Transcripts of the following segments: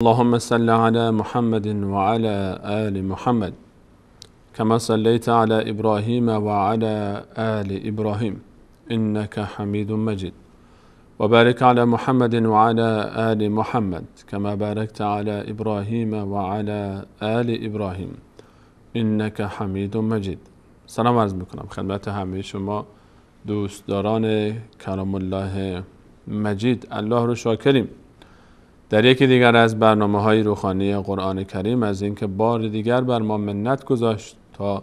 اللهم صل على محمد وعلى آل محمد كما صليت على إبراهيم وعلى آل إبراهيم إنك حميد مجيد وبارك على محمد وعلى آل محمد كما باركت على إبراهيم وعلى آل إبراهيم إنك حميد مجيد. سلام عرض میکنم خدمت همه شما دوستداران کلام الله مجید. الله رو شاکریم در یکی دیگر از برنامه‌های روحانی قرآن کریم از اینکه بار دیگر بر ما منت گذاشت تا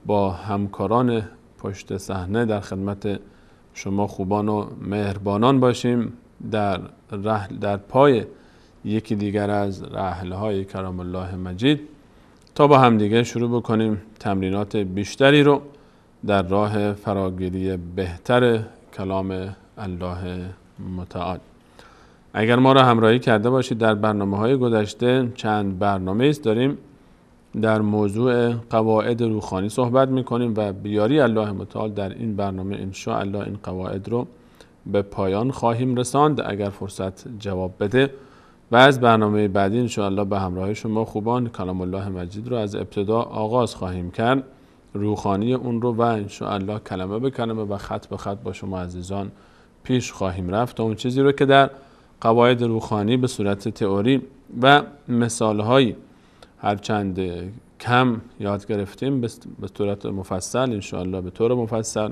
با همکاران پشت صحنه در خدمت شما خوبان و مهربانان باشیم در پای یکی دیگر از رحل‌های کلام الله مجید تا با همدیگه شروع بکنیم تمرینات بیشتری رو در راه فراگیری بهتر کلام الله متعال. اگر ما را همراهی کرده باشید در برنامه‌های گذشته چند برنامه است داریم در موضوع قواعد روحانی صحبت می‌کنیم و بیاری الله متعال در این برنامه ان شاء الله این قواعد رو به پایان خواهیم رساند اگر فرصت جواب بده و از برنامه بعدی ان شاء الله به همراه شما خوبان کلام الله مجید رو از ابتدا آغاز خواهیم کرد، روحانی اون رو و ان شاء الله کلمه به کلمه و خط به خط با شما عزیزان پیش خواهیم رفت تا اون چیزی رو که در قواعد روحانی به صورت تئوری و مثالهایی هرچند کم یاد گرفتیم به صورت مفصل ان شاء الله به طور مفصل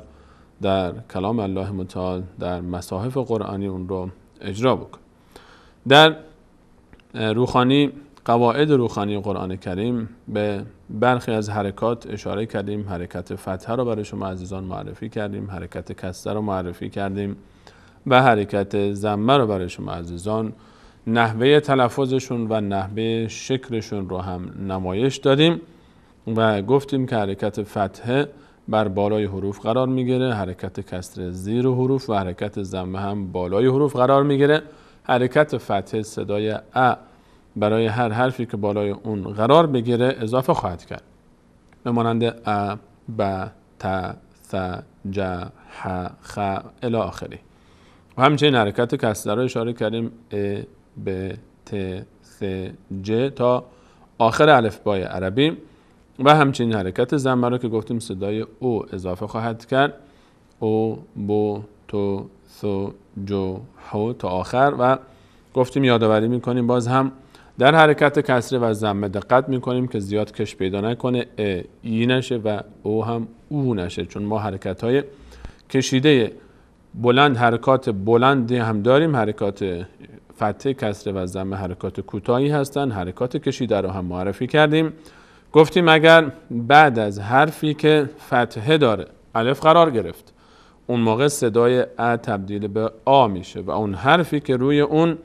در کلام الله متعال در مصاحف قرآنی اون رو اجرا بکن. در روحانی قواعد روحانی قرآن کریم به برخی از حرکات اشاره کردیم. حرکت فتحه رو برای شما عزیزان معرفی کردیم، حرکت کسره رو معرفی کردیم و حرکت ضمه رو برای شما عزیزان نحوه تلفظشون و نحوه شکلشون رو هم نمایش دادیم و گفتیم که حرکت فتحه بر بالای حروف قرار میگیره، حرکت کسره زیر حروف و حرکت ضمه هم بالای حروف قرار میگیره. حرکت فتحه صدای ا برای هر حرفی که بالای اون قرار بگیره اضافه خواهد کرد به مانند ا، ب، ت، ث، ج، ح، خ الی آخره. و همچنین حرکت کسره رو اشاره کردیم ا، ب، ت، ث، ج تا آخر الفبای عربی و همچنین حرکت ضمه رو که گفتیم صدای او اضافه خواهد کرد او، بو، تو، ثو، جو، حو تا آخر و گفتیم یادآوری میکنیم باز هم در حرکت کسره و ضمه دقت میکنیم که زیاد کش پیدا نکنه ای نشه و او هم او نشه، چون ما حرکت های کشیده بلند حرکات بلندی هم داریم. حرکات فتحه کسره و ضمه حرکات کوتاهی هستند. حرکات کشیده رو هم معرفی کردیم. گفتیم اگر بعد از حرفی که فتحه داره الف قرار گرفت اون موقع صدای ا تبدیل به آ میشه و اون حرفی که روی اون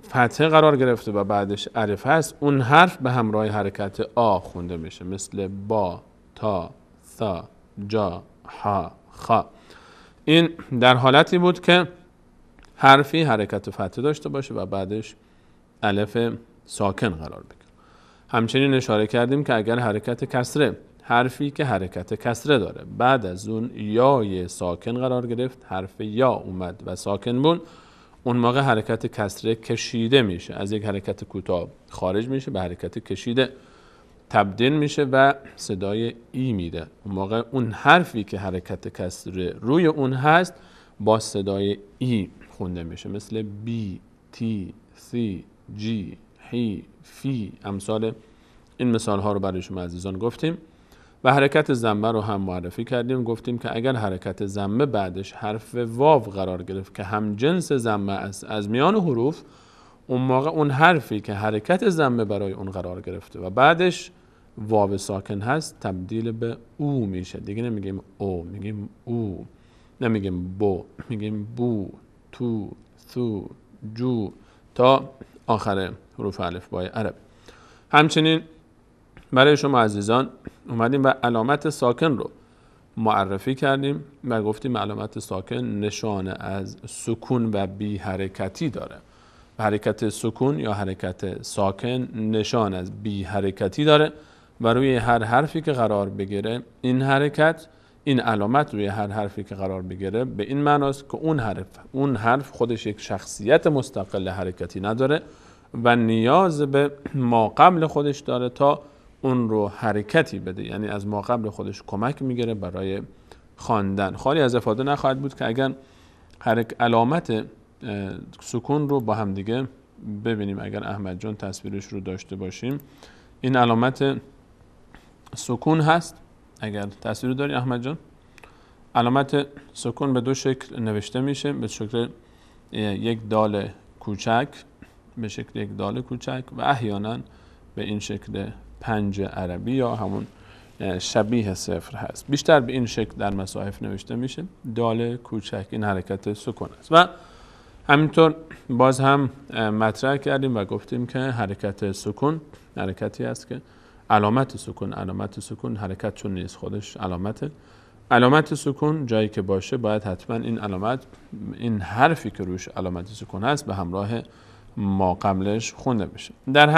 فتحه قرار گرفته و بعدش الف هست اون حرف به همراه حرکت آ خونده میشه، مثل با، تا، ثا، جا، ح، خ. این در حالتی بود که حرفی حرکت فتحه داشته باشه و بعدش الف ساکن قرار بگیره. همچنین اشاره کردیم که اگر حرکت کسره حرفی که حرکت کسره داره بعد از اون یای ساکن قرار گرفت، حرف یا اومد و ساکن بود، اون موقع حرکت کسره کشیده میشه، از یک حرکت کوتاه خارج میشه به حرکت کشیده تبدیل میشه و صدای ای میده. اون موقع اون حرفی که حرکت کسره روی اون هست با صدای ای خونده میشه، مثل بی، تی، سی، جی، هی، فی. امثال این مثال ها رو برای شما عزیزان گفتیم و حرکت ضمه رو هم معرفی کردیم. گفتیم که اگر حرکت ضمه بعدش حرف واو قرار گرفت که هم جنس ضمه است از میان حروف، اون موقع اون حرفی که حرکت ضمه برای اون قرار گرفته و بعدش واو ساکن هست تبدیل به او میشه. دیگه نمیگیم او، میگیم او، نمیگیم بو، میگیم بو، تو، ثو، جو تا آخر حروف الفبای عربی. همچنین برای شما عزیزان اومدیم و علامت ساکن رو معرفی کردیم و گفتیم علامت ساکن نشانه از سکون و بی حرکتی داره. حرکت سکون یا حرکت ساکن نشان از بی حرکتی داره و روی هر حرفی که قرار بگیره این حرکت، این علامت روی هر حرفی که قرار بگیره به این معناست که اون حرف خودش یک شخصیت مستقل حرکتی نداره، و نیاز به ما قبل خودش داره تا اون رو حرکتی بده، یعنی از ما قبل خودش کمک میگیره برای خواندن. خالی از افاده نخواهد بود که اگر علامت سکون رو با هم دیگه ببینیم. اگر احمد جان تصویرش رو داشته باشیم، این علامت سکون هست. اگر تصویر داری احمد جان، علامت سکون به دو شکل نوشته میشه، به شکل یک دال کوچک، به شکل یک دال کوچک و احیانا به این شکل 5 عربی یا همون شبیه صفر هست. بیشتر به این شکل در مصاحف نوشته میشه، دال کوچک. این حرکت سکون است. و همینطور باز هم مطرح کردیم و گفتیم که حرکت سکون حرکتی است که علامت سکون حرکت چون نیست، خودش علامت سکون جایی که باشه باید حتما این حرفی که روش علامت سکون هست به همراه ما قبلش خونده بشه. در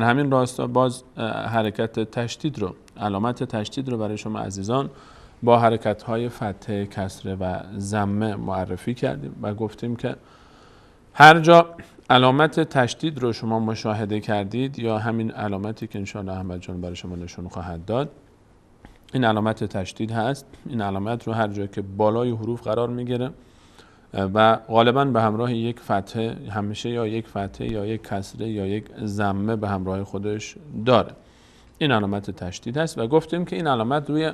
همین راستا باز حرکت تشدید رو، علامت تشدید رو برای شما عزیزان با حرکت‌های فتحه، کسره و ضمه معرفی کردیم و گفتیم که هر جا علامت تشدید رو شما مشاهده کردید یا همین علامتی که انشاءالله احمد جان برای شما نشون خواهد داد، این علامت تشدید هست. این علامت رو هر جا که بالای حروف قرار میگیره و غالباً به همراه یک فتحه، همیشه یا یک فتحه یا یک کسره یا یک ضمه به همراه خودش داره، این علامت تشدید هست. و گفتیم که این علامت روی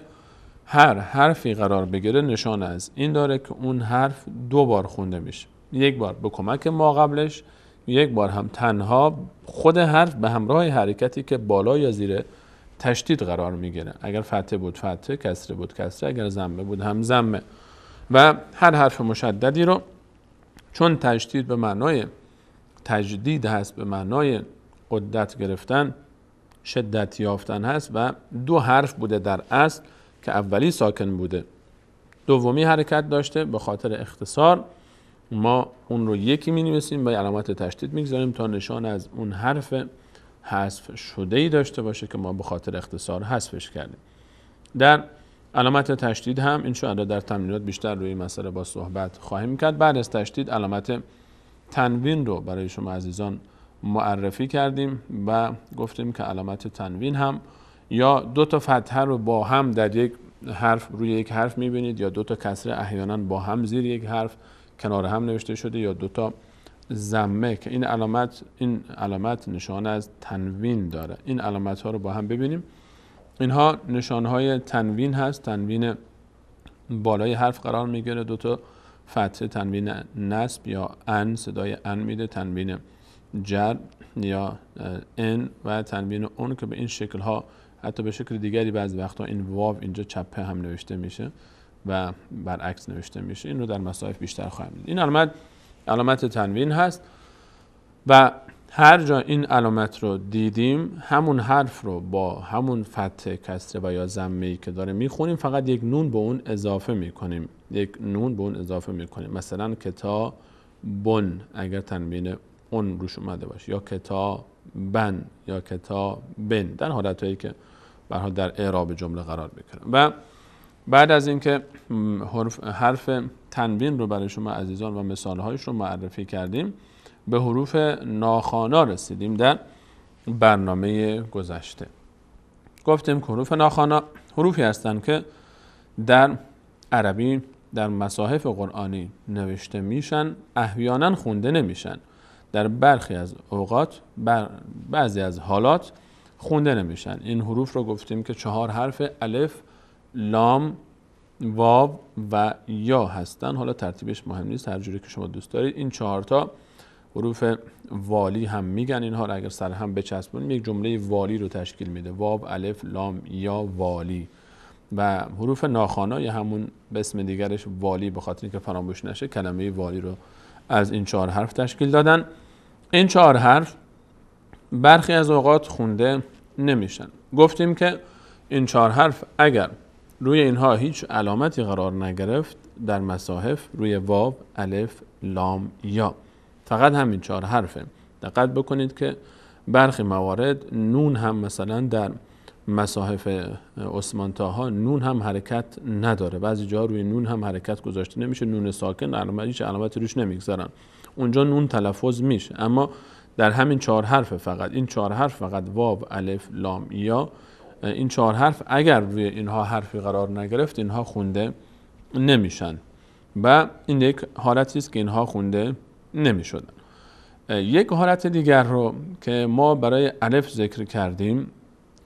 هر حرفی قرار بگیره نشان از این داره که اون حرف 2 بار خونده میشه، یک بار به کمک ما قبلش، یک بار هم تنها خود حرف به همراه حرکتی که بالا یا زیر تشدید قرار میگیره. اگر فتحه بود فتحه، کسره بود کسره، اگر ضمه بود هم ضمه. و هر حرف مشددی رو چون تشدید به معنای تجدید هست، به معنای قدرت گرفتن، شدت یافتن هست و 2 حرف بوده در اصل که اولی ساکن بوده، دومی حرکت داشته، به خاطر اختصار ما اون رو یکی می نویسیم و علامت تشدید میگذاریم تا نشان از اون حرف حذف شده ای داشته باشه که ما به خاطر اختصار حذفش کردیم. در علامت تشدید هم انشاءالله در تمرینات بیشتر روی مسئله با صحبت خواهیم کرد. بعد از تشدید علامت تنوین رو برای شما عزیزان معرفی کردیم و گفتیم که علامت تنوین هم یا 2 تا فتحه رو با هم در یک حرف روی یک حرف میبینید یا 2 تا کسره احیانا با هم زیر یک حرف کنار هم نوشته شده یا 2 تا ضمه که این علامت نشان از تنوین داره. این علامت ها رو با هم ببینیم. اینها نشان های تنوین هست. تنوین بالای حرف قرار میگیره، 2 تا فتحه، تنوین نصب یا ان، صدای ان میده، تنوین جر یا ان و تنوین اون که به این شکل ها، حتی به شکل دیگری بعضی وقتا این واو اینجا چپه هم نوشته میشه و برعکس نوشته میشه. این رو در مصاحف بیشتر خواهیم دید. این علامت تنوین هست و هر جا این علامت رو دیدیم همون حرف رو با همون فتحه، کسره و یا ضمه‌ای که داره میخونیم فقط یک نون به اون اضافه میکنیم. مثلا کتابن اگر تنوین اون روش اومده باشه، یا کتابن یا کتابن، در حالتایی که به هر حال در اعراب جمله قرار بگیره. و بعد از اینکه حرف تنوین رو برای شما عزیزان و مثالهایش رو معرفی کردیم، به حروف ناخوانا رسیدیم در برنامه گذشته. گفتیم که حروف ناخوانا حروفی هستند که در عربی در مصاحف قرآنی نوشته میشن، احیانا خونده نمیشن. در برخی از اوقات، بعضی از حالات خونده نمیشن. این حروف رو گفتیم که 4 حرف الف، لام، واو و یا هستن. حالا ترتیبش مهم نیست، هر جوری که شما دوست دارید. این 4 تا حروف والی هم میگن. اینها رو اگر سر هم بچسبونیم یک جمله والی رو تشکیل میده. واو، الف، لام، یا، والی. و حروف ناخوانا یا همون به اسم دیگرش والی، به خاطر اینکه فراموش نشه کلمه والی رو از این 4 حرف تشکیل دادن. این 4 حرف برخی از اوقات خونده نمیشن. گفتیم که این 4 حرف اگر روی اینها هیچ علامتی قرار نگرفت در مصاحف، روی واو، الف، لام، یا، فقط همین 4 حرفه. دقت بکنید که برخی موارد نون هم مثلا در مصاحف عثمان طاها نون هم حرکت نداره. بعضی جا روی نون هم حرکت گذاشته نمیشه، نون ساکن هیچ علامتی روش نمیگذارن، اونجا نون تلفظ میشه. اما در همین 4 حرف فقط، این 4 حرف فقط واو، الف، لام، یا، این 4 حرف اگر روی اینها حرفی قرار نگرفت اینها خونده نمیشن و این یک حالتی است که اینها خونده نمیشدن. یک حالت دیگر رو که ما برای الف ذکر کردیم،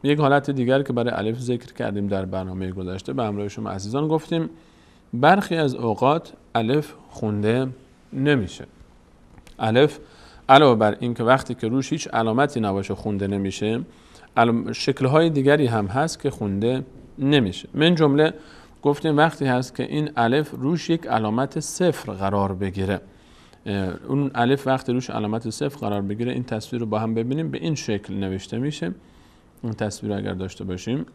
یک حالت دیگر که برای الف ذکر کردیم در برنامه گذشته به همراه شما عزیزان، گفتیم برخی از اوقات الف خونده نمیشه. الف علاوه بر این که وقتی که روش هیچ علامتی نباشه خونده نمیشه، شکل‌های دیگری هم هست که خونده نمیشه. من جمله گفتیم وقتی هست که این الف روش یک علامت صفر قرار بگیره. اون الف وقتی روش علامت صفر قرار بگیره، این تصویر رو با هم ببینیم، به این شکل نوشته میشه. این تصویر رو اگر داشته باشیم،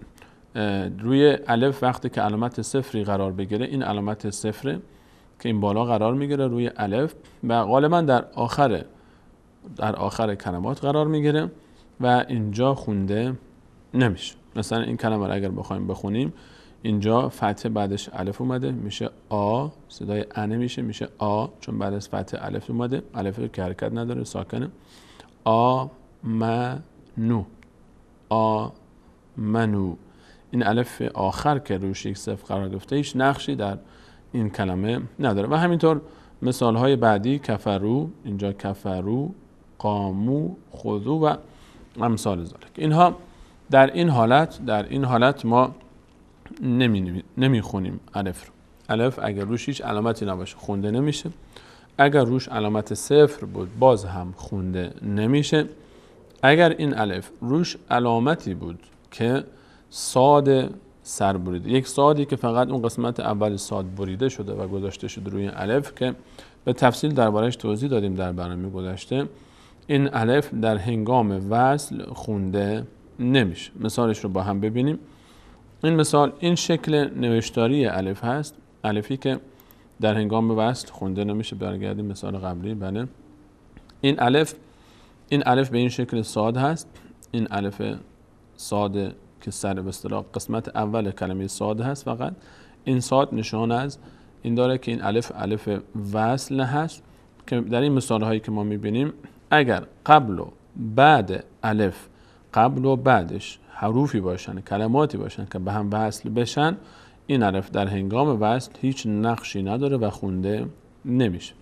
روی الف وقتی که علامت صفری قرار بگیره، این علامت صفره که این بالا قرار میگیره روی الف و غالبا در آخر کلمات قرار میگیره و اینجا خونده نمیشه. مثلا این کلمه رو اگر بخوایم بخونیم، اینجا فتحه بعدش الف اومده، میشه آ، صدای انه میشه آ، چون بعد از فتحه الف اومده، الف که حرکت نداره، ساکنه. آ منو، آ منو. این الف آخر که روش یک صفر قرار گرفته هیچ نقشی در این کلمه نداره. و همینطور مثال های بعدی، کفرو، اینجا کفرو، قامو، خذو و امثال ذالک. اینها در این حالت ما نمیخونیم الف رو. الف اگر روش هیچ علامتی نباشه خونده نمیشه. اگر روش علامت صفر بود باز هم خونده نمیشه. اگر این الف روش علامتی بود که صاد سر بریده، یک صادی که فقط اون قسمت اول صاد بریده شده و گذاشته شده روی الف که به تفصیل دربارش توضیح دادیم در برنامه گذشته، این الف در هنگام وصل خونده نمیشه. مثالش رو با هم ببینیم. این مثال این شکل نوشتاری الف هست، الفی که در هنگام وصل خونده نمیشه. برگردیم مثال قبلی. بله، این الف به این شکل صاد هست. این الف صاد که سر به اصطلاح قسمت اول کلمه صاد هست، فقط این صاد نشان از این داره که این الف وصل هست، که در این مثال هایی که ما میبینیم اگر قبل و بعد الف، قبل و بعدش حروفی باشن، کلماتی باشن که به هم وصل بشن، این الف در هنگام وصل هیچ نقشی نداره و خونده نمیشه.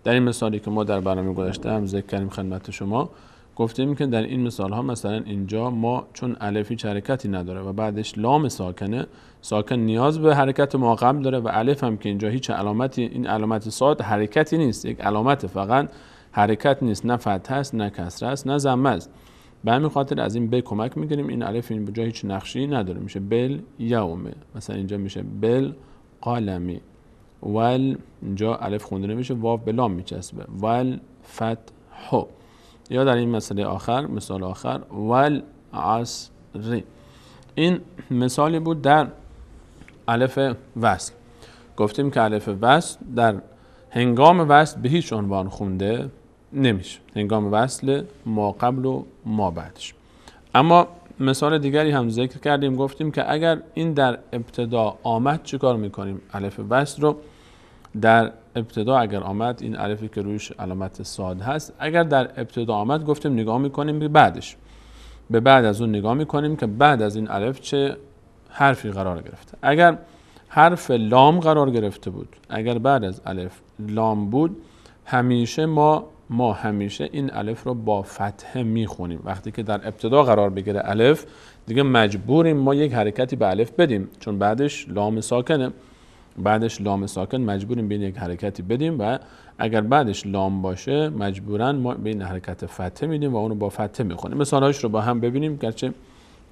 در این مثالی که ما در برنامه گذشته هم ذکر کردیم خدمت شما، گفتیم که در این مثال ها مثلا اینجا ما چون الف هیچ حرکتی نداره و بعدش لام ساکنه، ساکن نیاز به حرکت ما قبل داره و الف هم که اینجا هیچ علامتی، این علامت صاد حرکتی نیست، یک علامت فقط، حرکت نیست، نه فتحه است، نه کسره است، نه ضمه است. به همین خاطر از این ب کمک میگیریم. این الف اینجا هیچ نقشی نداره، میشه بل یومه. مثلا اینجا میشه بل قلمی. ول اینجا الف خونده نمیشه، واو به لام میچسبه. ول فتح. یا در این مثال آخر ول عصری. این مثالی بود در الف وصل. گفتیم که الف وصل در هنگام وصل به هیچ عنوان خونده نمیشه، هنگام وصل ما قبل و ما بعدش. اما مثال دیگری هم ذکر کردیم، گفتیم که اگر این در ابتدا آمد چیکار میکنیم؟ الف وصل رو در ابتدا اگر آمد، این الفی که روش علامت صاد هست، اگر در ابتدا آمد گفتیم نگاه میکنیم به بعدش، به بعد از اون نگاه میکنیم که بعد از این الف چه حرفی قرار گرفته. اگر حرف لام قرار گرفته بود، اگر بعد از الف لام بود، همیشه ما همیشه این الف رو با فتحه میخونیم. وقتی که در ابتدا قرار بگیره الف، دیگه مجبوریم ما یک حرکتی به الف بدیم، چون بعدش لام ساکنه، بعدش لام ساکن مجبوریم به یک حرکتی بدیم و اگر بعدش لام باشه مجبوراً ما به این حرکت فتحه میدیم و اونو با فتحه میخونیم. مثالهاش رو با هم ببینیم، گرچه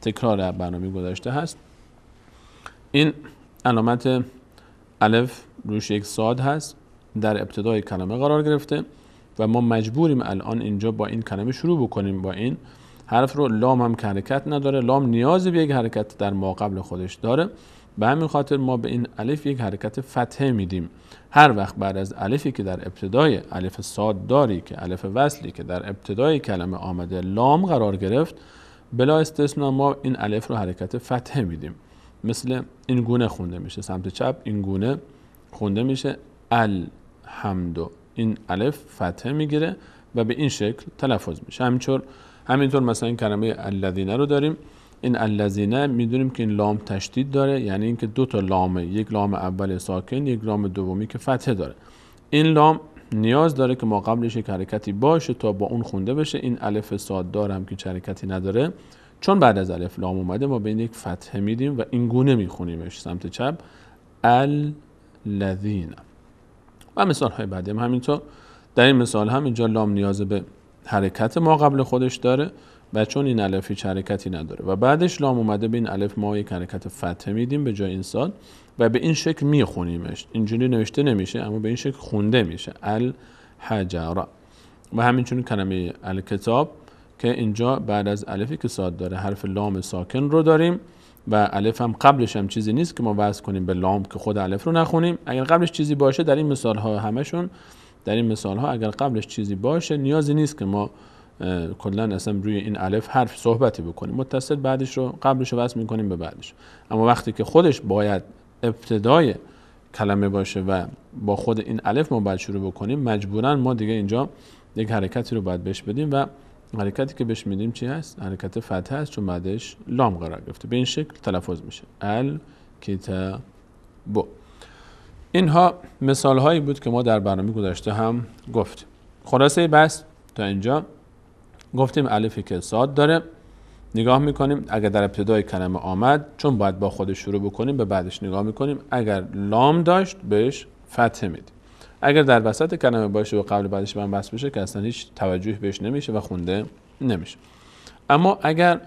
تکرار برنامه گذشته هست. این علامت الف روش یک صاد هست، در ابتدای کلمه قرار گرفته و ما مجبوریم الان اینجا با این کلمه شروع بکنیم با این حرف رو. لام هم که حرکت نداره، لام نیازی به یک حرکت در ما قبل خودش داره، به همین خاطر ما به این الف یک حرکت فتحه میدیم. هر وقت بعد از الفی که در ابتدای الف صاد داری، که الف وصلی که در ابتدای کلمه آمده لام قرار گرفت، بلا استثنا ما این الف رو حرکت فتحه میدیم. مثل این گونه خونده میشه، سمت چپ این گونه خونده میشه الحمدو. این الف فتحه میگیره و به این شکل تلفظ میشه. همینطور مثلا این کلمه الذین رو داریم. این الذین میدونیم که این لام تشدید داره، یعنی اینکه دو تا لامه، یک لام اول ساکن، یک لام دومی که فتحه داره. این لام نیاز داره که ما قبلش یک حرکتی باشه تا با اون خونده بشه. این الف صاد دار هم که حرکتی نداره، چون بعد از الف لام اومده ما به این یک فتحه میدیم و این گونه میخونیمش سمت چپ، الذین. و مثال های بعدی هم همینطور. در این مثال هم اینجا لام نیاز به حرکت ما قبل خودش داره و چون این الف هیچ حرکتی نداره و بعدش لام اومده، به این الف ما یک حرکت فتحه میدیم به جای این صاد و به این شکل میخونیمش. اینجوری نوشته نمیشه اما به این شکل خونده میشه، الحجر. و همینچنین کلمه الکتاب که اینجا بعد از الفی که صاد داره حرف لام ساکن رو داریم و الف هم قبلش هم چیزی نیست که ما وصل کنیم به لام که خود الف رو نخونیم. اگر قبلش چیزی باشه در این مثال ها همشون، در این مثال ها اگر قبلش چیزی باشه نیازی نیست که ما کلا اصلا روی این الف حرف صحبتی بکنیم، متصل بعدش رو قبلش رو وصل میکنیم به بعدش. اما وقتی که خودش باید ابتدای کلمه باشه و با خود این الف ما باید شروع بکنیم، مجبوراً ما دیگه اینجا یک حرکتی رو باید بهش بدیم و حرکتی که بهش میدیم چی هست؟ حرکت فتحه است، چون بعدش لام قرار گرفته. به این شکل تلفظ میشه الکتاب. اینها مثال هایی بود که ما در برنامه گذشته هم گفتیم. خلاصه بس تا اینجا گفتیم الفی که صاد داره نگاه میکنیم، اگر در ابتدای کلمه آمد چون باید با خودش شروع بکنیم به بعدش نگاه میکنیم، اگر لام داشت بهش فتحه میدیم، اگر در وسط کلمه باشه و قبل بعدش هم بس بشه که اصلا هیچ توجهی بهش نمیشه و خونده نمیشه. اما اگر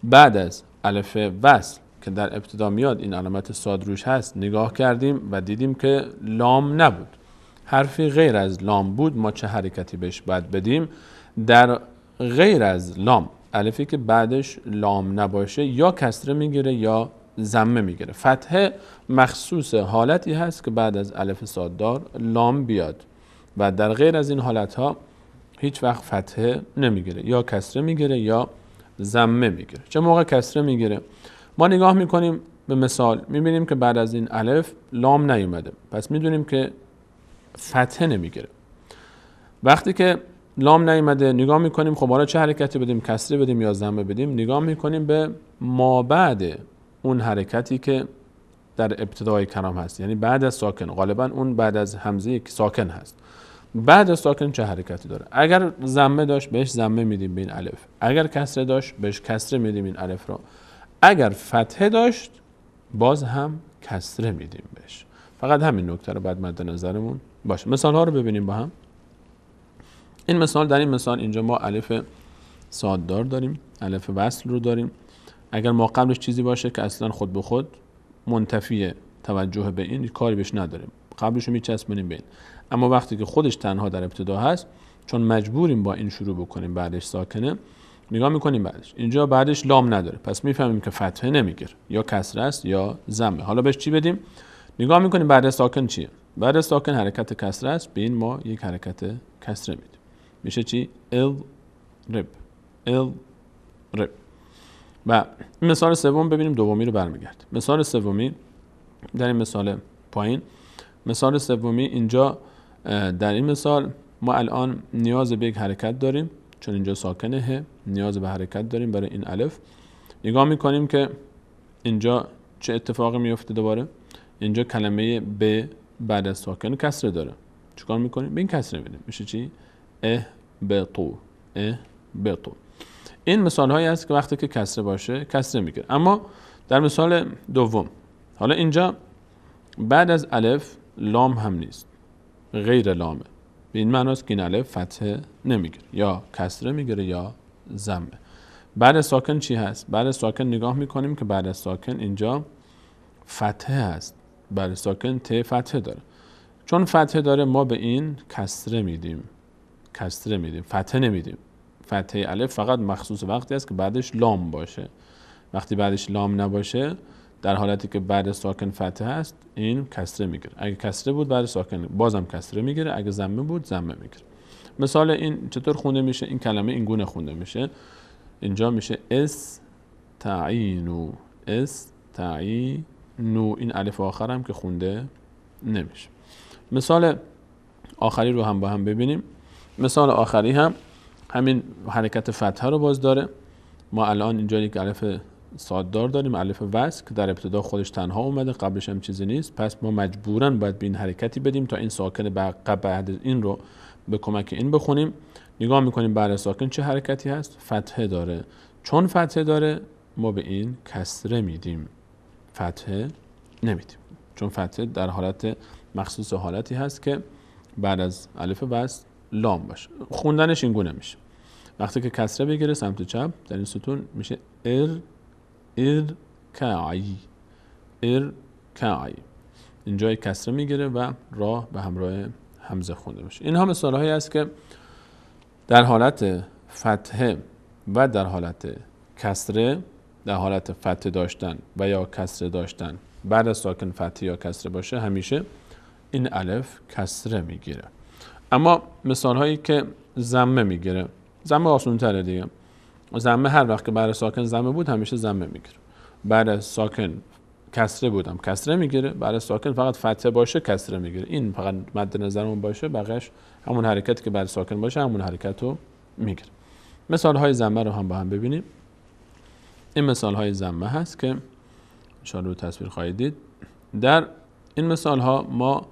بعد از الف وصل که در ابتدا میاد این علامت صاد روش هست نگاه کردیم و دیدیم که لام نبود، حرفی غیر از لام بود، ما چه حرکتی بهش باید بدیم؟ در غیر از لام الفی که بعدش لام نباشه یا کسره میگیره یا ضمه میگیره. فتحه مخصوص حالتی هست که بعد از الف صاددار لام بیاد و در غیر از این حالت ها هیچ وقت فتحه نمیگیره، یا کسره میگیره یا ضمه میگیره. چه موقع کسره میگیره؟ ما نگاه میکنیم به مثال میبینیم که بعد از این الف لام نیومده، پس میدونیم که فتحه نمیگیره. وقتی که لام نیومده نگاه میکنیم خب حالا چه حرکتی بدیم؟ کسره بدیم یا ضمه بدیم؟ نگاه میکنیم به ما بعد اون حرکتی که در ابتدای کلام هست، یعنی بعد از ساکن، غالبا اون بعد از همزه که ساکن هست. بعد از ساکن چه حرکتی داره؟ اگر ضمه داشت بهش ضمه میدیم به این الف، اگر کسره داشت بهش کسره میدیم این الف رو، اگر فتحه داشت باز هم کسره میدیم بهش. فقط همین نکته رو بعد مد نظرمون باشه. مثال ها رو ببینیم با هم. این مثال، در این مثال اینجا ما الف صاددار داریم، الف وصل رو داریم. اگر ما قبلش چیزی باشه که اصلا خود به خود منتفی توجه به این، کاری بهش نداریم، قبلش رو میچسبونیم به این. اما وقتی که خودش تنها در ابتدا هست، چون مجبوریم با این شروع بکنیم، بعدش ساکنه، نگاه میکنیم بعدش اینجا بعدش لام نداره، پس میفهمیم که فتحه نمیگیره، یا کسره است یا ضمه. حالا بهش چی بدیم؟ نگاه میکنیم بعد از ساکن چیه؟ بعد از ساکن حرکت کسره است، به این ما یک حرکت کسره میدیم، میشه چی؟ ال رب. و مثال سوم ببینیم، دومی رو برمیگرد. مثال سومی در این مثال پایین، مثال سومی اینجا در این مثال ما الان نیاز به یک حرکت داریم، چون اینجا ساکنه، نیاز به حرکت داریم برای این الف. نگاه میکنیم که اینجا چه اتفاقی میفته. دوباره اینجا کلمه به بعد از ساکن کسره داره، چیکار میکنیم؟ به این کسره میدیم، میشه چی؟ بطو. این مثال هایی هست که وقتی که کسره باشه کسره میگیره. اما در مثال دوم، حالا اینجا بعد از الف لام هم نیست، غیر لامه، به این معناست که این الف فتحه نمیگیره، یا کسره میگیره یا ضمه. بعد از ساکن چی هست؟ بعد از ساکن نگاه میکنیم که بعد از ساکن اینجا فتحه هست، بعد از ساکن ت فتحه داره، چون فتحه داره ما به این کسره میدیم، فتحه نمیدیم. فتحه الف فقط مخصوص وقتی است که بعدش لام باشه. وقتی بعدش لام نباشه، در حالتی که بعد ساکن فتحه است، این کسره میگیره. اگه کسره بود بعد ساکن بازم کسره میگیره، اگه ضمه بود ضمه میگیره. مثال این چطور خونده میشه؟ این کلمه این گونه خونده میشه. اینجا میشه استعینو. این الف آخر هم که خونده نمیشه. مثال آخری رو هم با هم ببینیم. مثال آخری هم همین حرکت فتحه رو باز داره. ما الان اینجا یک الف صاددار داریم، الف وصل که در ابتدا خودش تنها اومده، قبلش هم چیزی نیست، پس ما مجبوراً باید به این حرکتی بدیم تا این ساکن بعد این رو به کمک این بخونیم. نگاه میکنیم بعد ساکن چه حرکتی هست؟ فتحه داره. چون فتحه داره ما به این کسره میدیم، فتحه نمیدیم، چون فتحه در حالت مخصوص حالتی هست که بعد از الف وصل لام باشه. خوندنش این گونه میشه، وقتی که کسره بگیره سمت چپ در این ستون میشه ارکعی. اینجا کسره میگیره و راه به همراه همزه خونده میشه. اینها مثال هایی است که در حالت فتحه و در حالت کسره، در حالت فتحه داشتن و یا کسره داشتن بعد از ساکن فتحه یا کسره باشه همیشه این الف کسره میگیره. اما مثال هایی که ضمه میگیره، ضمه آسان تره دیگه. ضمه هر وقت که بعد ساکن ضمه بود همیشه ضمه میگیره، بعد از ساکن کسره بودم کسره میگیره، بعد از ساکن فقط فتحه باشه کسره میگیره. این فقط مد نظرمون باشه، بقیش همون حرکتی که بعد ساکن باشه همون حرکت رو میگیره. مثال های ضمه رو هم با هم ببینیم. این مثال های ضمه هست که ان شاء الله تصویر خواهید دید. در این مثال ها ما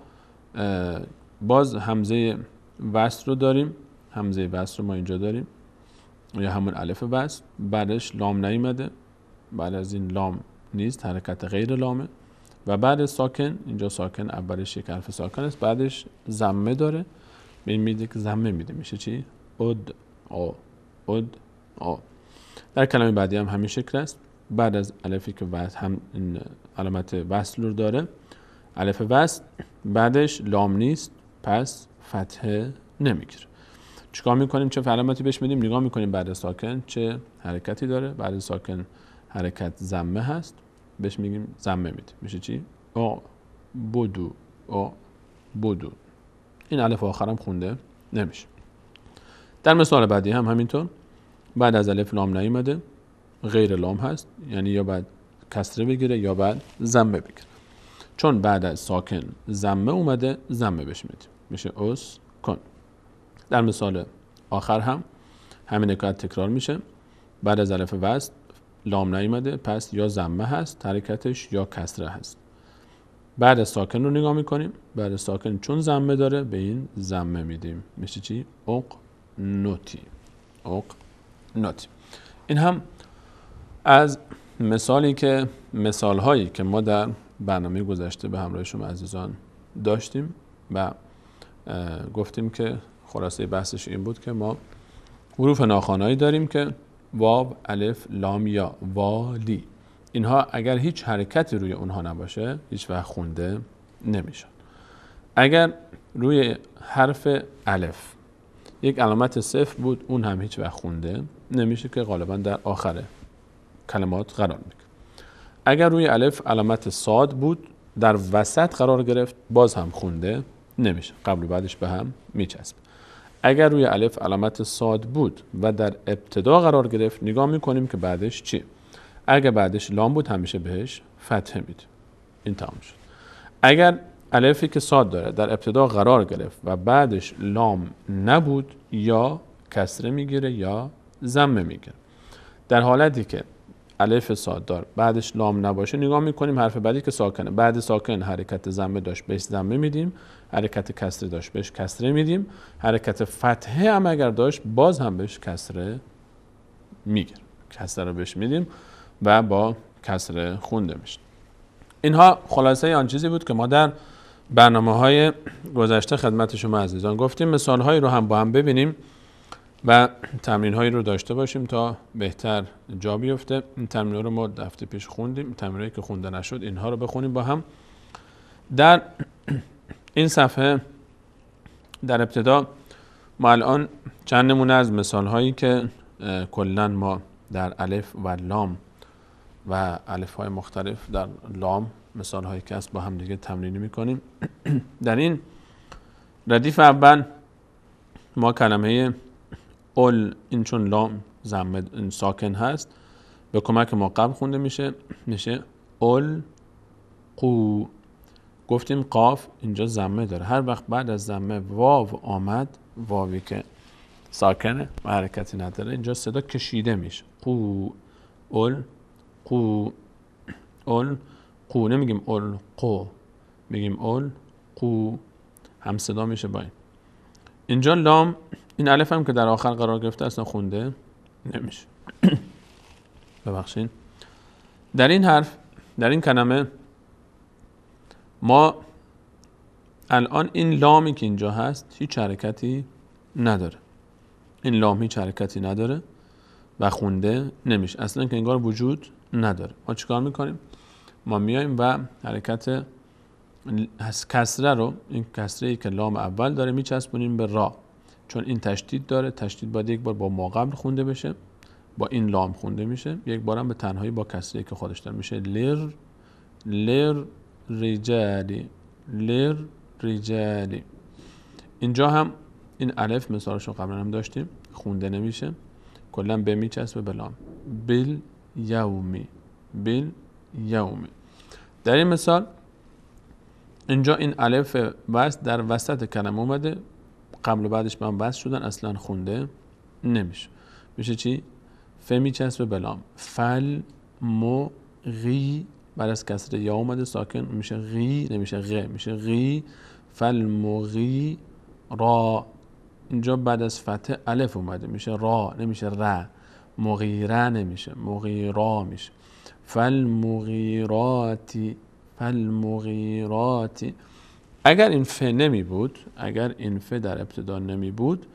باز همزه وصل رو داریم، همزه وصل رو ما اینجا داریم یا همون الف وصل، بعدش لام نیامده، بعد از این لام نیست، حرکت غیر لامه و بعد ساکن، اینجا ساکن اولش یک حرف ساکن است، بعدش ضمه داره، به این میده که ضمه میده، میشه چی؟ اد آ. در کلمه بعدی هم همین شکل است، بعد از الفی که وصل هم این علامت وصل رو داره، الف وصل، بعدش لام نیست، پس فتحه نمیگیره. چیکار میکنیم؟ چه علامتی بهش میدیم؟ نگاه میکنیم بعد از ساکن چه حرکتی داره. بعد از ساکن حرکت ضمه هست، بهش میگیم ضمه میدیم، میشه چی؟ بودو. این الف آخرم خونده نمیشه. در مثال بعدی هم همینطور، بعد از الف لام نیومده، غیر لام هست، یعنی یا بعد کسره بگیره یا بعد ضمه بگیره. چون بعد از ساکن ضمه اومده، ضمه بهش میدیم، میشه کن. در مثال آخر هم همین حکایت تکرار میشه، بعد از الف وصل لام نیومده، پس یا ضمه هست حرکتش یا کسره هست. بعد از ساکن رو نگاه میکنیم، بعد از ساکن چون ضمه داره به این ضمه میدیم، میشه چی؟ نوتی. این هم از مثال هایی که ما در برنامه گذشته به همراه شما عزیزان داشتیم و گفتیم که خلاصه بحثش این بود که ما حروف ناخوانایی داریم که واو، الف، لام، یا، والی، اینها اگر هیچ حرکتی روی اونها نباشه هیچ وقت خونده نمیشن. اگر روی حرف الف یک علامت صفر بود اون هم هیچ وقت خونده نمیشه که غالبا در آخر کلمات قرار میگیره. اگر روی الف علامت صاد بود در وسط قرار گرفت باز هم خونده نمیشه، قبل و بعدش به هم میچسبه. اگر روی الف علامت صاد بود و در ابتدا قرار گرفت نگاه میکنیم که بعدش چی؟ اگر بعدش لام بود همیشه بهش فتحه میدیم. این تمام شد. اگر الفی که صاد داره در ابتدا قرار گرفت و بعدش لام نبود یا کسره میگیره یا ضمه میگیره. در حالتی که الف صاد دار بعدش لام نباشه نگاه میکنیم حرف بعدی که ساکنه، بعد ساکن حرکت ضمه داشت بهش ضمه میدیم، حرکت کسره داشت بهش کسره میدیم، حرکت فتحه هم اگر داشت باز هم بهش کسره میگیره، کسره رو بهش میدیم و با کسره خونده میشه. اینها خلاصه آن چیزی بود که ما در برنامه‌های گذشته خدمت شما عزیزان گفتیم. مثال‌هایی رو هم با هم ببینیم و تمرین‌هایی رو داشته باشیم تا بهتر جا بیفته. این تمرین‌ها رو ما هفته پیش خوندیم، تمرینایی که خونده نشد اینها رو بخونیم با هم. در این صفحه در ابتدا ما الان چند نمونه از مثال‌هایی که کلاً ما در الف و لام و الف‌های مختلف در لام مثال‌هایی که هست با هم دیگه تمرینی می‌کنیم. در این ردیف اول ما کلمه اول، این چون لام ضمه ساکن هست به کمک ما قبل خونده میشه اول قو. گفتیم قاف اینجا ضمه داره، هر وقت بعد از ضمه واو آمد، واوی که ساکنه و حرکتی نداره. اینجا صدا کشیده میشه. قو اول قو اول قو، نمیگیم اول قو، میگیم اول قو، هم صدا میشه با این. اینجا لام، این الف هم که در آخر قرار گرفته اصلا خونده نمیشه. ببخشید. در این حرف، در این کلمه ما الان این لامی که اینجا هست هیچ حرکتی نداره. این لام هیچ حرکتی نداره و خونده نمیشه، اصلا که انگار وجود نداره. ما چیکار میکنیم؟ ما میایم و حرکت کسره رو، این کسره ای که لام اول داره میچسبونیم به را، چون این تشدید داره. تشدید باید یک بار با ما قبل خونده بشه، با این لام خونده میشه، یک بارم به تنهایی با کسره ای که خودش داره میشه لر لر رجالی لر رجالی. اینجا هم این الف مثالشو قبلا هم داشتیم، خونده نمیشه، کلا به میچسبه به لام. بل یومی بل یومی. در این مثال اینجا این الف وصل در وسط کلمه اومده، قبل و بعدش به هم وصل شدن، اصلا خونده نمیشه. میشه چی؟ ف میچسبه به لام. فل مو غی، بعد از کسر یا اومده ساکن میشه غی، نمیشه غ، میشه غی. فل مو غی را، اینجا بعد از فتح الف اومده میشه را، نمیشه ر. مغیره نمیشه، مغیرا میشه. فالمغیراتی فالمغیراتی. اگر این ف نمی بود، اگر این ف در ابتدا نمی بود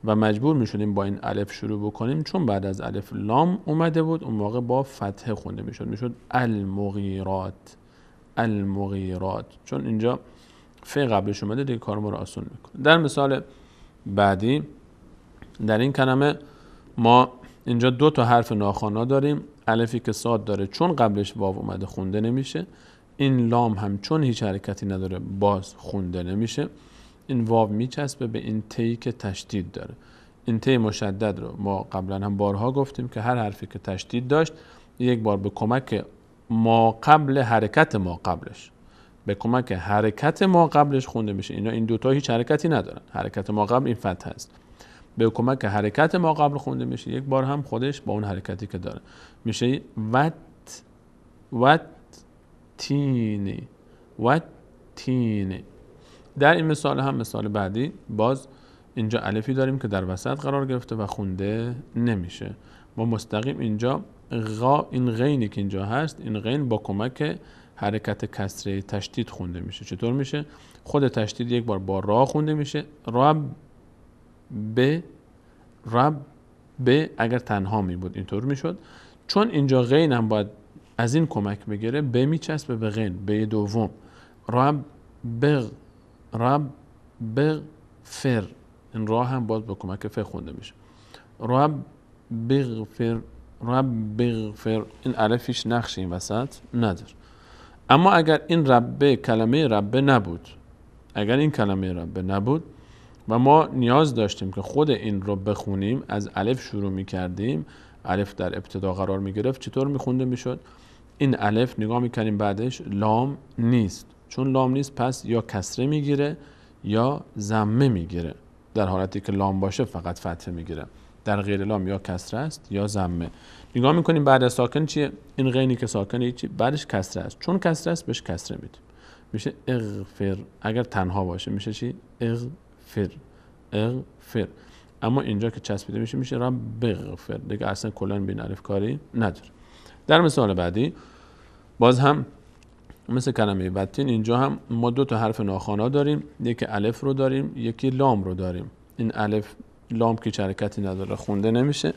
و مجبور می شدیم با این الف شروع بکنیم، چون بعد از الف لام اومده بود، اون موقع با فتحه خونده می شد، می شد المغیرات المغیرات، چون اینجا ف قبلش اومده دیگه کار ما رو آسون میکنه. در مثال بعدی در این کلمه ما اینجا دو تا حرف ناخوانا داریم. الفی که صاد داره چون قبلش واو اومده خونده نمیشه. این لام هم چون هیچ حرکتی نداره باز خونده نمیشه. این واو میچسبه به این تی که تشدید داره. این تی مشدد رو ما قبلا هم بارها گفتیم که هر حرفی که تشدید داشت یک بار به کمک ما قبل حرکت ما قبلش، به کمک حرکت ما قبلش خونده میشه. این دوتا هیچ حرکتی ندارن. حرکت ما قبل این فتح است، به کمک حرکت ما قبل خونده میشه. یک بار هم خودش با اون حرکتی که داره میشه وت تینی وت تینی. در این مثال هم مثال بعدی باز اینجا الفی داریم که در وسط قرار گرفته و خونده نمیشه. ما مستقیم اینجا این غینی که اینجا هست، این غین با کمک حرکت کسره تشدید خونده میشه. چطور میشه؟ خود تشدید یک بار با را خونده میشه، رب به اگر تنها می بود اینطور میشد. چون اینجا غین هم باید از این کمک بگیره، به میچسبه به غین، به دوم. رب فر، این را هم باید به کمک ف خونده میشه. رب بغفر، این الف هیچ نقشی این وسط نداره. اما اگر این رب کلمه رب نبود، اگر این کلمه رب نبود و ما نیاز داشتیم که خود این رو بخونیم، از الف شروع می کردیم، الف در ابتدا قرار می گرفت، چطور می خونده می شد؟ این الف نگاه می کردیم بعدش لام نیست، چون لام نیست پس یا کسره می گیره یا ضمه می گیره. در حالتی که لام باشه فقط فتحه می گیره، در غیر لام یا کسره است یا ضمه. نگاه می کنیم بعد از ساکن چیه؟ این غینی که ساکنه چی؟ بعدش کسره است، چون کسره است بهش کسره میدیم، میشه اغفر. اگر تنها باشه میشه چی؟ اغفر. اما اینجا که چسبیده میشه میشه رب بغفر، دیگه اصلا کلا بین الف کاری نداره. در مثال بعدی باز هم مثل کلمه وتین، اینجا هم ما دو تا حرف ناخوانا داریم، یکی الف رو داریم یکی لام رو داریم. این الف لام که حرکتی نداره خونده نمیشه.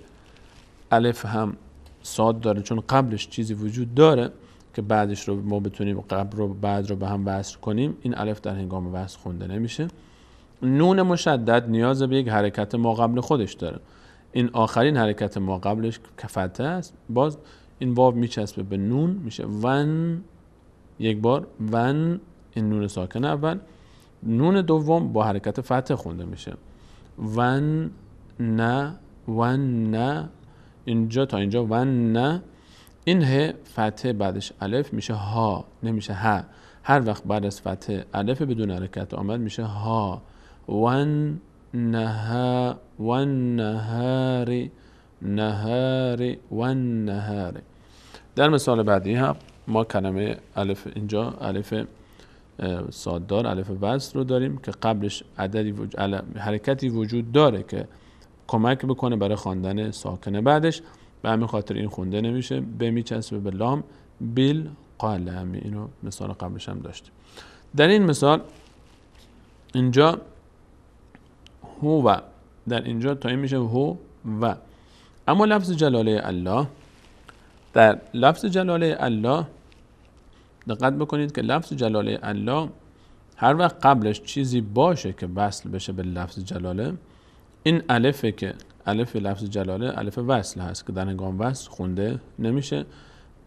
الف هم صاد داره چون قبلش چیزی وجود داره که بعدش رو ما بتونیم قبل رو بعد رو به هم وصل کنیم. این الف در هنگام وصل خونده نمیشه. نون مشدد نیاز به یک حرکت ما قبل خودش داره. این آخرین حرکت ما قبلش که فتحه است، باز این واو میچسبه به نون، میشه ون. یک بار ون، این نون ساکن اول. نون دوم با حرکت فتحه خونده میشه. ون نه ون نه، اینجا تا اینجا ون نه. این ه فتحه بعدش الف میشه ها، نمیشه ها. هر وقت بعد از فتحه الف بدون حرکت آمد میشه ها. ون نها و النهار نهار و النهار. در مثال بعدی هم ما کلمه الف، اینجا الف ساددار، الف وصل رو داریم که قبلش حرکتی وجود داره که کمک بکنه برای خواندن ساکن بعدش، به همین خاطر این خونده نمیشه، به میچسبه به لام بالقلم. اینو مثال قبلش هم داشتیم. در این مثال اینجا هو، در اینجا تا این میشه هو و. اما لفظ جلاله الله، در لفظ جلاله الله دقت بکنید که لفظ جلاله الله هر وقت قبلش چیزی باشه که وصل بشه به لفظ جلاله، این الفه که الف لفظ جلاله الف وصل هست که در هنگام وصل خونده نمیشه.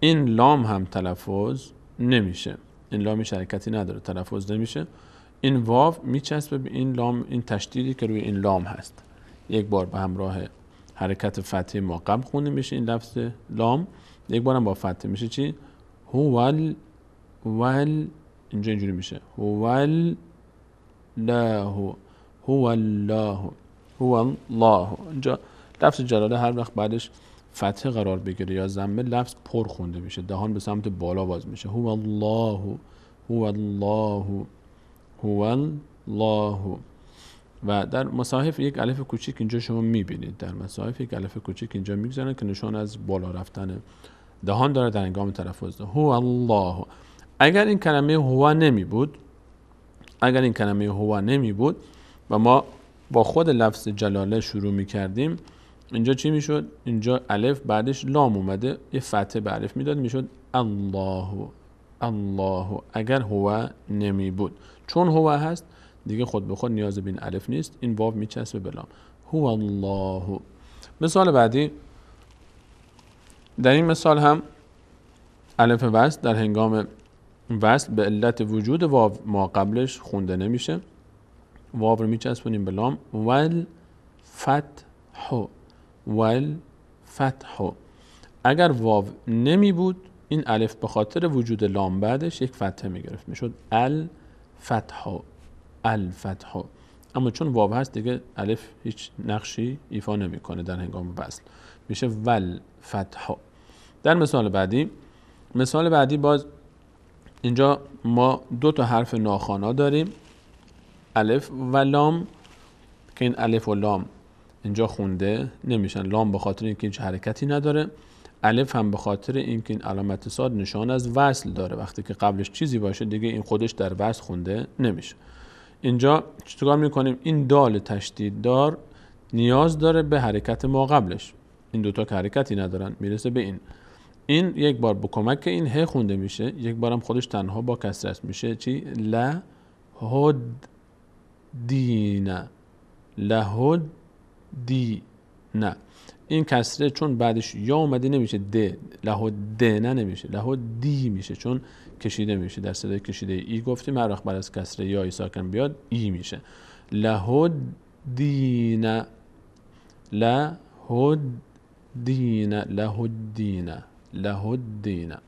این لام هم تلفظ نمیشه، این لام حرکتی نداره، تلفظ نمیشه. این واو میچسبه به این لام، این تشدیدی که روی این لام هست یک بار به همراه حرکت فتحه معقب خونده میشه این لفظ لام، یک بار هم با فتحه میشه چی؟ هو ول، اینجا اینجوری میشه هو الله، هو الله، هو الله. اینجا لفظ جلاله هر وقت بعدش فتحه قرار بگیره یا ضمه، لفظ پر خونده میشه، دهان به سمت بالا باز میشه. هو الله، هو الله، هو الله. و در مصاحف یک الف کوچیک اینجا شما میبینید، در مصاحف یک الف کوچیک اینجا میگذارن که نشان از بالا رفتن دهان داره در هنگام تلفظ. هو الله. اگر این کلمه هو نمی بود، اگر این کلمه هو نمی بود و ما با خود لفظ جلاله شروع می کردیم، اینجا چی می شد؟ اینجا الف بعدش لام اومده، یه فتحه به الف می داد، می شد الله، الله. اگر هو نمی بود، چون هو هست دیگه خود به خود نیاز به این الف نیست، این واو می چسبه به لام. هو الله. مثال بعدی، در این مثال هم الف وصل در هنگام وصل به علت وجود واو ما قبلش خونده نمیشه، واو رو میچسبونیم به لام. ول فتح، ول فتح. اگر واو نمی بود این الف به خاطر وجود لام بعدش یک فتحه میگرفت، میشد الفتح، الفتح. اما چون واو هست دیگه الف هیچ نقشی ایفا نمیکنه در هنگام وصل، میشه ول فتح. در مثال بعدی، مثال بعدی باز اینجا ما دو تا حرف ناخوانا داریم، الف و لام، که این الف و لام اینجا خونده نمیشن. لام به خاطر اینکه هیچ حرکتی نداره، الف هم به خاطر اینکه این علامت صاد نشان از وصل داره، وقتی که قبلش چیزی باشه دیگه این خودش در وصل خونده نمیشه. اینجا چطور میکنیم؟ این دال تشدید دار نیاز داره به حرکت ما قبلش، این دوتا که حرکتی ندارن میرسه به این یک بار با کمک این ه خونده میشه، یک بارم خودش تنها با کسره است، میشه چی؟ لهد دینه، لهد دینه. این کسره چون بعدش یا اومده نمیشه د، لهد دینه نمیشه، لهد دی میشه، چون کشیده میشه. در صدای کشیده ای گفتیم هر وقت بعد از کسره یا ای ساکن بیاد ای میشه. لهد دینه، لهد دینه، لهد دینه، لهدینه.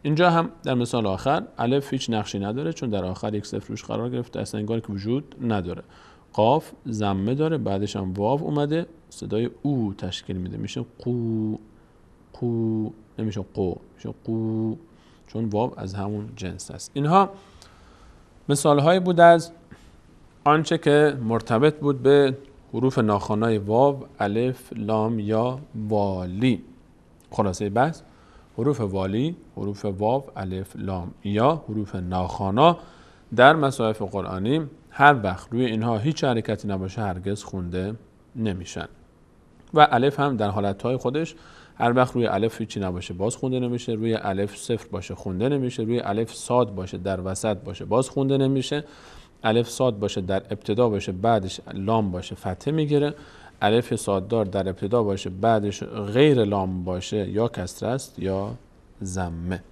اینجا هم در مثال آخر الف هیچ نقشی نداره، چون در آخر یک صفر روش قرار گرفته، اصلا انگار که وجود نداره. قاف ضمه داره، بعدش هم واو اومده، صدای او تشکیل میده، میشه قو، قو، نمیشه قو، میشه قو، چون واو از همون جنس است. اینها مثال هایی بود از آنچه که مرتبط بود به حروف ناخوانای واو، الف، لام یا والی. خلاصه بحث: حروف والی، حروف واو، الف، لام یا حروف ناخوانا در مصاحف قرآنی هر وقت روی اینها هیچ حرکتی نباشه هرگز خونده نمیشن. و الف هم در حالتهای خودش هر وقت روی الف هیچی نباشه باز خونده نمیشه، روی الف صفر باشه خونده نمیشه، روی الف صاد باشه در وسط باشه باز خونده نمیشه، الف صاد باشه در ابتدا باشه بعدش لام باشه فتحه میگیره، الف صاددار در ابتدا باشه بعدش غیر لام باشه یا کسره است یا ضمه.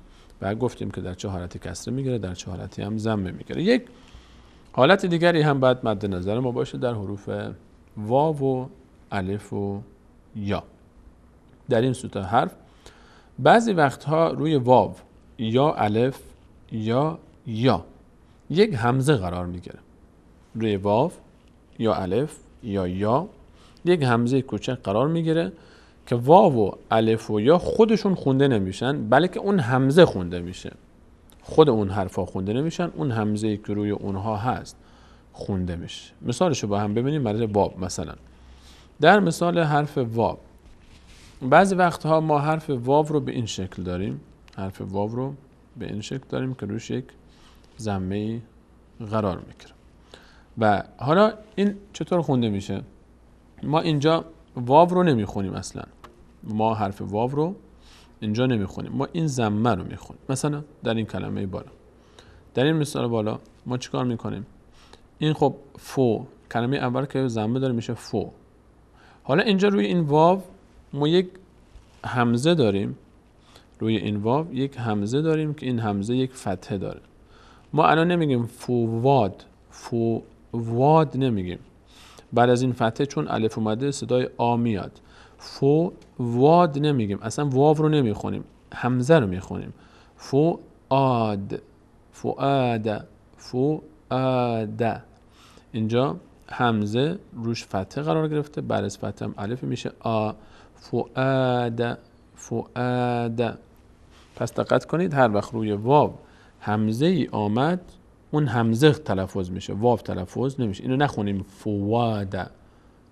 و گفتیم که در چه حالتی کسره میگیره، در چه حالتی هم ضمه میگیره. یک حالت دیگری هم باید مد نظر ما باشه در حروف واو و الف و یا. در این سه تا حرف بعضی وقتها روی واو یا الف یا یک همزه قرار میگیره. روی واو یا الف یا یک همزه کوچک قرار میگیره که واو و الف و یا خودشون خونده نمیشن، بلکه اون همزه خونده میشه. خود اون حرفا خونده نمیشن، اون همزه که روی اونها هست خونده میشه. مثالشو با هم ببینیم. برای واو مثلا، در مثال حرف واو، بعضی وقتها ما حرف واو رو به این شکل داریم، حرف واو رو به این شکل داریم که روش یک ضمه قرار میگیره. و حالا این چطور خونده میشه؟ ما اینجا واو رو نمیخونیم اصلا، ما حرف واو رو اینجا نمیخونیم، ما این ضمه رو میخونیم. مثلا در این کلمه بالا، در این مثال بالا ما چیکار میکنیم؟ این خب فو، کلمه اول که ضمه داره میشه فو. حالا اینجا روی این واو ما یک همزه داریم، روی این واو یک همزه داریم که این همزه یک فتحه داره. ما الان نمیگیم فواد، فواد نمیگیم، بعد از این فتحه چون الف اومده صدای آ میاد. فواد نمیگیم، اصلا واو رو نمیخونیم، همزه رو میخونیم. فواد، فواد، فواد. اینجا همزه روش فتحه قرار گرفته، بعد از فتحه هم الف میشه آ. فواد، فواد. پس دقت کنید هر وقت روی واو همزه ای آمد، اون همزه تلفظ میشه، واو تلفظ نمیشه. اینو نخونیم فواد،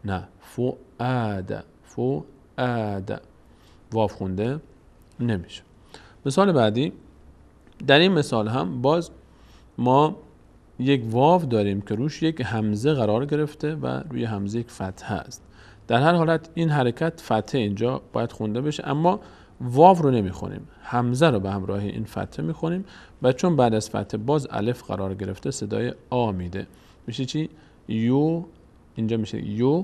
نه فواد، فواد، واو خونده نمیشه. مثال بعدی، در این مثال هم باز ما یک واو داریم که روش یک همزه قرار گرفته و روی همزه یک فتحه است. در هر حالت این حرکت فتحه اینجا باید خونده بشه، اما واو رو نمیخونیم، همزه رو به همراه این فتحه میخونیم و چون بعد از فتحه باز الف قرار گرفته صدای آ میده. میشه چی؟ یو، اینجا میشه یو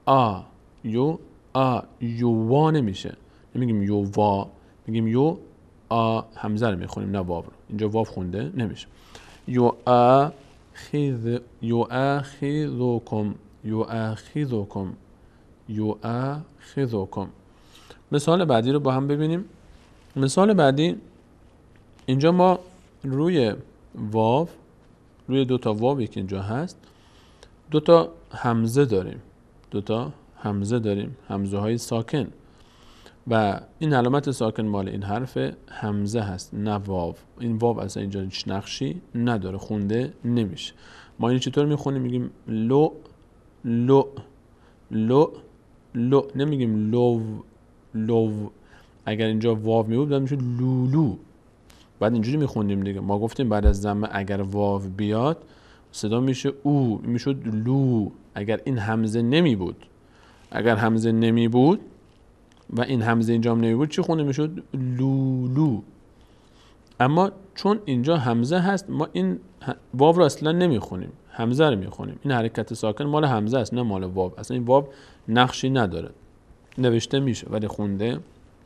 آ، یو آ، یووا نمیشه، نمیگیم یووا، میگیم یو آ، همزه رو میخونیم نه واو رو. اینجا واو خونده نمیشه. یؤاخذکم، یؤاخذکم، یؤاخذکم. مثال بعدی رو با هم ببینیم. مثال بعدی، اینجا ما روی واو، روی دوتا واوی که اینجا هست، دوتا همزه داریم، دوتا همزه داریم، همزه های ساکن و این علامت ساکن مال این حرف همزه هست نه واو. این واو اصلا اینجا هیچ نقشی نداره، خونده نمیشه. ما این چطور میخونیم؟ میگیم لو لو لو لو، نمیگیم لو لو. اگر اینجا واو می بود بعد میشد لولو، بعد اینجوری میخوندیم دیگه. ما گفتیم بعد از ضمه اگر واو بیاد صدا میشه او، میشد لو. اگر این همزه نمی بود، اگر همزه نمی بود و این همزه اینجا هم نمی بود چی خونده میشد؟ لولو. اما چون اینجا همزه هست ما این واو رو اصلا نمیخونیم، همزه رو میخونیم. این حرکت ساکن مال همزه است نه مال واو. اصلا این واو نقشی نداره، نوشته میشه ولی خونده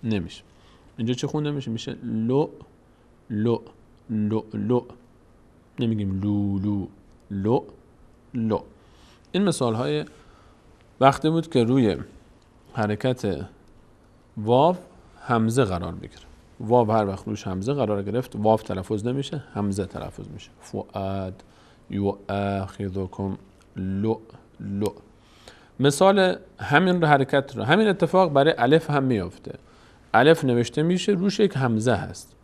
نمیشه. اینجا چه خونده میشه؟ میشه لو لو لو لو، نمیگیم لولو، لو لو. این مثال های وقتی بود که روی حرکت واو همزه قرار بگیره. واو هر وقت روش همزه قرار گرفت واو تلفظ نمیشه، همزه تلفظ میشه. فؤاد، یؤاخذکم، لو لو. مثال همین حرکت رو، همین اتفاق برای الف هم میافته. الف نوشته میشه روش یک همزه هست،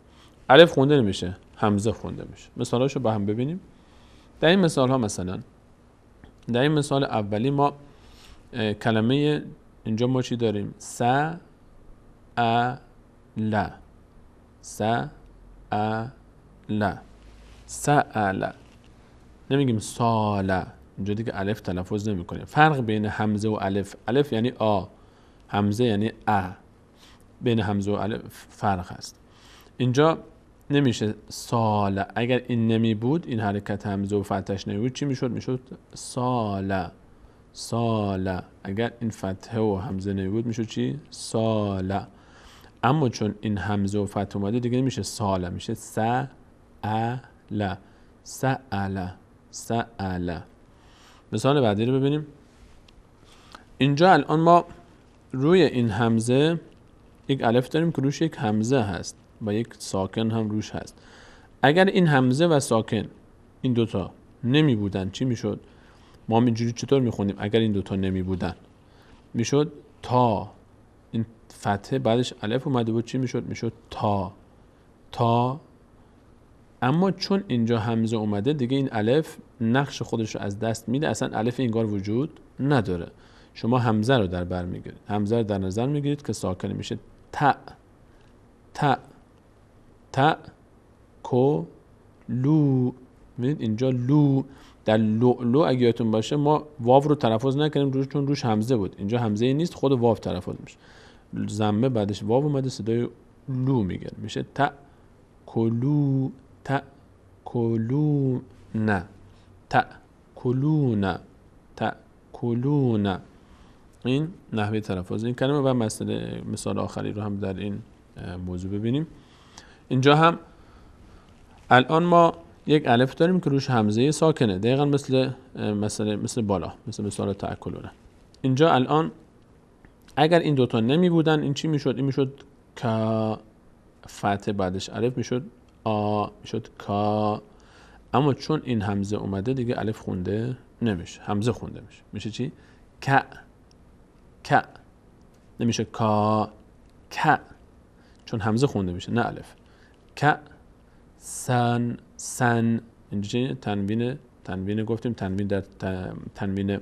الف خونده نمیشه، همزه خونده میشه. مثالاشو با هم ببینیم. در این مثال ها مثلا در این مثال اولی ما کلمه اینجا ما چی داریم؟ س ا ل، س ا ل، س ا ل. نمیگیم ساله، اینجا دیگه الف تلفظ نمی کنیم. فرق بین همزه و الف، الف یعنی آ، همزه یعنی ا. بین همزه و الف فرق هست. اینجا نمیشه ساله. اگر این نمی بود، این حرکت همزه و فتحش نمی بود چی میشد؟ میشد ساله، ساله. اگر این فتحه و همزه نمی بود میشد چی؟ ساله. اما چون این همزه و فتحه اومده دیگه نمیشه ساله، میشه س ا ل، س ا ل، س ا ل. مثال بعدی رو ببینیم. اینجا الان ما روی این همزه یک الف داریم که روش یک همزه هست و یک ساکن هم روش هست. اگر این همزه و ساکن این دوتا نمی بودن چی می شد؟ ما هم اینجوری چطور میخونیم اگر این دوتا نمی بودن؟ میشد تا، این فتحه بعدش الف اومده بود چی میشد؟ میشد تا. اما چون اینجا همزه اومده دیگه این الف نقش خودش رو از دست میده، اصلا الف اینگار وجود نداره. شما همزه رو در بر میگیرید، همزه رو در نظر میگیرید که ساکن میشه تا کو لو. ببینید اینجا لو، در لو اگه یادتون باشه ما واو رو تلفظ نکردیم روش، چون روش همزه بود. اینجا همزه ای نیست، خود واو تلفظ میشه. ضمه بعدش واو اومده، صدای لو میگه، میشه تا کلو نه کلون. این نحوه تلفظ این کلمه. و مثال آخری رو هم در این موضوع ببینیم. اینجا هم الان ما یک الف داریم که روش همزه ساکنه، دقیقا مثل بالا، مثل مثال تأکلونه. اینجا الان اگر این دوتا نمی بودن این چی میشد؟ این میشد کا، فتح بعدش الف میشد میشد کا. اما چون این همزه اومده دیگه الف خونده نمیشه، همزه خونده میشه چی؟ کا. نمیشه کا چون همزه خونده میشه نه الف. کا سن. اینجا چی؟ تنوین گفتیم، تنوین در تنوین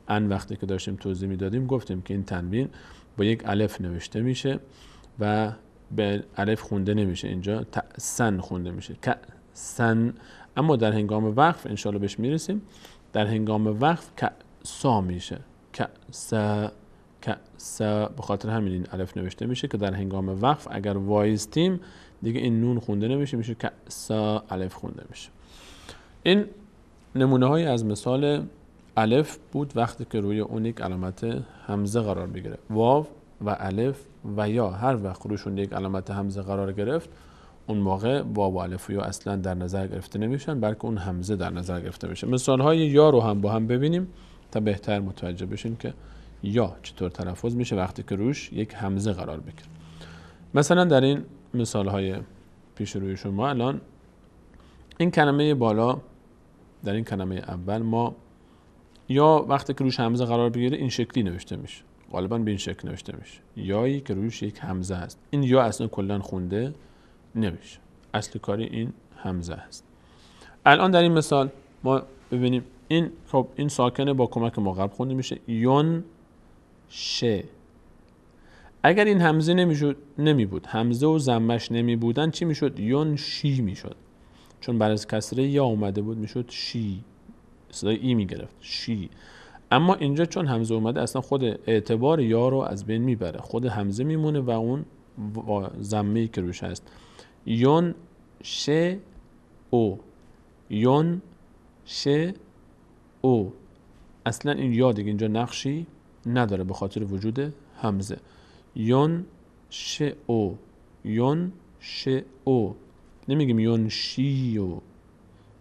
ان وقتی که داشتیم توضیح میدادیم گفتیم که این تنوین با یک الف نوشته میشه و به الف خونده نمیشه، اینجا سن خونده میشه که سن. اما در هنگام وقف انشالله بهش میرسیم، در هنگام وقف که سا میشه، که سا. به خاطر همین این الف نوشته میشه که در هنگام وقف اگر وایستیم دیگه این نون خونده نمیشه، میشه که سا الف خونده میشه. این نمونه های از مثال الف بود وقتی که روی اون یک علامت همزه قرار بگیره. واو و الف و یا هر وقت روشون یک علامت همزه قرار گرفت، اون موقع واو و الف و یا اصلا در نظر گرفته نمیشن، بلکه اون همزه در نظر گرفته میشه. مثال های یا رو هم با هم ببینیم تا بهتر متوجه بشیم که یا چطور تلفظ میشه وقتی که روش یک همزه قرار بگیره. مثلا در این مثال های پیش روی شما الان این کلمه بالا، در این کلمه اول ما یا وقتی که روش همزه قرار بگیره این شکلی نوشته میشه، غالبا به این شکل نوشته میشه، یایی که روش یک همزه هست. این یا اصلا کلا خونده نمیشه، اصل کاری این همزه هست. الان در این مثال ما ببینیم این خب این ساکنه با کمک مقرب خونده میشه یون شه. اگر این همزه نمی بود، همزه و ضمش نمی بودن چی میشد؟ یون شی میشد، چون بعد از کسره یا اومده بود میشد شی، صدای ای میگرفت شی. اما اینجا چون همزه اومده اصلا خود اعتبار یا رو از بین میبره، خود همزه میمونه و اون ضمه‌ای که روش هست یون شه او، یون شه او. اصلا این یا دیگه اینجا نقشی نداره به خاطر وجود همزه. یون شه او، یون شه او. نمیگیم یون شی او،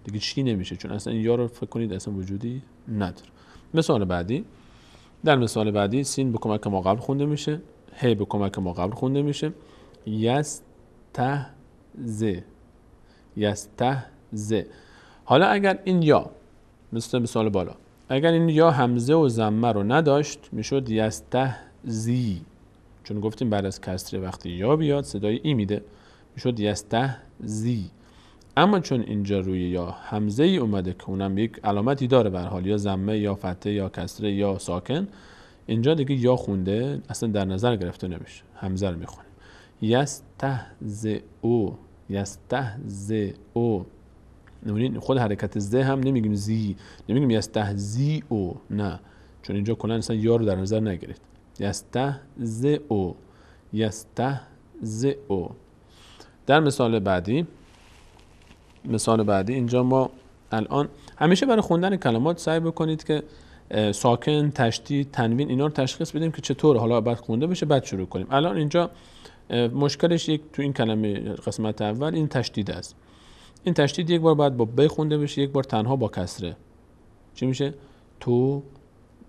دیگه چی نمیشه، چون اصلا این یا رو فکر کنید اصلا وجودی نداره. مثال بعدی، در مثال بعدی سین به کمک ما قبل خونده میشه، هی به کمک ما قبل خونده میشه، یستهزه. حالا اگر این یا مثال بالا، اگر این یا همزه و ضمه رو نداشت میشد یستهزی، چون گفتیم بعد از کسره وقتی یا بیاد صدای ای میده، میشد یستهزی. اما چون اینجا روی یا همزه ای اومده که اونم یک علامتی داره به هر حال، یا ضمه یا فتحه یا کسره یا ساکن، اینجا دیگه یا خونده اصلا در نظر گرفته نمیشه، همزه رو میخونیم. یستهزئو. نمونین خود حرکت ز هم نمیگیم زی، نمیگیم یستهزئو، نه، چون اینجا کلا اصلا یا رو در نظر نگرفت. یستهزئو. در مثال بعدی اینجا ما الان همیشه برای خوندن کلمات سعی بکنید که ساکن، تشدید، تنوین اینا رو تشخیص بدیم که چطور حالا بعد خونده بشه بعد شروع کنیم. الان اینجا مشکلش تو این کلمه قسمت اول این تشدید است. این تشدید یک بار باید با ب خونده بشه، یک بار تنها با کسره. چی میشه؟ تو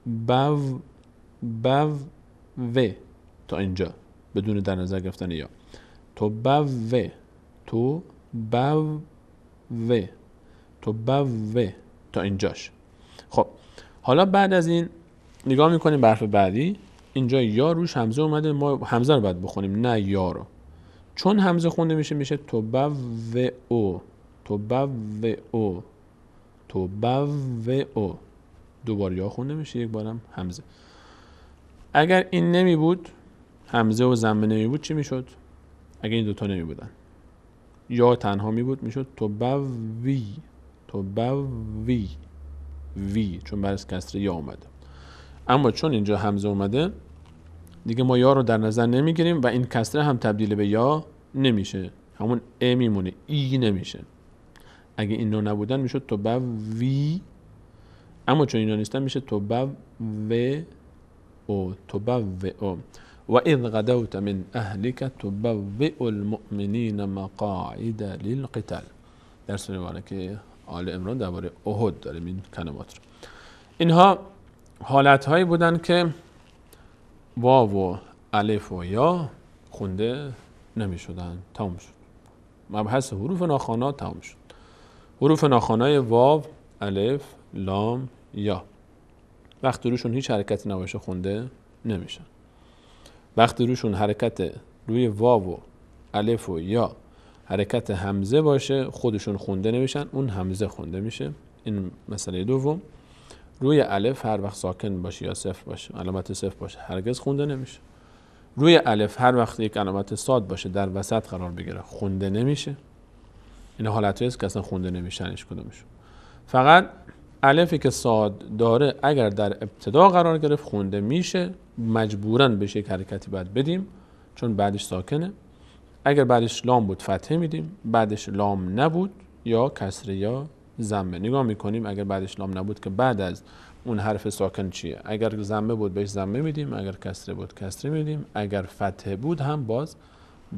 بو و تا اینجا بدون در نظر گرفتن یا. تو بو تا اینجاش. خب حالا بعد از این نگاه میکنیم به حرف بعدی. اینجا یا روش همزه اومده، ما همزه رو باید بخونیم نه یا رو. چون همزه خونده میشه توبوئ، توبوئ، توبوئ. دوبار یا خونده میشه، یک بارم همزه. اگر این نمی بود، همزه و ضمه نمی بود، چی میشد؟ اگر این دوتا نمی بودن، یا تنها می بود، میشد توبوی، توبوی، وی، چون بر از کسره یا اومده. اما چون اینجا همزه اومده دیگه ما یا رو در نظر نمیگیریم و این کسره هم تبدیل به یا نمیشه، همون ا میمونه، ای نمیشه. اگه اینا نبودن میشد توبوی، اما چون اینا نیستن میشه توبوئ، توبوئ. و اذ غدوت من اهلک تبوئ المؤمنین مقاعد للقتال. در سوره مبارکه آل عمران درباره احد داریم این کلمات رو. اینها حالت هایی بودن که واو و الف و یا خونده نمی شدن. تمام شد. مبحث حروف ناخوانا تمام شد. حروف ناخوانای واو، الف، لام، یا وقتی روشون هیچ حرکتی نباشه خونده نمیشن. وقتی روشون حرکت روی واو و الف و یا حرکت همزه باشه خودشون خونده نمیشن، اون همزه خونده میشه. این مسئله دوم. روی الف هر وقت ساکن باشه یا صفر باشه، علامت صفر باشه، هرگز خونده نمیشه. روی الف هر وقت یک علامت صاد باشه در وسط قرار بگیره خونده نمیشه. این حالتایی است که اصلا خونده نمیشن هیچ کدومشون. فقط الفی که صاد داره اگر در ابتدا قرار گرفت خونده میشه، مجبوراً بهش یک حرکتی باید بدیم چون بعدش ساکنه. اگر بعدش لام بود فتحه میدیم، بعدش لام نبود یا کسره یا ضمه. نگاه میکنیم اگر بعدش لام نبود که بعد از اون حرف ساکن چیه. اگر ضمه بود بهش ضمه میدیم، اگر کسره بود کسره میدیم، اگر فتحه بود هم باز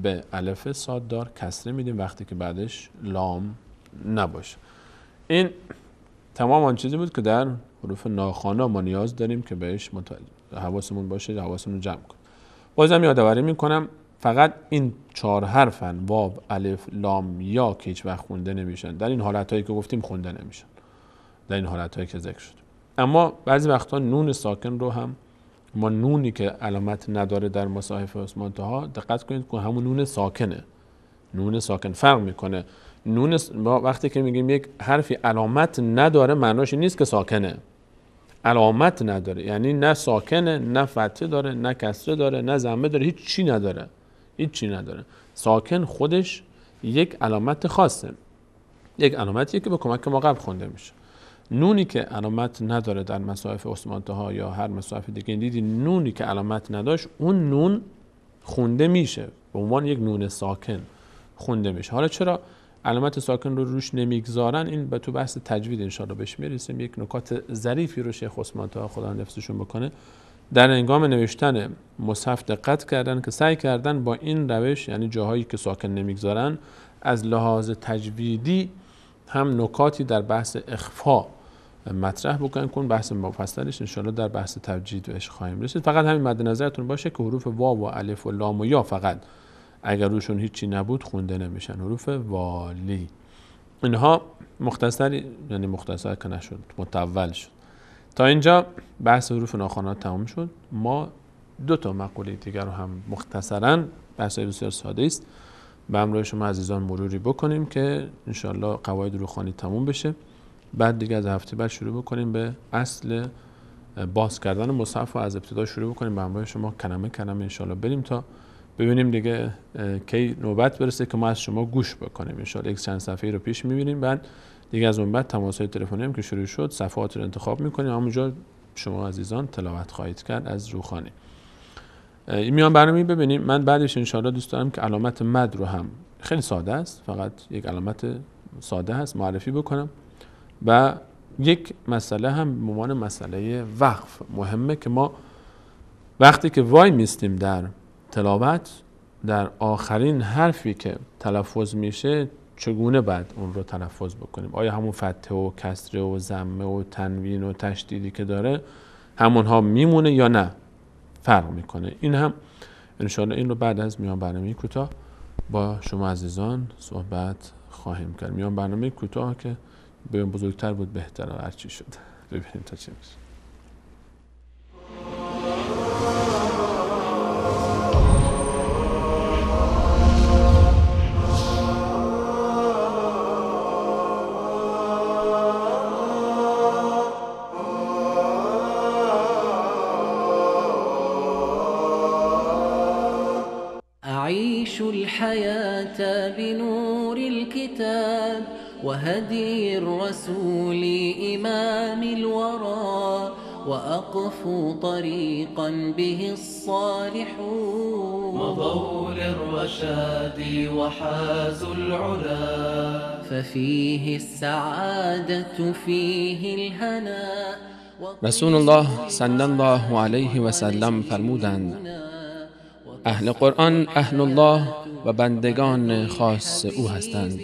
به الف صاد دار کسره میدیم وقتی که بعدش لام نباشه. این تمام آن چیزی بود که در حروف ناخوانا ما نیاز داریم که بهش حواسمون باشه، حواسمون رو جمع کنیم. بازم یادآوری میکنم فقط این 4 حرفن، واو، الف، لام، یا که هیچ وقت خونده نمیشن. در این حالتایی که گفتیم خونده نمیشن، در این حالتایی که ذکر شد. اما بعضی وقتا نون ساکن رو هم ما، نونی که علامت نداره در مصاحف عثمان طه، دقت کنید که همون نون ساکنه. نون ساکن فرق میکنه. نون وقتی که میگیم یک حرفی علامت نداره معناش نیست که ساکنه. علامت نداره یعنی نه ساکنه، نه فتحه داره، نه کسره داره، نه ضمه داره، هیچ چی نداره. هیچ چی نداره. ساکن خودش یک علامت خاصه، یک علامتیه که به کمک ما قبل خونده میشه. نونی که علامت نداره در مصاحف عثمان طه یا هر مصاحف دیگه دیدی نونی که علامت نداشت، اون نون خونده میشه، به عنوان یک نون ساکن خونده میشه. حالا چرا علامت ساکن رو روش نمیگذارن؟ این به تو بحث تجوید ان شاءالله بهش میرسیم. یک نکات ظریفی رو شیخ عثمان طه خدا حفظشون بکنه در هنگام نوشتن مصحف دقت کردن که سعی کردن با این روش، یعنی جاهایی که ساکن نمیگذارن، از لحاظ تجویدی هم نکاتی در بحث اخفا مطرح بکنن. کن بحث مفصلش ان شاءالله در بحث تجوید بهش خواهیم رسید. فقط همین مد نظرتون باشه که حروف واو و الف و لام و یا فقط اگر روشون هیچی نبود خونده نمیشن. حروف والی اینها مختصری، یعنی مختصر که نشد، متول شد. تا اینجا بحث حروف ناخوانا تمام شد. ما 2 مقوله دیگر رو هم مختصرا، بحث بسیار ساده است، به همراه شما عزیزان مروری بکنیم که انشالله قواعد روخانی تموم بشه. بعد دیگه از هفته بعد شروع بکنیم به اصل باز کردن مصحف و از ابتدا شروع بکنیم به همراه شما کلمه کلمه انشالله بریم تا ببینیم دیگه کی نوبت برسه که ما از شما گوش بکنیم. انشالله یک چند صفحه رو پیش میبینیم، بعد دیگه از اون بعد تماس‌های تلفنی هم که شروع شد صفحات رو انتخاب میکنیم، همونجا شما عزیزان تلاوت خواهید کرد از روخانی. میان برنامه ببینیم. من بعدش انشالله دوست دارم که علامت مد رو هم خیلی ساده است، فقط یک علامت ساده هست، معرفی بکنم و یک مسئله هم به عنوان مسئله وقف مهمه که ما وقتی که وای میستیم در تلاوت، در آخرین حرفی که تلفظ میشه چگونه بعد اون رو تلفظ بکنیم. آیا همون فتحه و کسره و ضمه و تنوین و تشدیدی که داره همونها میمونه یا نه فرق میکنه؟ این هم انشاءالله این رو بعد از میان برنامه کوتاه با شما عزیزان صحبت خواهیم کرد. میان برنامه کوتاه که بزرگتر بود بهتره، هرچی شد ببینیم تا چه میشه. أعيش الحياة بنور الكتاب وهدي الرسول إمام الورى، وأقفو طريقا به الصالحون مضوا للرشاد وحازوا العلا، ففيه السعادة فيه الهنا. رسول الله صلی الله علیه و سلم فرمودند اهل قرآن اهل الله و بندگان خاص او هستند.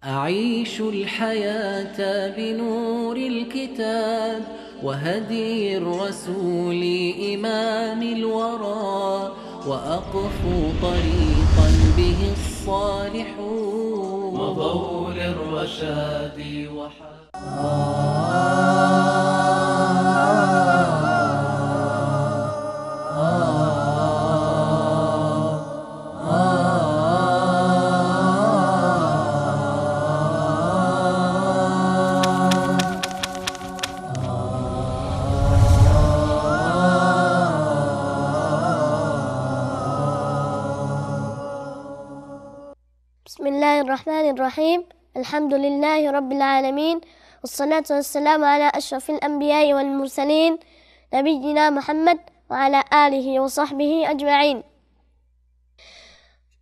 أعيش الحياة بنور الكتاب وهدي الرسول إمام الورى، وأقفو طريقا به الصالحون مضوا للرشاد بسم الله الرحمن الرحيم. الحمد لله رب العالمين، والصلاة والسلام على أشرف الأنبياء والمرسلين نبينا محمد وعلى آله وصحبه أجمعين.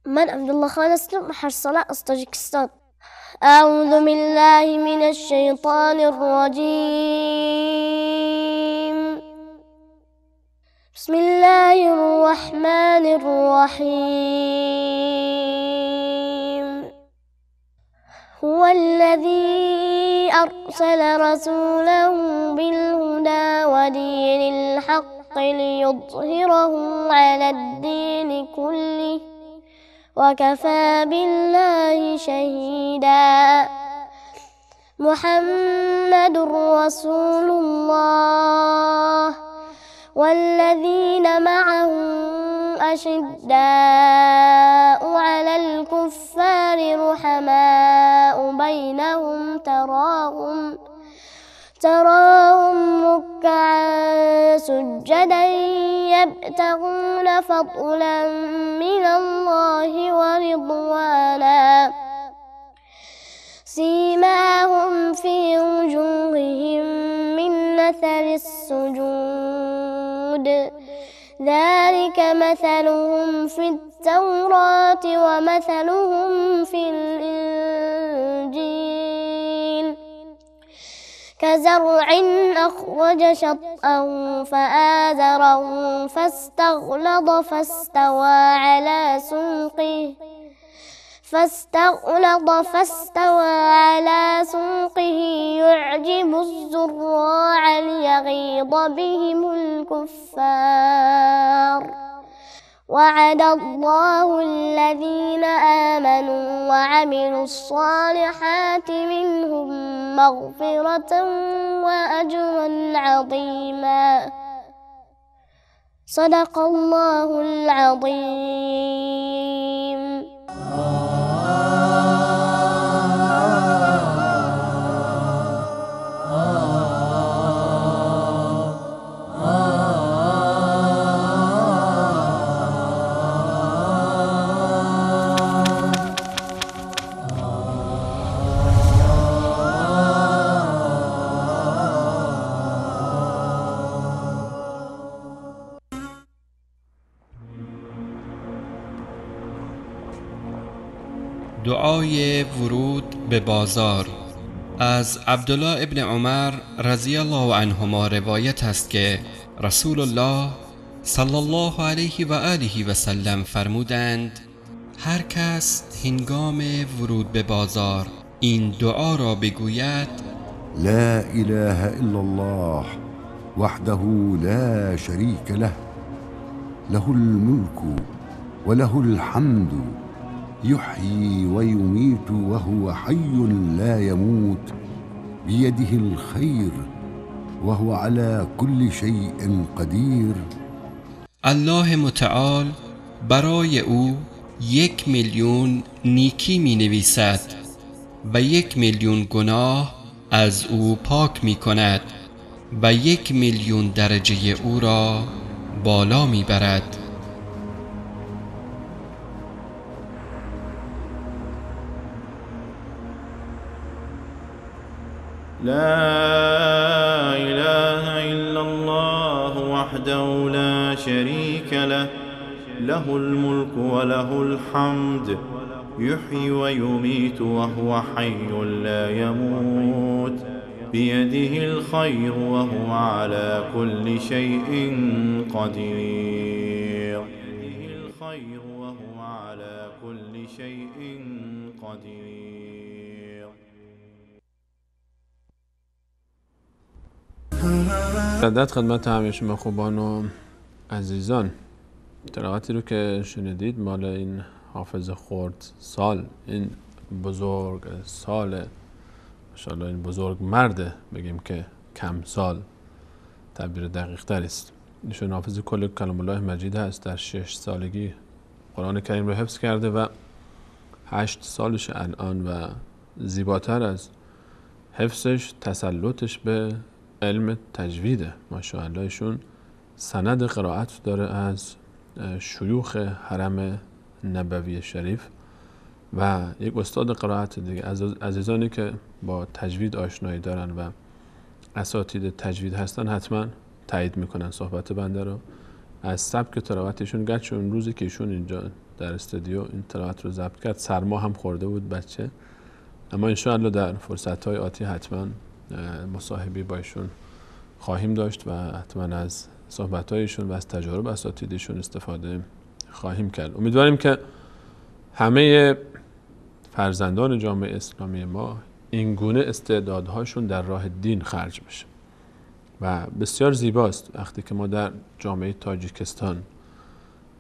من عبد الله خان أسلم محر صلاة أستاجكستان. أعوذ بالله من الشيطان الرجيم. بسم الله الرحمن الرحيم. هو الذي أرسل رسوله بالهدى ودين الحق ليظهره على الدين كله وكفى بالله شهيدا. محمد رسول الله والذين معه أشداء على الكفار رحماء بينهم تراهم ركعا سجدا يبتغون فضلا من الله ورضوانا، سيماهم في وجوههم من أثر السجود، ذلك مثلهم في التوراة ومثلهم في الإنجيل كزرع أخرج شطأه فآزره فاستغلظ فاستوى على سوقه يعجب الزراع ليغيظ بهم الكفار. وعد الله الذين آمنوا وعملوا الصالحات منهم مغفرة وأجرا عظيما. صدق الله العظيم. دعای ورود به بازار. از عبدالله ابن عمر رضی الله عنهما روایت است که رسول الله صلی الله علیه و آله و سلم فرمودند هر کس هنگام ورود به بازار این دعا را بگوید: لا اله الا الله وحده لا شريك له له الملك وله الحمد يحيي ويميت وهو حي لا يموت بيده الخير وهو على كل شيء قدير. الله متعال برای او 1,000,000 نیکی می نویسد و 1,000,000 گناه از او پاک می کند و 1,000,000 درجه او را بالا میبرد. لا إله إلا الله وحده لا شريك له له الملك وله الحمد يحيي ويميت وهو حي لا يموت بيده الخير وهو على كل شيء قدير بيده الخير وهو على كل شيء قدير. ارادت خدمت همه شما خوبان و عزیزان، تلاوتی رو که شنیدید مال این حافظ خرد سال، این بزرگ سال، انشاءالله این بزرگ مرده، بگیم که کم سال تعبیر دقیق تر است. ایشون حافظ کل کلام الله مجید هست، در 6 سالگی قرآن کریم رو حفظ کرده و 8 سالش الان و زیباتر از حفظش تسلطش به علم تجویده. ماشاءالله ایشون سند قرائت داره از شیوخ حرم نبوی شریف و یک استاد قرائت دیگه. عزیزانی که با تجوید آشنایی دارن و اساتید تجوید هستن حتما تایید میکنن صحبت بنده رو از سبک تلاوتشون. گرچه اون روزی که ایشون اینجا در استودیو این تلاوت رو ضبط کرد سرما هم خورده بود بچه، اما انشاءالله در فرصت‌های آتی حتما مصاحبی با ایشون خواهیم داشت و حتما از صحبت‌هایشون و از تجارب اساتیدشون استفاده خواهیم کرد. امیدواریم که همه فرزندان جامعه اسلامی ما این گونه استعدادهاشون در راه دین خرج بشه و بسیار زیباست وقتی که ما در جامعه تاجیکستان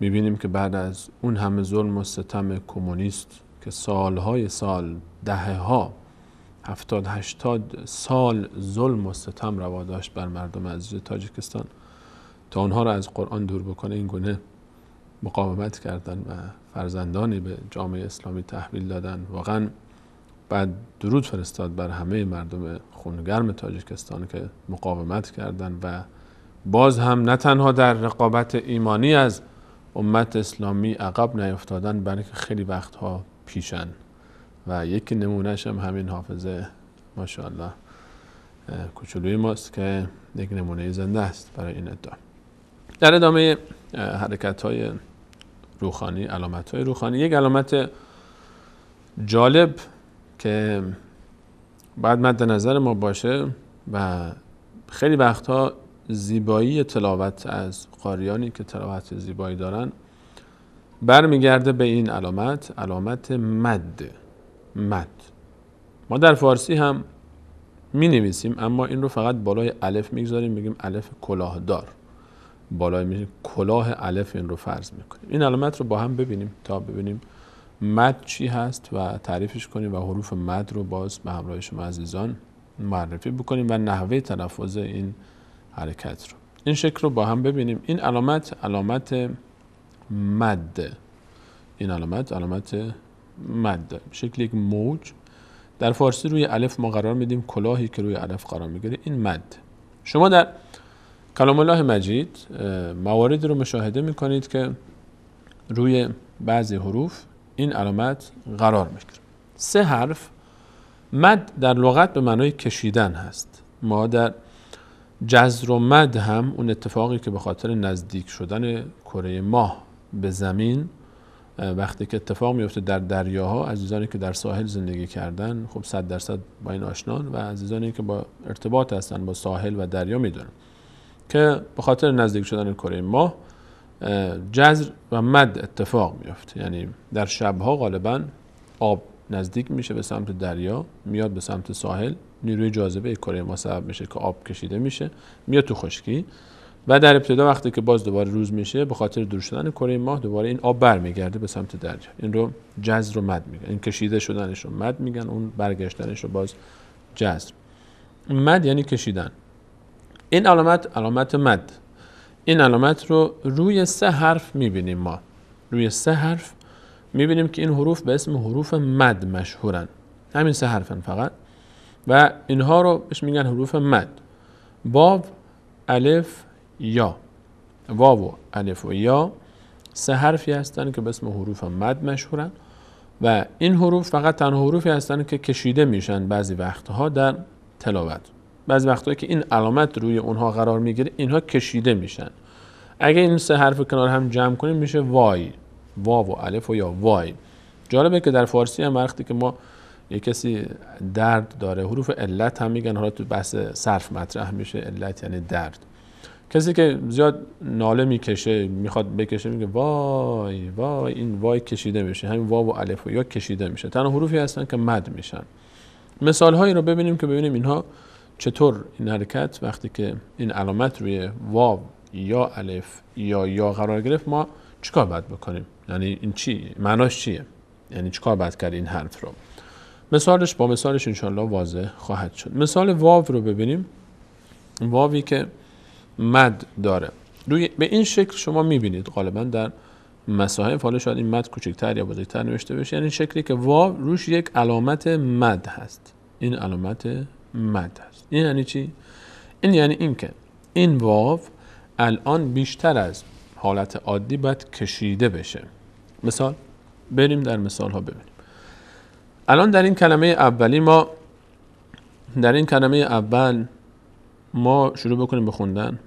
میبینیم که بعد از اون همه ظلم و ستم کمونیست که سالهای سال، دهه‌ها، 70-80 سال ظلم و ستم روا داشت بر مردم عزیز تاجیکستان، تا اونها را از قرآن دور بکنه این گونه مقاومت کردن و فرزندانی به جامعه اسلامی تحویل دادن. واقعا بعد درود فرستاد بر همه مردم خونگرم تاجیکستان که مقاومت کردن و باز هم نه تنها در رقابت ایمانی از امت اسلامی عقب نیفتادن بلکه خیلی وقتها پیشن و یکی نمونهش هم همین حافظه ماشاءالله کوچولوی ماست که یک نمونه زنده است برای این ادعا. در ادامه حرکت‌های روحانی، علامت‌های روحانی، یک علامت جالب که باید مد نظر ما باشه و خیلی وقتها زیبایی تلاوت از قاریانی که تلاوت زیبایی دارن برمیگرده به این علامت مد. ما در فارسی هم می نویسیم اما این رو فقط بالای الف میگذاریم، میگیم الف کلاهدار، بالای میگیم کلاه الف، این رو فرض میکنیم. این علامت رو با هم ببینیم تا ببینیم مد چی هست و تعریفش کنیم و حروف مد رو باز به همراه شما عزیزان معرفی بکنیم و نحوه تلفظ این حرکت رو. این شکل رو با هم ببینیم. این علامت مد، این علامت مد شکل یک موج. در فارسی روی الف ما قرار میدیم، کلاهی که روی الف قرار میگیره این مد. شما در کلام الله مجید مواردی رو مشاهده میکنید که روی بعضی حروف این علامت قرار میگیره. 3 حرف مد در لغت به معنای کشیدن هست. ما در جزر و مد هم اون اتفاقی که به خاطر نزدیک شدن کره ماه به زمین وقتی که اتفاق میفته در دریاها، عزیزانی که در ساحل زندگی کردن خب 100% با این آشنان و عزیزانی که با ارتباط هستن با ساحل و دریا میدونن که به خاطر نزدیک شدن کره ماه جزر و مد اتفاق میفته. یعنی در شبها غالبا آب نزدیک میشه به سمت دریا، میاد به سمت ساحل، نیروی جاذبه کره ماه سبب میشه که آب کشیده میشه میاد تو خشکی و در ابتدا وقتی که باز دوباره روز میشه به خاطر دور شدن کره ماه دوباره این آب برمیگرده به سمت دریا. این رو جزر و مد میگن. این کشیده شدنش رو مد میگن، اون برگشتنش رو باز جزر. مد یعنی کشیدن. این علامت مد. این علامت رو روی 3 حرف میبینیم. ما روی 3 حرف میبینیم که این حروف به اسم حروف مد مشهورن. همین 3 حرفن فقط و اینها رو بهش میگن حروف مد. واو، الف، یا. واو و الف و یا 3 حرفی هستن که به اسم حروف مد مشهورن و این حروف فقط تنها حروفی هستن که کشیده میشن بعضی وقتها در تلاوت. بعضی وقتها که این علامت روی اونها قرار میگیره اینها کشیده میشن. اگه این 3 حرف کنار هم جمع کنیم میشه وای، واو و الف و یا وای. جالبه که در فارسی هم وقتی که ما یک کسی درد داره حروف علت هم میگن، حالا تو بحث صرف مطرح میشه علت یعنی درد. کسی که زیاد ناله میکشه میخواد بکشه میگه وای وای، این وای کشیده میشه، همین واو و الف و یا کشیده میشه، تنها حروفی هستن که مد میشن. مثال هایی رو ببینیم که ببینیم اینها چطور این حرکت وقتی که این علامت روی واو یا الف یا قرار گرفت ما چیکار باید بکنیم، یعنی این چی معناش چیه، یعنی چیکار باید کرد این حرف رو. با مثالش انشالله واضح خواهد شد. مثال واو رو ببینیم. واوی که مد داره به این شکل شما میبینید غالبا در مصاحف، حالا شاید این مد کوچکتر یا بزرگتر نوشته بشه، یعنی شکلی که واو روش یک علامت مد هست. این علامت مد هست. این یعنی چی؟ این یعنی این که این واو الان بیشتر از حالت عادی باید کشیده بشه. مثال بریم در مثال ها ببینیم. الان در این کلمه اول ما شروع بکنیم به خوندن.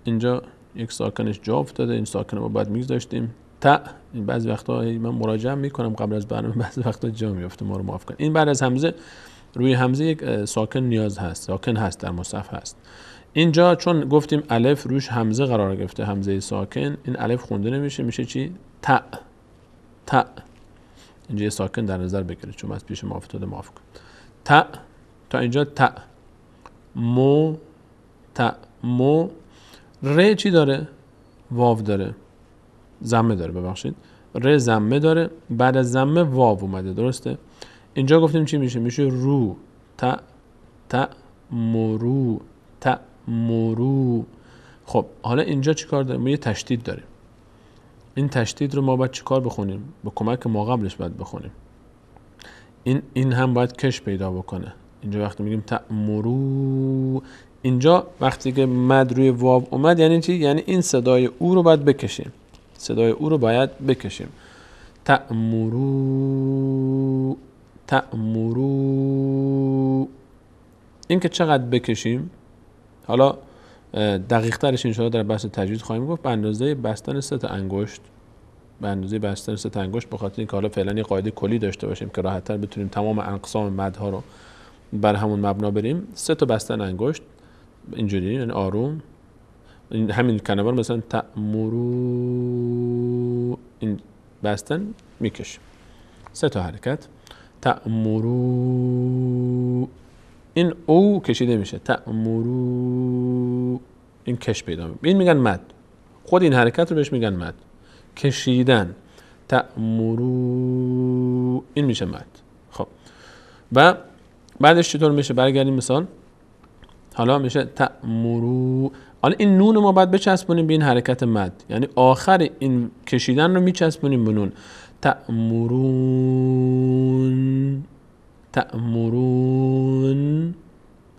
اینجا یک ساکنش جا افتاده، این ساکن رو باید میگذاشتیم. این بعضی وقتا من مراجعه میکنم قبل از برنامه، بعضی وقتا جا میفته، ما رو معاف کن. این بعد از همزه، روی همزه یک ساکن نیاز هست، ساکن هست در مصحف هست. اینجا چون گفتیم الف روش همزه قرار گرفته، همزه ساکن، این الف خونده نمیشه، میشه چی؟ تا. اینجا یه ساکن در نظر بگیرید چون از پیش ما افتاده، معاف کن. تا اینجا مو. ر چی داره؟ واو داره، ضمه داره، ببخشید. ر ضمه داره، بعد از ضمه واو اومده، درسته؟ اینجا گفتیم چی میشه؟ میشه رو. مرو. خب حالا اینجا چی کار داریم؟ ما یه تشدید داریم. این تشدید رو ما باید چی کار بخونیم؟ به کمک ما قبلش باید بخونیم. این هم باید کش پیدا بکنه. اینجا وقتی میگیم مرو، اینجا وقتی که مد روی واو اومد یعنی چی؟ یعنی این صدای او رو باید بکشیم. تأمرو. این که چقدر بکشیم حالا دقیق ترش انشاءالله در بحث تجوید خواهیم گفت. به اندازه بستن 3 انگشت، به خاطر اینکه حالا فعلا یه قاعده کلی داشته باشیم که راحت‌تر بتونیم تمام اقسام مدها رو بر همون مبنا بریم. 3 بستن انگشت اینجوری، یعنی آروم. همین کلمه رو مثلا تأمرو، این بستن میکشیم. 3 حرکت. تأمرو، این او کشیده میشه. تأمرو، این کش پیدا میشه. این میگن مد. خود این حرکت رو بهش میگن مد، کشیدن. تأمرو، این میشه مد. خب و بعدش چطور میشه؟ برگردیم مثال. حالا میشه تأمرو. حالا این نون رو ما باید بچسبونیم به این حرکت مد، یعنی آخر این کشیدن رو میچسبونیم به نون. تأمرون.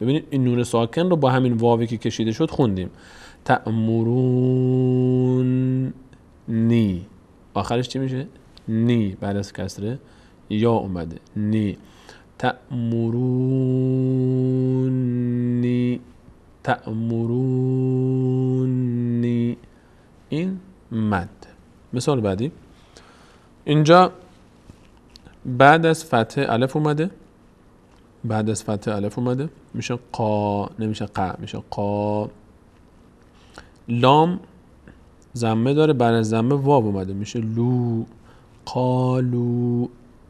ببینید این نون ساکن رو با همین واوی که کشیده شد خوندیم. تأمرون نی. آخرش چی میشه؟ نی. بعد از کسره یا اومده. نی. تأمرونی. این مد. مثال بعدی. اینجا بعد از فتحه الف اومده. میشه قا، نمیشه قا، میشه قا. لام ضمه داره، بعد از ضمه واو اومده، میشه لو.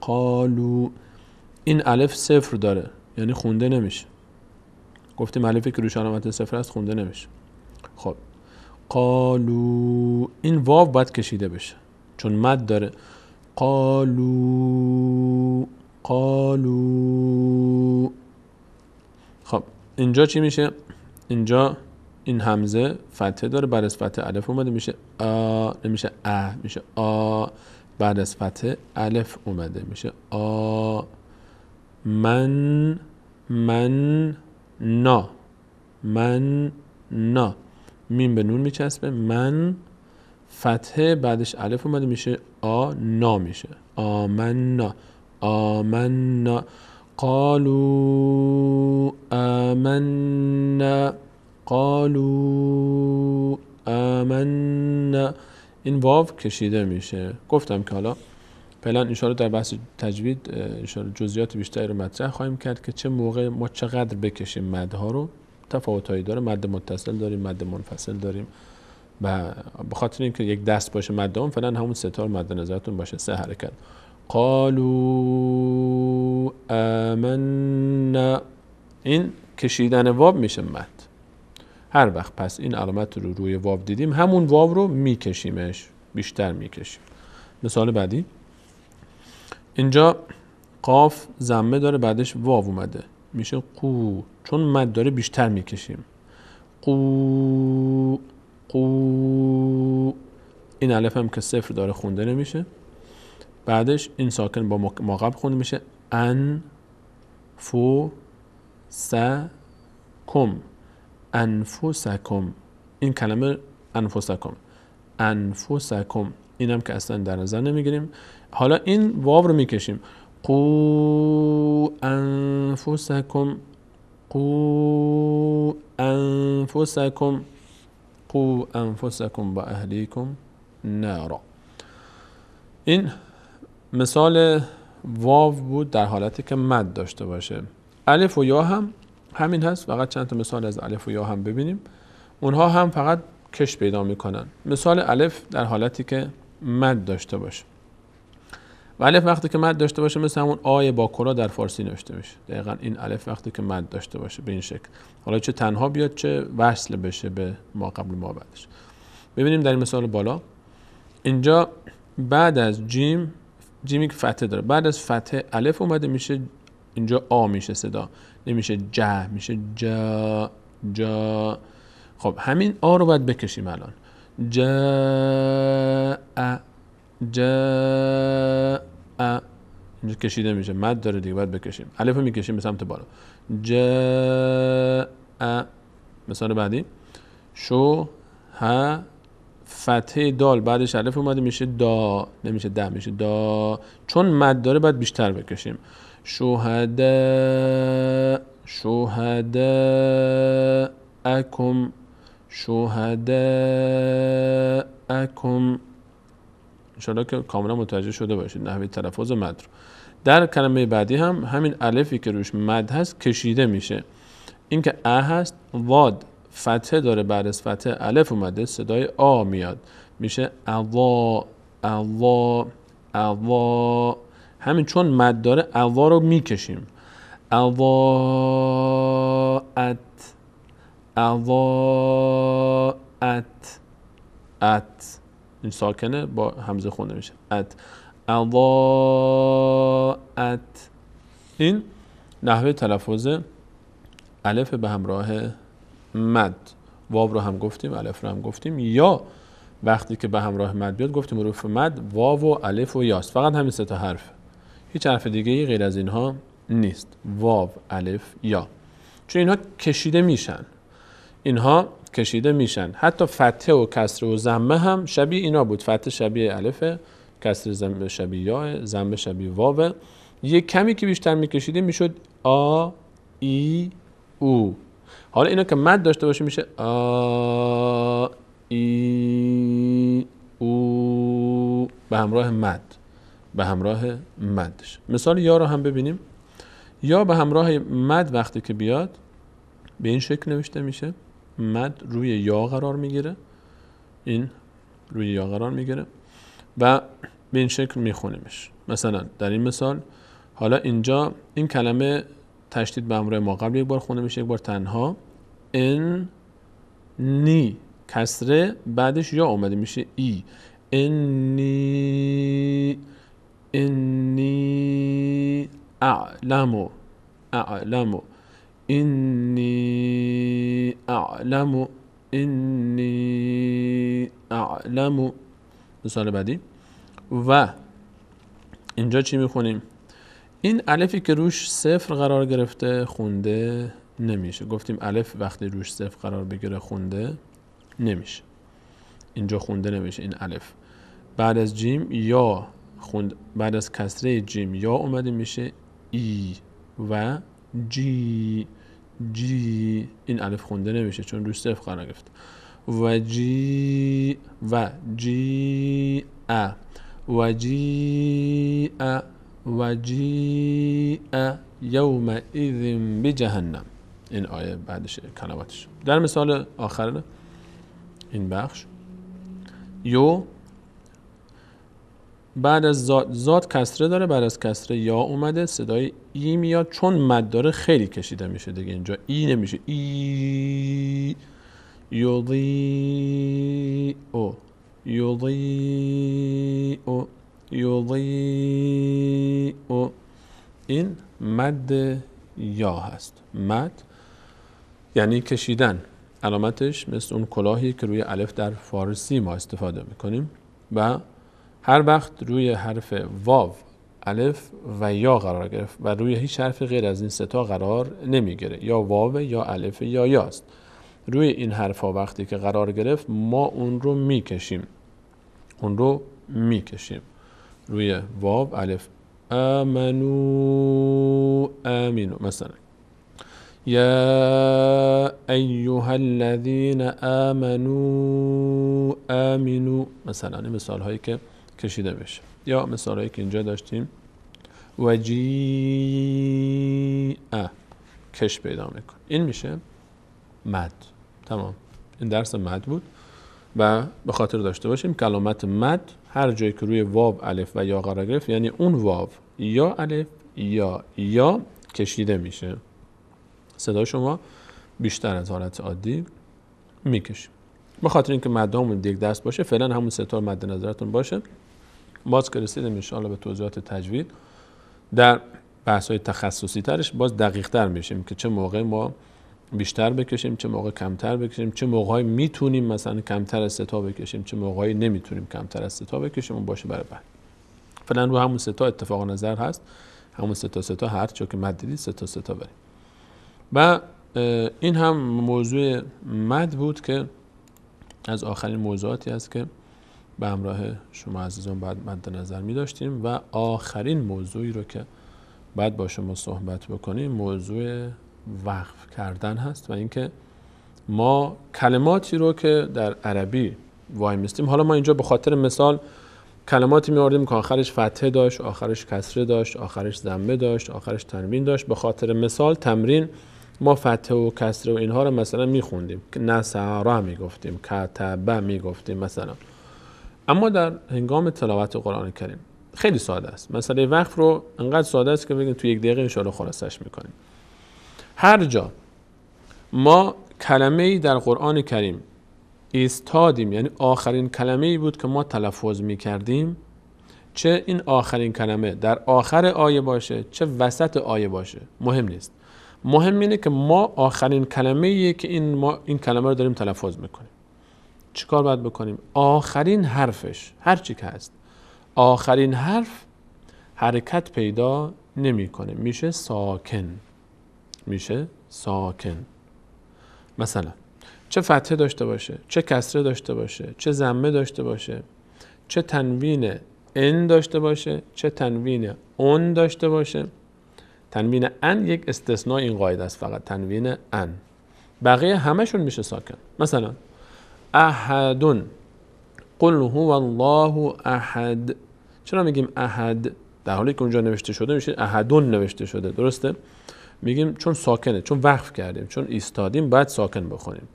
قالو. این الف 0 داره، یعنی خونده نمیشه. گفتیم الفی که روش علامت 0 هست خونده نمیشه. خب قالو، این واو باید کشیده بشه چون مد داره. قالو. خب اینجا چی میشه؟ اینجا این همزه فتحه داره، بعد از فتحه الف اومده، میشه آ، نمیشه ا، میشه آ. بعد از فتحه الف اومده، میشه آ. من نا. میم به نون میچسبه، من، فتحه بعدش الف اومده میشه نا میشه، آمنا، آمنا. قالوا آمنا، قالوا آمنا. این واو کشیده میشه. گفتم که حالا فعلا انشاءالله در بحث تجوید انشاءالله جزئیات بیشتری رو مطرح خواهیم کرد که چه موقع ما چقدر بکشیم مدها رو. تفاوتایی داره، مد متصل داریم، مد منفصل داریم و به خاطر اینکه یک دست باشه مد اون فعلا همون سه تا رو مد نظرتون باشه، 3 حرکت. قالوا آمنا، این کشیدن واو میشه مد. هر وقت پس این علامت رو روی واو دیدیم همون واو رو میکشیمش، بیشتر میکشیم. مثال بعدی، اینجا قاف ضمه داره بعدش واو اومده میشه قو، چون مد داره بیشتر میکشیم. قو، قو. این الف هم که صفر داره خونده نمیشه. بعدش این ساکن با ما قبل خونده میشه ان فو سکم، انفسکم. این کلمه انفسکم، انفسکم، اینم که اصلا در نظر نمیگیریم. حالا این واو رو میکشیم، قو انفسکم، قو انفسکم، قو انفسکم و اهلیکم نارا. این مثال واو بود در حالتی که مد داشته باشه. الف و یا هم همین هست، فقط چند تا مثال از الف و یا هم ببینیم. اونها هم فقط کش پیدا میکنن. مثال الف در حالتی که مد داشته باشه. و الف وقتی که مد داشته باشه مثل همون آی با کلا در فارسی نوشته میشه. دقیقاً این الف وقتی که مد داشته باشه به این شکل، حالا چه تنها بیاد چه وصل بشه به ما قبل ما بعدش. ببینیم در این مثال بالا، اینجا بعد از جیمی که فتحه داره، بعد از فتحه الف اومده میشه، اینجا آ میشه صدا، نمیشه جا، میشه جا، جا. خب همین آ رو باید بکشیم الان. جا، جا، اینجا کشیده میشه، مد داره دیگه، باید بکشیم. الف رو میکشیم به سمت بالا. جا. مثال بعدی، شو ها، فتحه دال بعدش الف اومده میشه دا، نمیشه دا، میشه دا، چون مد داره باید بیشتر بکشیم. شهدا، شهدا اکم، شهدا اکم. انشاءالله که کاملا متوجه شده باشید نحوه تلفظ مد رو. در کلمه بعدی هم همین الفی که روش مد هست کشیده میشه. این که ا هست، واد فتحه داره، بعد از فتحه الف اومده صدای آ میاد، میشه اوا، اوا، اوا. همین چون مد داره اوا رو میکشیم. اوا ات، اوا ات، ات. این ساکنه با همزه خونده میشه، ات، اوا ات. این نحوه تلفظ الف به همراه مد. واو رو هم گفتیم، الف رو هم گفتیم. یا وقتی که به همراه مد بیاد گفتیم حروف مد واو و الف و یاست، فقط همین سه تا حرف، هیچ حرف دیگه ای غیر از اینها نیست. واو، الف، یا. چون اینها کشیده میشن، اینها کشیده میشن. حتی فتحه و کسره و ضمه هم شبیه اینا بود. فتحه شبیه الفه، کسره شبیه یا، ضمه شبیه واو. یک کمی که بیشتر میکشیده میشد آ، ای، او. حالا اینا که مد داشته باشه میشه آ، ای، او، به همراه مد، به همراه مدش. مثال یا رو هم ببینیم. یا به همراه مد وقتی که بیاد به این شکل نوشته میشه، مد روی یا قرار میگیره، این روی یا قرار میگیره و به این شکل میخونیمش. مثلا در این مثال حالا اینجا این کلمه تشدید به همراه ما قبل یک بار خونده میشه، یک بار تنها. ان، نی، کسره بعدش یا اومده میشه ای. انی، انی اعلم، اعلم، انی اعلم، انی اعلم. مثال بعدی. و اینجا چی میخونیم؟ این الفی که روش صفر قرار گرفته خونده نمیشه. گفتیم الف وقتی روش صفر قرار بگیره خونده نمیشه، اینجا خونده نمیشه این الف. بعد از جیم یا بعد از کسره جیم یا اومده میشه ای و جی. این الف خونده نمیشه چون روش صفر قرار گرفته. و جی و جی ا و جی ا و جی ا یومئذ بجهنم. این آیه بعدش کلماتش. در مثال آخر این بخش یو بعد از زاد کسره داره، بعد از کسره یا اومده، صدای ای میاد، چون مد داره خیلی کشیده میشه دیگه، اینجا ای نمیشه، ای یضیء یضیء یضیء. این مد یا هست. مد یعنی کشیدن، علامتش مثل اون کلاهی که روی الف در فارسی ما استفاده میکنیم و هر وقت روی حرف واو، الف و یا قرار گرفت و روی هیچ حرف غیر از این سه تا قرار نمیگیره، یا واو یا الف یا یاست. روی این حرف ها وقتی که قرار گرفت ما اون رو میکشیم. روی واو الف آمنو آمینو مثلا، یا ایها الذین آمنو آمینو مثلا. این مثال هایی که کشیده بشه. یا مثال هایی که اینجا داشتیم و جی کش پیدا میکن. این میشه مد. تمام. این درس مد بود و به خاطر داشته باشیم کلمات مد هر جایی که روی واو الف و یا قرار گرفت یعنی اون واو یا الف یا کشیده میشه. صدای شما بیشتر از حالت عادی میکشیم. به خاطر اینکه مدامون یک دست باشه فعلا همون سه تا مد نظرتون باشه. باز که رسیدیم ان شاءالله به توضیحات تجوید در بحث های تخصصی ترش باز دقیق تر میشیم که چه موقع ما بیشتر بکشیم، چه موقع کمتر بکشیم، چه موقعی میتونیم مثلا کمتر از سه تا بکشیم، چه موقعی نمیتونیم کمتر از سه تا بکشیم. اون باشه برای بعد. فعلا رو همون سه تا اتفاق نظر هست، همون سه تا هر چه که مد دیدید سه تا بریم. و این هم موضوع مد بود که از آخرین موضوعاتی است که به همراه شما عزیزان بعد مد نظر می داشتیم و آخرین موضوعی رو که بعد با شما صحبت بکنیم موضوع وقف کردن هست و اینکه ما کلماتی رو که در عربی وای میستیم، حالا ما اینجا به خاطر مثال کلماتی می‌آوردیم که آخرش فتحه داشت، آخرش کسره داشت، آخرش ضمه داشت، آخرش تنوین داشت. به خاطر مثال تمرین ما فتحه و کسره و اینها رو مثلا میخوندیم که نصارا میگفتیم، کتبه میگفتیم مثلا. اما در هنگام تلاوت قرآن کریم خیلی ساده است. مسئله وقف رو انقدر ساده است که بگیم تو یک دقیقه ان شاءالله خلاصش میکنیم. هر جا ما کلمه‌ای در قرآن کریم ایستادیم، یعنی آخرین کلمه‌ای بود که ما تلفظ میکردیم، چه این آخرین کلمه در آخر آیه باشه چه وسط آیه باشه مهم نیست. مهم اینه که ما آخرین کلمه‌ایه که ما این کلمه رو داریم تلفظ میکنیم. چیکار باید بکنیم؟ آخرین حرفش هر چی که هست، آخرین حرف حرکت پیدا نمیکنه، میشه ساکن. مثلا چه فتحه داشته باشه، چه کسره داشته باشه، چه ضمه داشته باشه، چه تنوین ان داشته باشه، چه تنوین اون داشته باشه. تنوین ان یک استثناء این قاعده است، فقط تنوین ان. بقیه همشون میشه ساکن. مثلا احدون، قل هو الله احد. چرا میگیم احد در حالی که اونجا نوشته شده میشه احدون نوشته شده؟ درسته؟ میگیم چون ساکنه، چون وقف کردیم، چون ایستادیم باید ساکن بخونیم.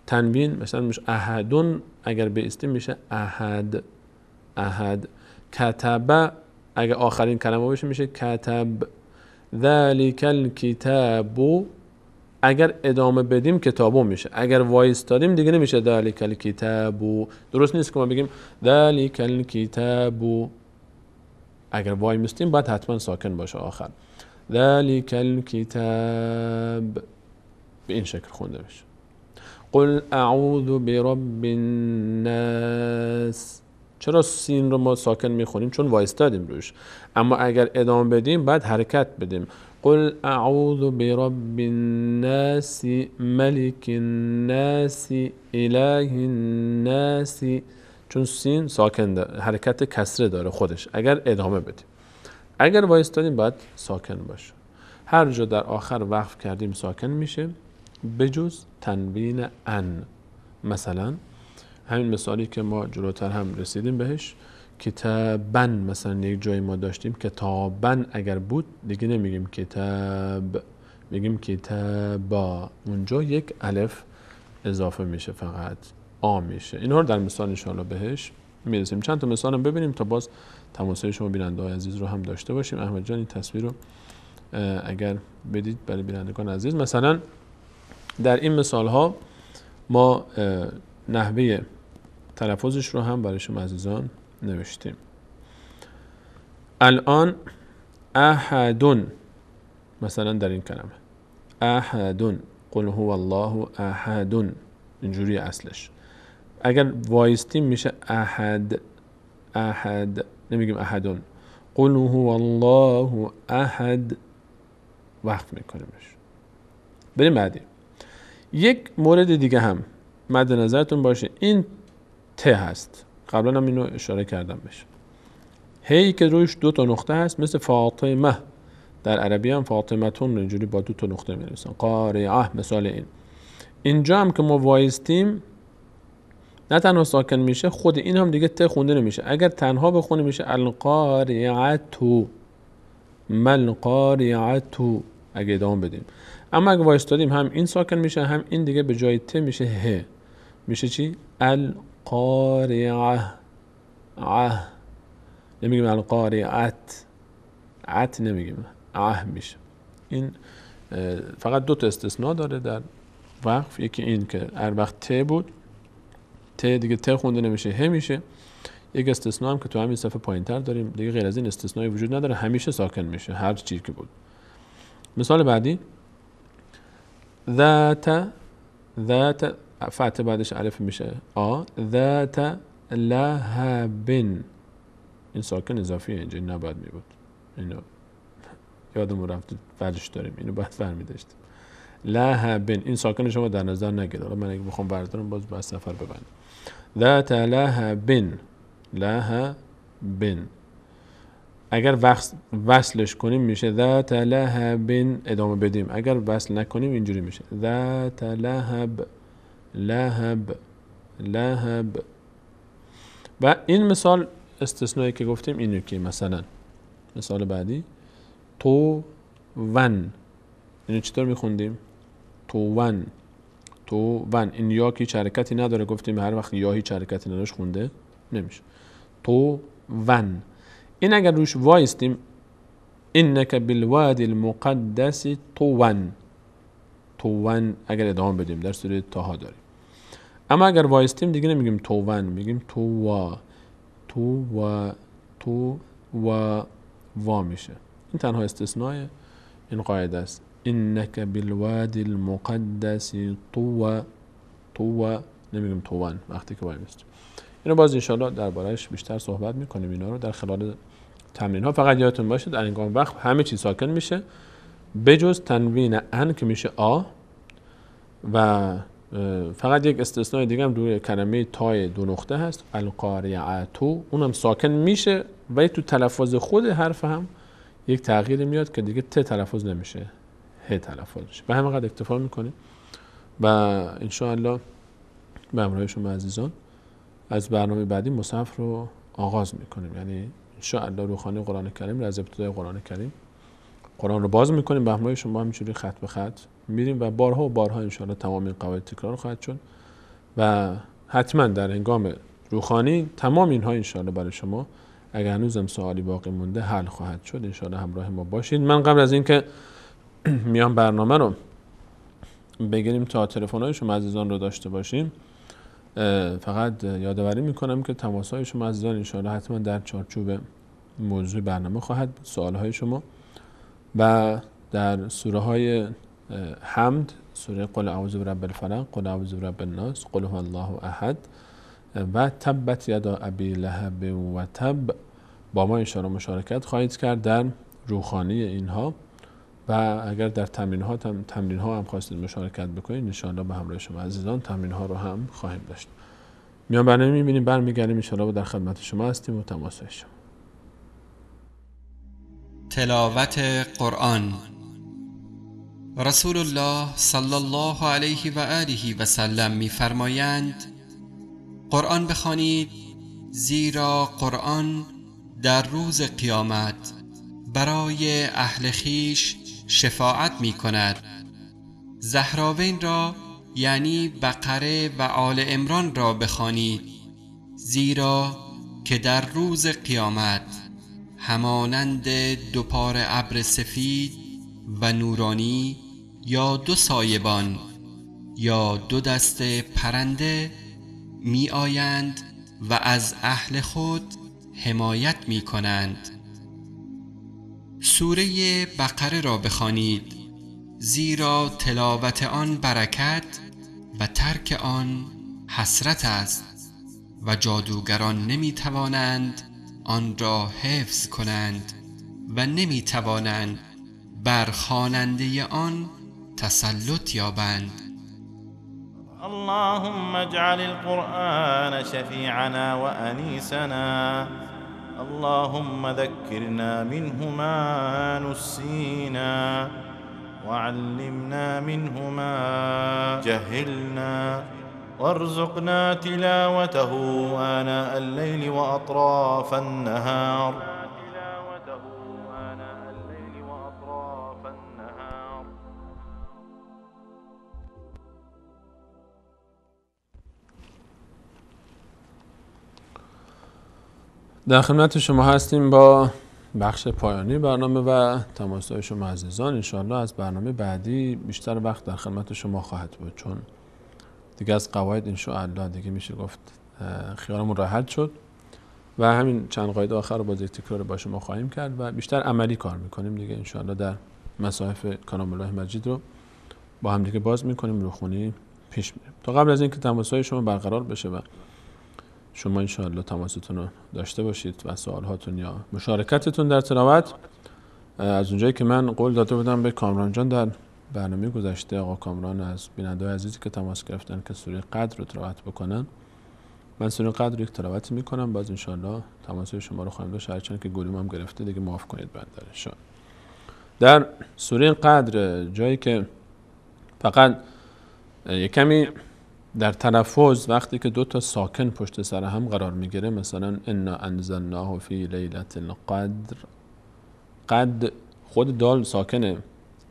تنوین مثلا میشه احدون، اگر بایستیم میشه احد. کتبه اگر آخرین کلمه باشه میشه کتب. ذالک الکتاب اگر ادامه بدیم کتابو میشه، اگر وایستادیم دیگه نمیشه ذالک الکتاب. درست نیست که ما بگیم ذالک الکتاب، اگر وای میستیم باید حتما ساکن باشه آخر. ذالک الکتاب به این شکل خونده بشه. قل اعوذ برب الناس. چرا سین رو ما ساکن میخونیم؟ چون وایستادیم روش. اما اگر ادامه بدیم بعد حرکت بدیم. قل اعوذ برب الناس ملک الناس اله الناس، چون سین ساکن داره، حرکت کسره داره خودش. اگر ادامه بدیم، اگر وایستادیم باید ساکن باشه. هر جا در آخر وقف کردیم ساکن میشه بجز تنوین ان. مثلا همین مثالی که ما جلوتر هم رسیدیم بهش، کتابن، مثلا یک جایی ما داشتیم کتابن اگر بود دیگه نمیگیم کتاب، میگیم کتابا، اونجا یک الف اضافه میشه، فقط آ میشه. اینها رو در مثال انشاءالله بهش میرسیم. چند تا مثال هم ببینیم تا باز تماسای شما بیننده های عزیز رو هم داشته باشیم. احمد جان این تصویر رو اگر بدید برای بینندگان عزیز. مثلا در این مثال ها ما نحوه تلفظش رو هم برای شما عزیزان نوشتیم. الان احدون، مثلا در این کلمه احدون، قل هو الله احدون، اینجوری اصلش. اگر وایستیم میشه احد، احد، نمیگیم احدون. قل هو الله احد، وقف میکنیمش. بریم بعدی. یک مورد دیگه هم مد نظرتون باشه، این ت هست، قبلا هم اینو اشاره کردم بهش. هی که روش دو تا نقطه هست، مثل فاطمه در عربی هم فاطمتون اینجوری با دو تا نقطه می نویسن. قارعه مثال این. اینجا هم که ما وایستیم نه تنها ساکن میشه، خود این هم دیگه ت خونده نمیشه. اگر تنها بخونه میشه القارعه، ملقارعه اگه ادامه بدیم. اما اگه وایستادیم هم این ساکن میشه هم این، دیگه به جای ت میشه ه، میشه چی؟ القارعه. نمیگیم القارعت، عت نمیگیم، میشه. این فقط دو تا استثناء داره در وقف. یکی این که هر وقت ت بود، ت دیگه ت خونده نمیشه ه میشه. یک استثناء هم که تو همین صفحه پایینتر داریم، دیگه غیر از این استثنایی وجود نداره، همیشه ساکن میشه هر چیزی که بود. مثال بعدی ذات، ذات فتح بعدش الف میشه آ، ذات لهب، این ساکن اضافیه اینجا، این نباید می بود. اینو یادمون رفت فرجش داریم، اینو باید فرمی داشتیم. لهب، این ساکن شما در نظر نگید. حالا من اگه بخوام بردارم باز باید سفر ببندم. ذات لهب، لهب. اگر وصلش کنیم میشه ذات لهب، ادامه بدیم. اگر وصل نکنیم اینجوری میشه ذات لهب، لهب، لهب. و این مثال استثنایی که گفتیم اینو که مثلا مثال بعدی تو ون، اینو چطور میخوندیم؟ تو ون، تو ون. این یا که هیچ حرکتی نداره، گفتیم هر وقت یا هیچ حرکتی نداشت خونده نمیشه. تو ون. این اگر روش وایستیم انک بالوادی المقدس طوًا، طوًا اگر ادامه بدیم در سوره طه داریم. اما اگر وایستیم دیگه نمیگیم طوًا، میگیم تو و وا میشه. این تنها استثناء این قاعده است. انک بالوادی المقدس طوًا، نمیگیم طوًا وقتی که وایستیم. اینو باز انشاءالله درباره‌اش بیشتر صحبت میکنیم اینا رو در خلال تمرین ها. فقط یادتون باشه در هنگام وقت همه چیز ساکن میشه بجز تنوین ان که میشه آ. و فقط یک استثناء دیگه هم روی کلمه تای دو نقطه هست، القارعتو، اونم ساکن میشه ولی تو تلفظ خود حرف هم یک تغییر میاد که دیگه ت تلفظ نمیشه، ه تلفظ میشه. به همین قدر اکتفا میکنیم و انشاءالله به همراه شما عزیزان از برنامه بعدی مصحف رو آغاز میکنیم. یعنی انشاءالله روخانی قرآن کریم رو از ابتدای قرآن کریم قرآن رو باز میکنیم، به همراه شما همینجوری خط به خط میریم و بارها و بارها انشاءالله تمام این قواعد تکرار خواهد شد و حتما در هنگام روخانی تمام اینها انشاءالله برای شما اگر هنوزم سوالی باقی مونده حل خواهد شد. انشاءالله همراه ما باشید. من قبل از اینکه میام برنامه رو بگیریم تا تلفن‌های شما عزیزان رو داشته باشیم، فقط یادآوری میکنم که تماس‌های شما عزیزان انشاءالله حتما در چارچوب موضوع برنامه خواهد بود. سوال‌های شما و در سوره های حمد، سوره قل اعوذ برب الفلق، قل اعوذ برب الناس، قل هو الله احد، و تبت یدا ابی لهب و تب با ما انشاءالله مشارکت خواهید کرد در روخانی اینها و اگر در تمرین ها هم خواستید مشارکت بکنید انشاءالله به همراه شما عزیزان تمرین ها رو هم خواهیم داشت. میان برنامه میبینیم برمیگردیم انشاءالله و در خدمت شما هستیم و تماس شما. تلاوت قرآن. رسول الله صلی الله علیه و آله و سلم می‌فرمایند قرآن بخوانید، زیرا قرآن در روز قیامت برای اهل خویش شفاعت می‌کند. زهراوین را یعنی بقره و آل عمران را بخوانید، زیرا که در روز قیامت همانند دو پاره ابر سفید و نورانی یا دو سایبان یا دو دسته پرنده می آیند و از اهل خود حمایت می کنند. سوره بقره را بخوانید، زیرا تلاوت آن برکت و ترک آن حسرت است و جادوگران نمی توانند آن را حفظ کنند و نمی توانند بر خواننده آن تسلط یابند. اللهم اجعل القرآن شفيعنا وأنيسنا، اللهم ذكرنا منه ما نسينا وعلمنا منه ما جهلنا وارزقنا تلاوته آناء الليل وأطراف النهار. در خدمت شما هستیم با بخش پایانی برنامه و تماس‌های شما عزیزان. انشاءالله از برنامه بعدی بیشتر وقت در خدمت شما خواهد بود، چون دیگه از قواعد انشاءالله دیگه میشه گفت خیالمون راحت شد و همین چند قاعده آخر رو با تکرار با شما خواهیم کرد و بیشتر عملی کار میکنیم دیگه. انشاءالله در مصاحف کلام الله مجید رو با هم دیگه باز میکنیم، روخونی پیش میریم. تا قبل از اینکه تماس‌های شما برقرار بشه و شما انشاءالله تماستون رو داشته باشید و سوالهاتون یا مشارکتتون در تلاوت، از اونجایی که من قول داده بودم به کامران جان در برنامه گذشته، آقا کامران از بیننده‌های عزیزی که تماس گرفتن که سوره قدر رو تلاوت بکنن، من سوره قدر رو یک تلاوتی میکنم، باز انشاءالله تماس‌های شما رو خواهیم داشت، هرچند که گلیم هم گرفته دیگه معاف کنید بندرش. در سوره قدر جایی که فقط یک کمی در تلفظ وقتی که دو تا ساکن پشت سر هم قرار میگیره، مثلا انا انزلناه فی لیلة القدر، قد خود دال ساکنه،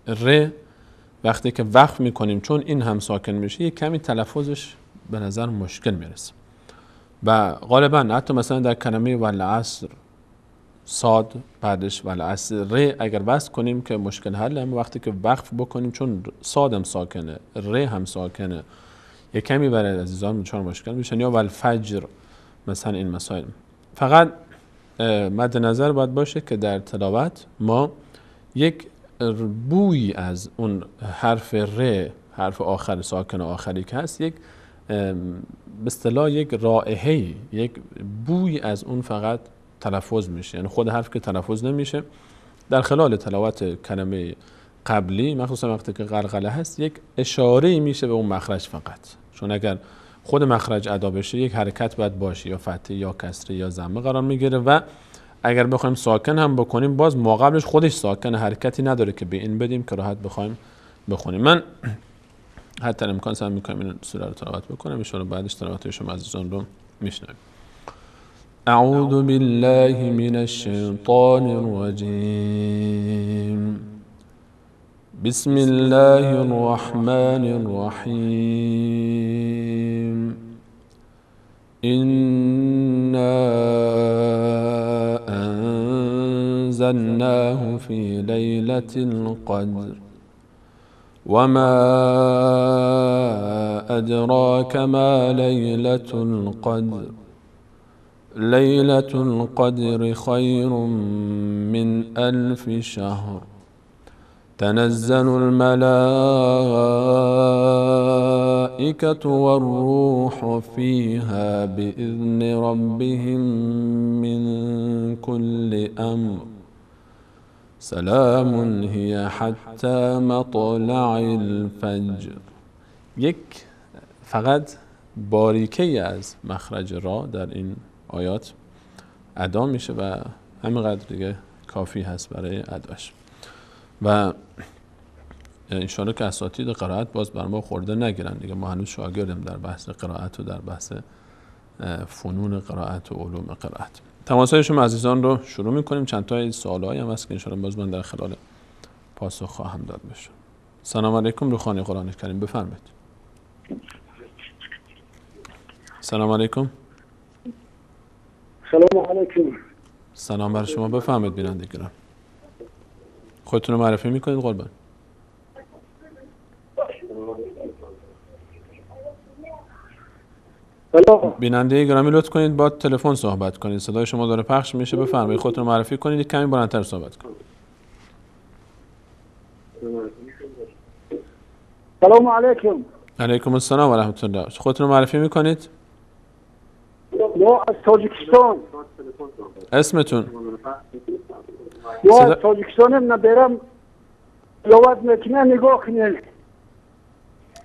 ر وقتی که وقف میکنیم چون این هم ساکن میشه یک کمی تلفظش به نظر مشکل میرسه و غالبا حتی مثلا در کلمه والعصر صاد بعدش والعصر ر اگر وصل کنیم که مشکل حل، اما وقتی که وقف بکنیم چون صاد هم ساکنه ر هم ساکنه یک کمی برای عزیزان چون مشکل میشن، یا والفجر مثلا این مسائل. فقط مد نظر باید باشه که در تلاوت ما یک بوی از اون حرف ر، حرف آخر ساکن آخری که هست، یک به اصطلاح یک رائحه، یک بوی از اون فقط تلفظ میشه، یعنی خود حرف که تلفظ نمیشه. در خلال تلاوت کلمه قبلی مخصوصا وقتی که قلقله هست یک اشاره میشه به اون مخرج فقط، چون اگر خود مخرج ادا بشه یک حرکت باید باشه، یا فتحه یا کسره یا ضمه قرار میگیره و اگر بخوایم ساکن هم بکنیم باز ما قبلش خودش ساکن، حرکتی نداره که به این بدیم که راحت بخوایم بخونیم. من حتی امکان سعی میکنم این سوره رو تلاوت بکنم، ان شاء الله بعدش تلاوت شما عزیزان رو میشنویم. اعوذ بالله من الشیطان الرجیم، بسم الله الرحمن الرحیم، إنا أنزلناه في ليلة القدر وما أدراك ما ليلة القدر ليلة القدر خير من 1000 شهر تنزل الملائكة الملائكة والروح فيها بإذن ربهم من كل أمر سلام هي حتى مطلع الفجر. یک فقط باریکه از مخرج را در این آیات ادا میشه و همینقدر دیگه کافی هست برای اداش و انشاءالله که اساتید قرائت باز بر ما خورده نگیرن دیگه. ما هنوز شاگردیم در بحث قرائت و در بحث فنون قرائت و علوم قرائت. تماسهای شما عزیزان رو شروع میکنیم. چند تا سوالایی هم هست که انشاءالله باز من در خلال پاسخ خواهم داد بشه. سلام علیکم. روخانی قرآن کریم بفرمایید. سلام علیکم. سلام علیکم. سلام بر شما بفرمایید بیننده گرام. خودتون رو معرفی میکنید قربان؟ بیننده گرامی لطف کنید با تلفن صحبت کنید. صدای شما داره پخش میشه. بفرمایید خودتون رو معرفی کنید. یک کمی بلندتر صحبت کنید. سلام علیکم. علیکم السلام و رحمت الله. خودتون رو معرفی میکنید؟ ما از تاجیکستان. اسمتون؟ ما از تاجیکستانم نبرم تلاوت میکنه نگاه کنید.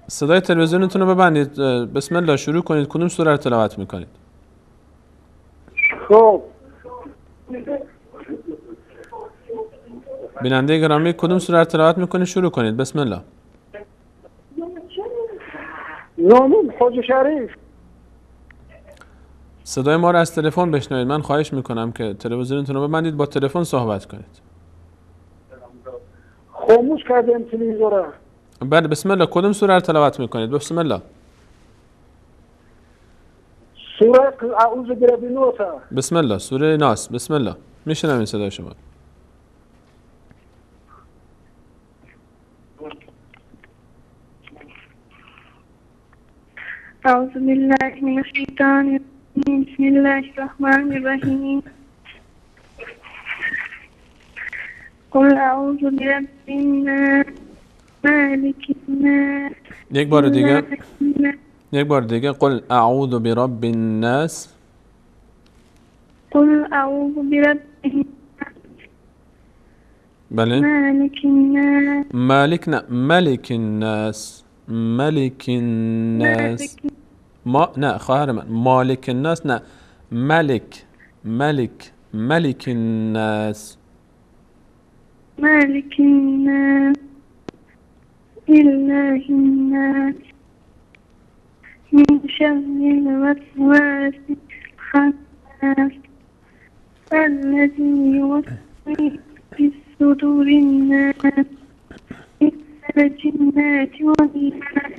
صدای تلویزیونتون رو ببندید. بسم الله شروع کنید. کدوم سوره رو تلاوت میکنید؟ خب بیننده گرامی کدوم سوره رو تلاوت میکنید؟ شروع کنید. بسم الله. نامون حاج شریف. صدای ما رو از تلفن بشنوید. من خواهش میکنم که تلویزیونتون رو ببندید با تلفن صحبت کنید. خاموش کردیم تلویزیون. بله بسم الله. کدوم سوره رو تلاوت میکنید؟ بسم الله. سوره اعوذ برب الناس. بسم الله. سوره ناس. بسم الله. میشنم این صدای شما. أعوذ بالله من الشيطان الرجيم بسم الله الرحمن الرحيم قل أعوذ برب الناس مالك الناس. یک بار دیگه قل اعوذ برب الناس. قل أعوذ برب الناس. بله. مالك الناس. ملك الناس. ملك الناس. ما نه خواهر من. مالک الناس نه. ملك الناس. مالك الناس إله الناس من شر الوسواس الخناس الذي يوسوس في صدور الناس من الجنة والناس.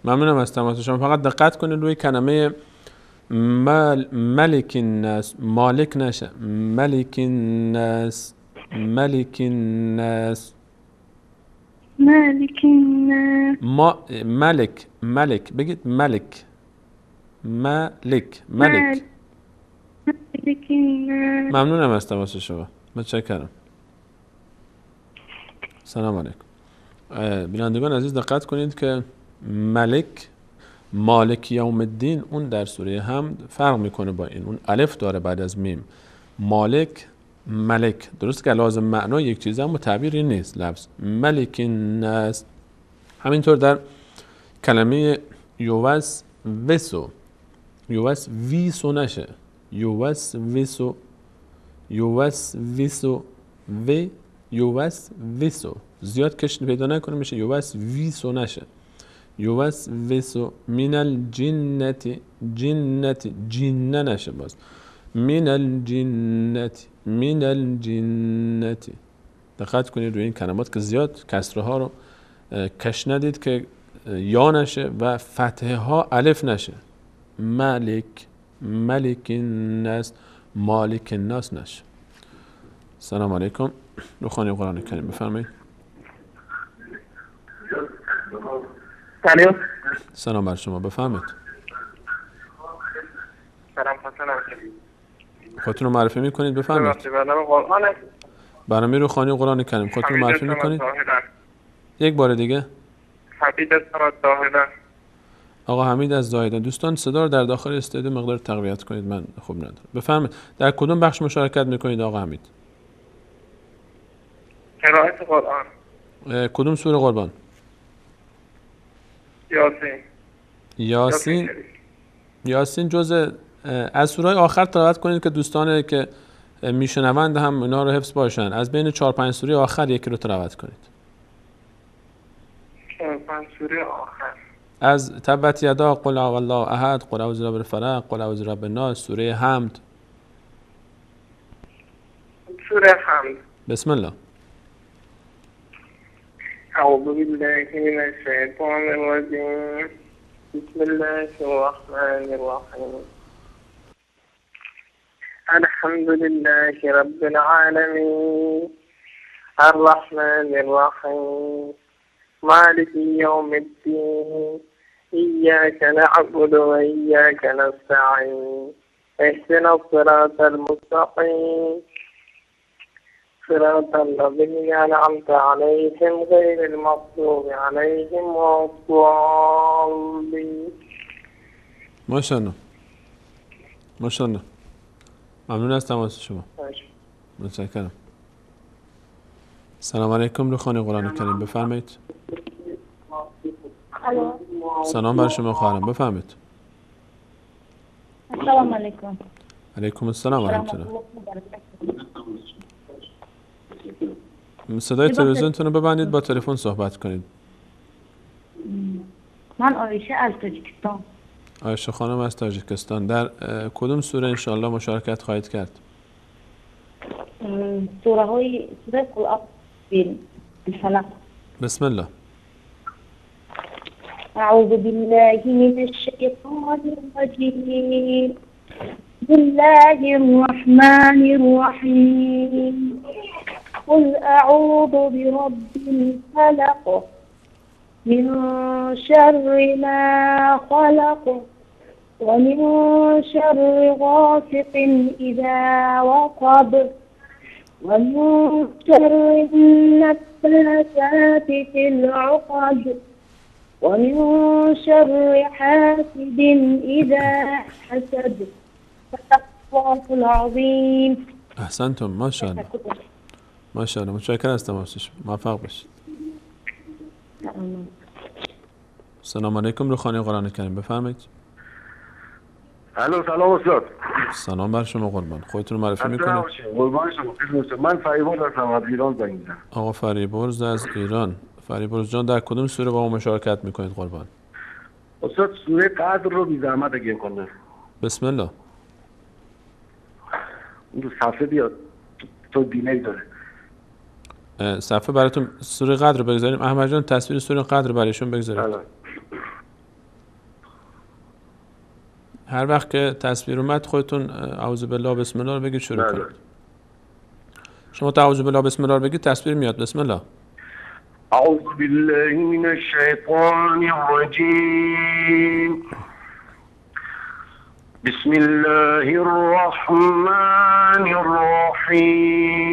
ممنونم از تماس شما. فقط دقت کنید روی کلمه ملک الناس. مالک نشه. ملک الناس. ملک الناس. مالك الناس. ملک بگید. ملک مالك الناس. ممنونم از تماس شما. متشکرم. سلام علیکم. بینندگان عزیز دقت کنید که مالک یوم الدین اون در سوره حمد فرق میکنه با این. اون الف داره بعد از میم. مالک ملک درست که لازم معنا یک چیز اما تعبیری نیست لفظ. ملک الناس. همینطور در کلمه یوسوسو نشه. یوسوسو زیاد کش پیدا نکنه میشه یوسوسو نشه. یوسوسو من الجنة جنه نشه باز. من الجنة. دقت کنید روی این کلمات که زیاد کسره ها رو کش ندید که یا نشه و فتحه ها الف نشه. ملک الناس. مالک الناس نشه. سلام علیکم. روخانی قرآن کریم بفرمایید. سلام بر شما بفرمایید. سلام حسن. خودتون رو معرفی میکنید بفرمایید. برنامه روخانی قرآن کریم خودتون رو معرفی میکنید. یک بار دیگه. حمید از زاهدان. آقا حمید از زاهدان. دوستان صدا رو در داخل استودیو مقدار تقویت کنید، من خوب ندارم. بفرمایید در کدوم بخش مشارکت میکنید آقا حمید؟ قرائت قرآن. کدوم سوره قربان؟ یاسین. یاسین جزء از سورهای آخر تلاوت کنید که دوستانی که میشنوند هم اینا رو حفظ باشن. از بین 4-5 سوره آخر یکی رو تلاوت کنید. 4-5 سوره آخر از تبت یدا، قل اعوذ بالله احد، قل اعوذ برب الفلق، قل اعوذ برب الناس، سوره حمد. سوره حمد. بسم الله. اعوذ بالله من الشیطان الرجیم. بسم الله الرحمن الرحیم. الحمد لله رب العالمين الرحمن الرحيم مالك يوم الدين إياك نعبد وإياك نستعين اهدنا الصراط المستقيم صراط الذين أنعمت عليهم غير المغضوب عليهم ولا الضالين. ماشاءالله ماشاءالله. ممنون از تماس شما. متشکرم. سلام علیکم. رخانه قرآن کریم بفرمایید. سلام بر شما خواهرم، بفرمایید. السلام علیکم. علیکم السلام و رحمت الله. صدای تلویزیونتون رو ببندید، با تلفن صحبت کنید. من عایشه از تاجیکستان. عایشه خانم از تاجیکستان. در کدوم سوره انشاءالله مشارکت خواهید کرد؟ سوره قل اعوذ بالفلق. بسم الله. اعوذ بالله من الشیطان الرجیم. بسم الله الرحمن الرحیم. قل اعوذ برب الفلق من شر ما خلق ومن شر غاسق إذا وقب ومن شر النفاثات في العقد ومن شر حاسد إذا حسد. صدق الله العظيم. احسنتم. ماشاءالله ماشاءالله. متشکرم از تماسش. موفق باشید. سلام علیکم. رخانه قرآن کریم بفرمایید. الو سلام استاد. سلام بر شما قربان. خودتون رو معرفی میکنید؟ قربان شما. من فریبرز هستم از ایران زنگ میزنم. آقا فریبرز از ایران. فریبرز جان در کدوم سوره با ما مشارکت میکنید قربان؟ استاد سوره قدر رو بی زحمت اگه کنه. بسم الله. اون صفحه بیاد تو دینه داره. صفحه براتون سوره قدر رو بگذاریم. احمد جان تصویر سوره قدر برایشون بگذارید. هر وقت که تصویر اومد خودتون اعوذ بالله بسم الله رو بگید شروع کنید. شما اعوذ بالله بسم الله رو بگید تصویر میاد. بسم الله. اعوذ بالله من الشیطان الرجیم. بسم الله الرحمن الرحیم.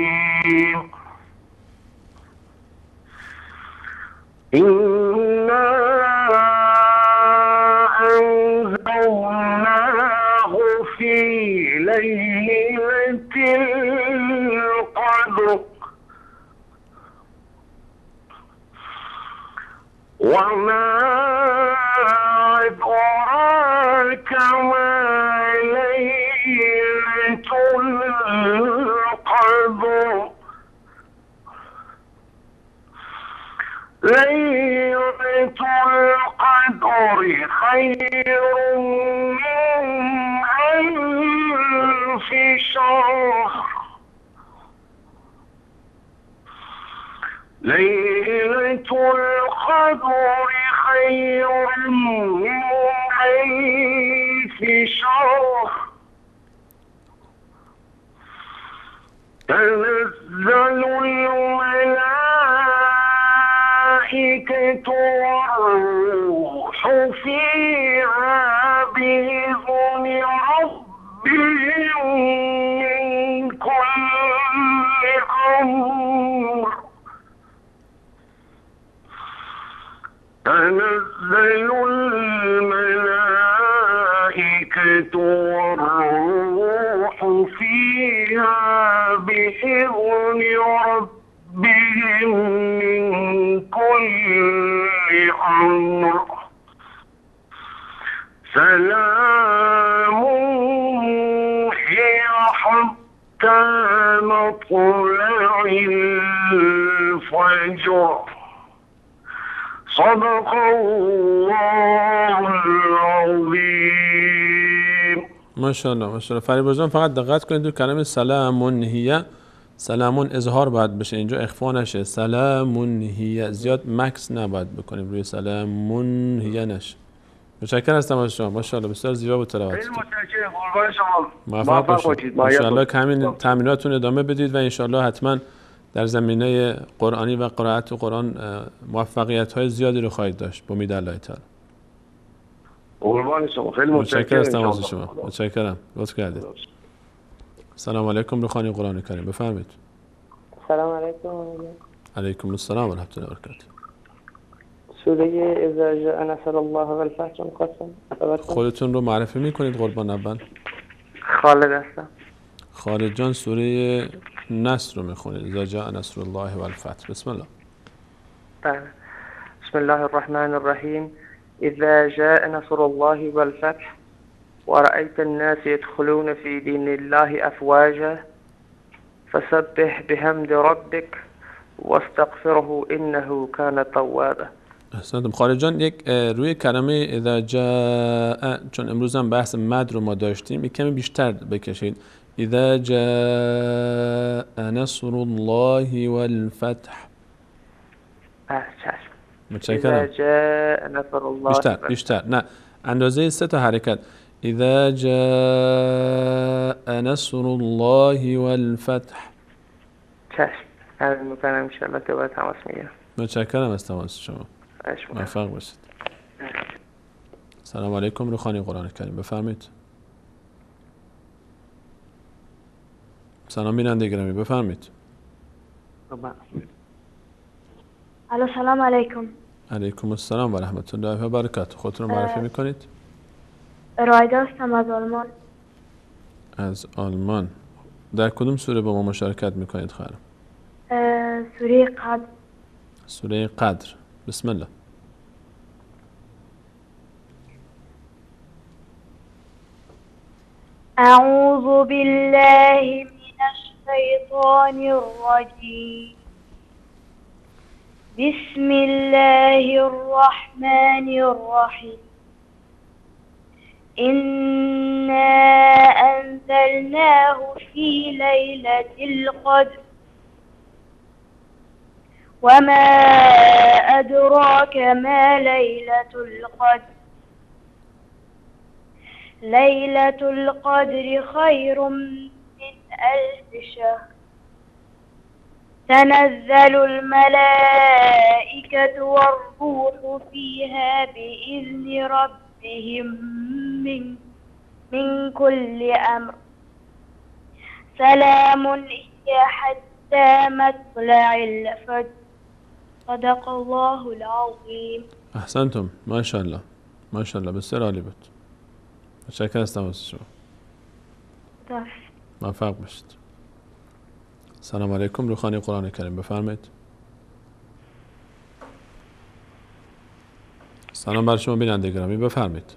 إنا أنزلناه في ليلة القدر وما أدراك ما ليلة القدر. ليلة القدر خير من ألف شهر. ليلة القدر خير من ألف شهر. تنزل الملائكة والروح فيها بإذن ربهم من كل أمر. تنزل الملائكة والروح فيها بإذن ربهم من كل أمر سلام هي حتى مطلع الفجر صدق الله العظیم. ماشاءالله ماشاءالله. فریبا جان فقط دقت کنید تو کلمه سلامون هیه، سلامون اظهار باید بشه، اینجا اخفا نشه. سلامون هیه، زیاد مکس نباید بکنیم روی سلامون هیه نشه. متشکرم از تماس شما. ماشاءالله بسیار زیبا بود تلاوتتون. خیلی متشکرم. قربان شما. موفق باشید. انشاءالله که همین تمریناتون ادامه بدید و انشاءالله حتما در زمینه قرآنی و قرائت قرآن موفقیت‌های زیادی رو خواهید داشت با امید الله تعالی. قربان شما. خیلی متشکرم از متشکرم. تماس شما. متشکرم. لطف کردید. سلام علیکم. روخانی قرآن کریم بفرمایید. سلام علیکم. علیکم السلام و رحمت الله و برکاته. سوره اذا جاء نصر الله والفتح قسم. خودتون رو معرفی میکنید قربان اول؟ خالد هستم. خالد جان سوره نصر رو میخونید. اذا جاء نصر الله والفتح. بسم الله. بله. بسم الله الرحمن الرحیم. اذا جاء نصر الله والفتح ورأيت الناس يدخلون في دين الله أفواجا فسبح بحمد ربك واستغفره إنه كان توابا. احسنتم. خالد جان یک روی کلمه اذا جاء، چون امروز هم بحث مد رو ما داشتیم، یک کمی بیشتر بکشید. اذا جاء نصر الله والفتح. متشکرم. اذا جاء نصر الله بیشتر نه، اندازه 3 تا حرکت. اذا جاء نصر الله والفتح. چشم. همین میکنم انشاءالله که باید تماس میگیرم. متشکرم از تماس شما. موفق باشید. سلام علیکم. روخانی قرآن کریم بفرمایید. سلام بیننده گرامی بفرمایید. الو سلام علیکم. علیکم السلام و رحمت الله و برکاته. خودتون رو معرفی میکنید؟ رایدا هستم از آلمان. از آلمان. در کدوم سوره با ما مشارکت میکنید خواهرم؟ سوره قدر. سوره قدر. بسم الله. اعوذ بالله من الشیطان الرجیم. بسم الله الرحمن الرحیم. إنا أنزلناه في ليلة القدر وما أدراك ما ليلة القدر. ليلة القدر خير من 1000 شهر. تنزل الملائكة والروح فيها بإذن ربهم من كل أمر سلام هي حتى مطلع الفجر صدق الله العظیم. احسنتم. ماشاءالله ماشاءالله بسیار عالی بود. متشکرم از تماس شما. موفق باشید. سلام علیکم. روخانی قرآن کریم بفرمایید. سلام بر شما بیننده گرامی بفرمایید.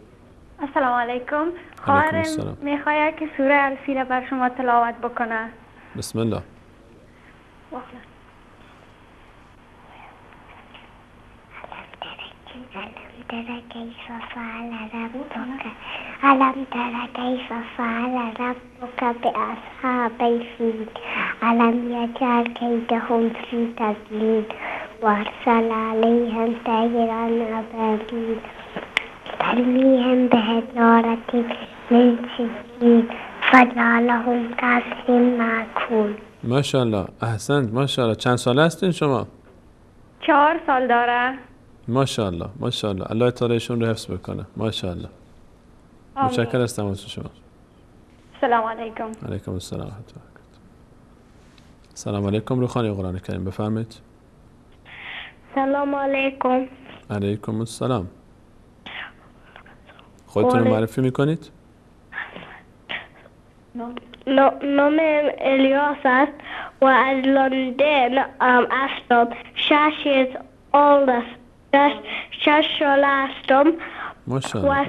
السلام علیکم. خواهرم میخواید که سوره الفیل بر شما تلاوت بکنه. بسم الله. ألم تر كيف فعل ربك بأصحاب الفيل ألم يجعل كيدهم في تضليل وأرسل عليهم طيرا أبابيل ترميهم بحجارة من سجيل فجعلهم كعصف مأكول. ماشاءالله. احسنت. ماشاءالله. چند ساله هستین شما؟ 4 سال داره. ماشاءالله ماشاءالله. الله تعالی ایشون رو حفظ بکنه. ماشاءالله. متشکرم از تماس شما. سلام علیکم. علیکم السلام و رحمت الله. سلام علیکم. روخانی قرآن کریم بفرمایید. سلام علیکم. علیکم السلام. خودتون رو معرفی میکنید؟ نامم الیاس است و از لندن هستم. 6 ساله هستم و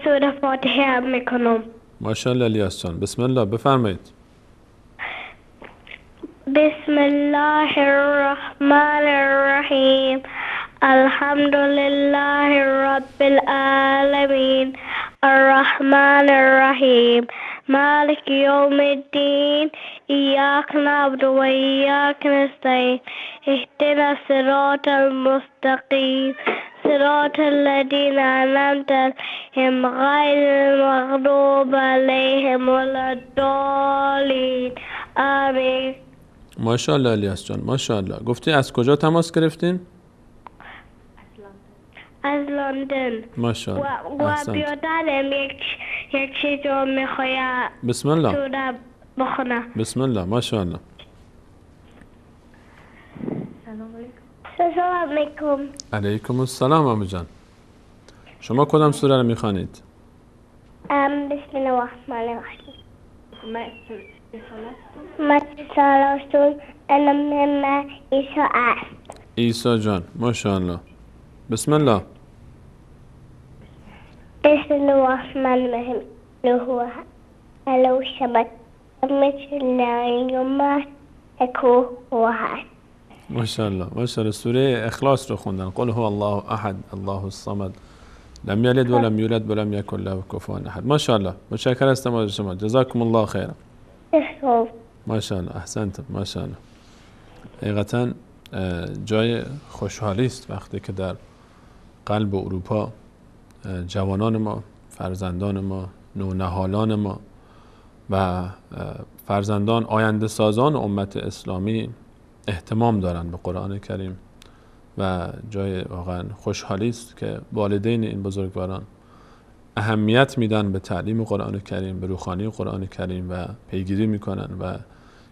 سوره فاتحه میکنم. ماشاءالله الیاس جان. بسم الله بفرمایید. بسم الله الرحمن الرحیم. الحمد لله رب العالمین الرحمن الرحیم مالک یوم الدین ایاک نعبد و ایاک نستعین اهدنا الصراط المستقیم صراط الذین انعمت علیهم غیر المغضوب علیهم ولا الضالین آمین. ماشاءالله الیاس جان ماشاءالله. گفتی از کجا تماس گرفتین؟ از لندن. ماشاءالله. و بیادرم یک چیز رو میخواید بسم الله سوره بخونه. بسم الله ماشاءالله. سلام علیکم. علیکم السلام عمو جان. شما کدام سوره رو میخوانید؟ بسم الله الرحمن الرحیم. متی سالستون علم عیسی است. عیسی جان ماشاءالله. بسم الله. بسم الله الرحمن الرحیم. لهو علو شبت مثل یوم اکو واحد. ماشاءالله ماشاءالله. سوره اخلاص رو خوندن. قل هو الله احد الله الصمد لم یلد ولم یولد ولم یکن له کفوا احد. ماشاءالله. متشکرم از تماس شما. جزاکم الله خیرا. ماشاءالله. احسنتم. ماشاءالله. حقیقتا جای خوشحالی است وقتی که در قلب اروپا جوانان ما، فرزندان ما، نونهالان ما و فرزندان آینده سازان امت اسلامی اهتمام دارند به قرآن کریم و جای واقعا خوشحالی است که والدین این بزرگواران اهمیت میدن به تعلیم قرآن کریم، به روخانی قرآن کریم و پیگیری میکنن و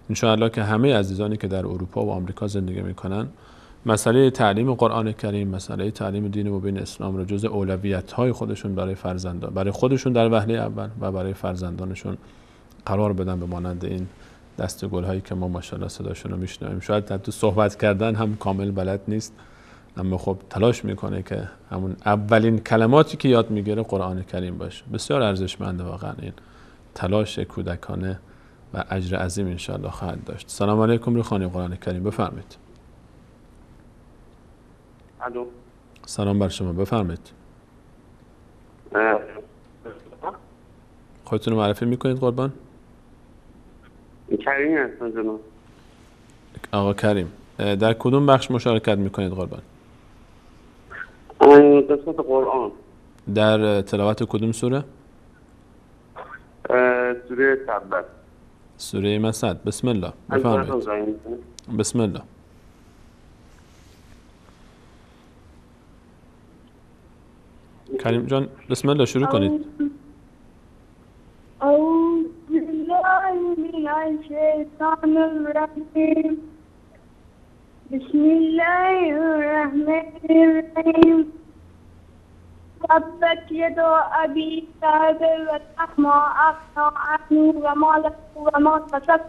انشاءالله که همه عزیزانی که در اروپا و آمریکا زندگی میکنن مسئله تعلیم قرآن کریم، مسئله تعلیم دین مبین اسلام رو جز اولویت‌های خودشون برای فرزندان، برای خودشون در وهله اول و برای فرزندانشون قرار بدن، به مانند این دسته گل‌هایی که ما ماشاءالله صداشون رو میشنویم. شاید تو صحبت کردن هم کامل بلد نیست، اما خب تلاش میکنه که همون اولین کلماتی که یاد میگیره قرآن کریم باشه. بسیار ارزشمنده واقعا این تلاش کودکانه و اجر عظیم انشاءالله خواهد داشت. سلام علیکم. روخانی قرآن کریم بفرمایید. الو. سلام بر شما بفرمایید. خودتون رو معرفی میکنید قربان؟ کریم هستم جناب. آقا کریم، در کدوم بخش مشارکت میکنید قربان؟ قسمت قرآن. در تلاوت کدوم سوره؟ سوره تبت. سوره مسد. بسم الله بفرمایید. بسم الله. کریم جان بسم الله شروع کنید. أعوذ بالله من الشيطان الرجيم بسم الله الرحمن الرحيم تبت يدا أبي لهب وتب ما أغنى عنه وما كسب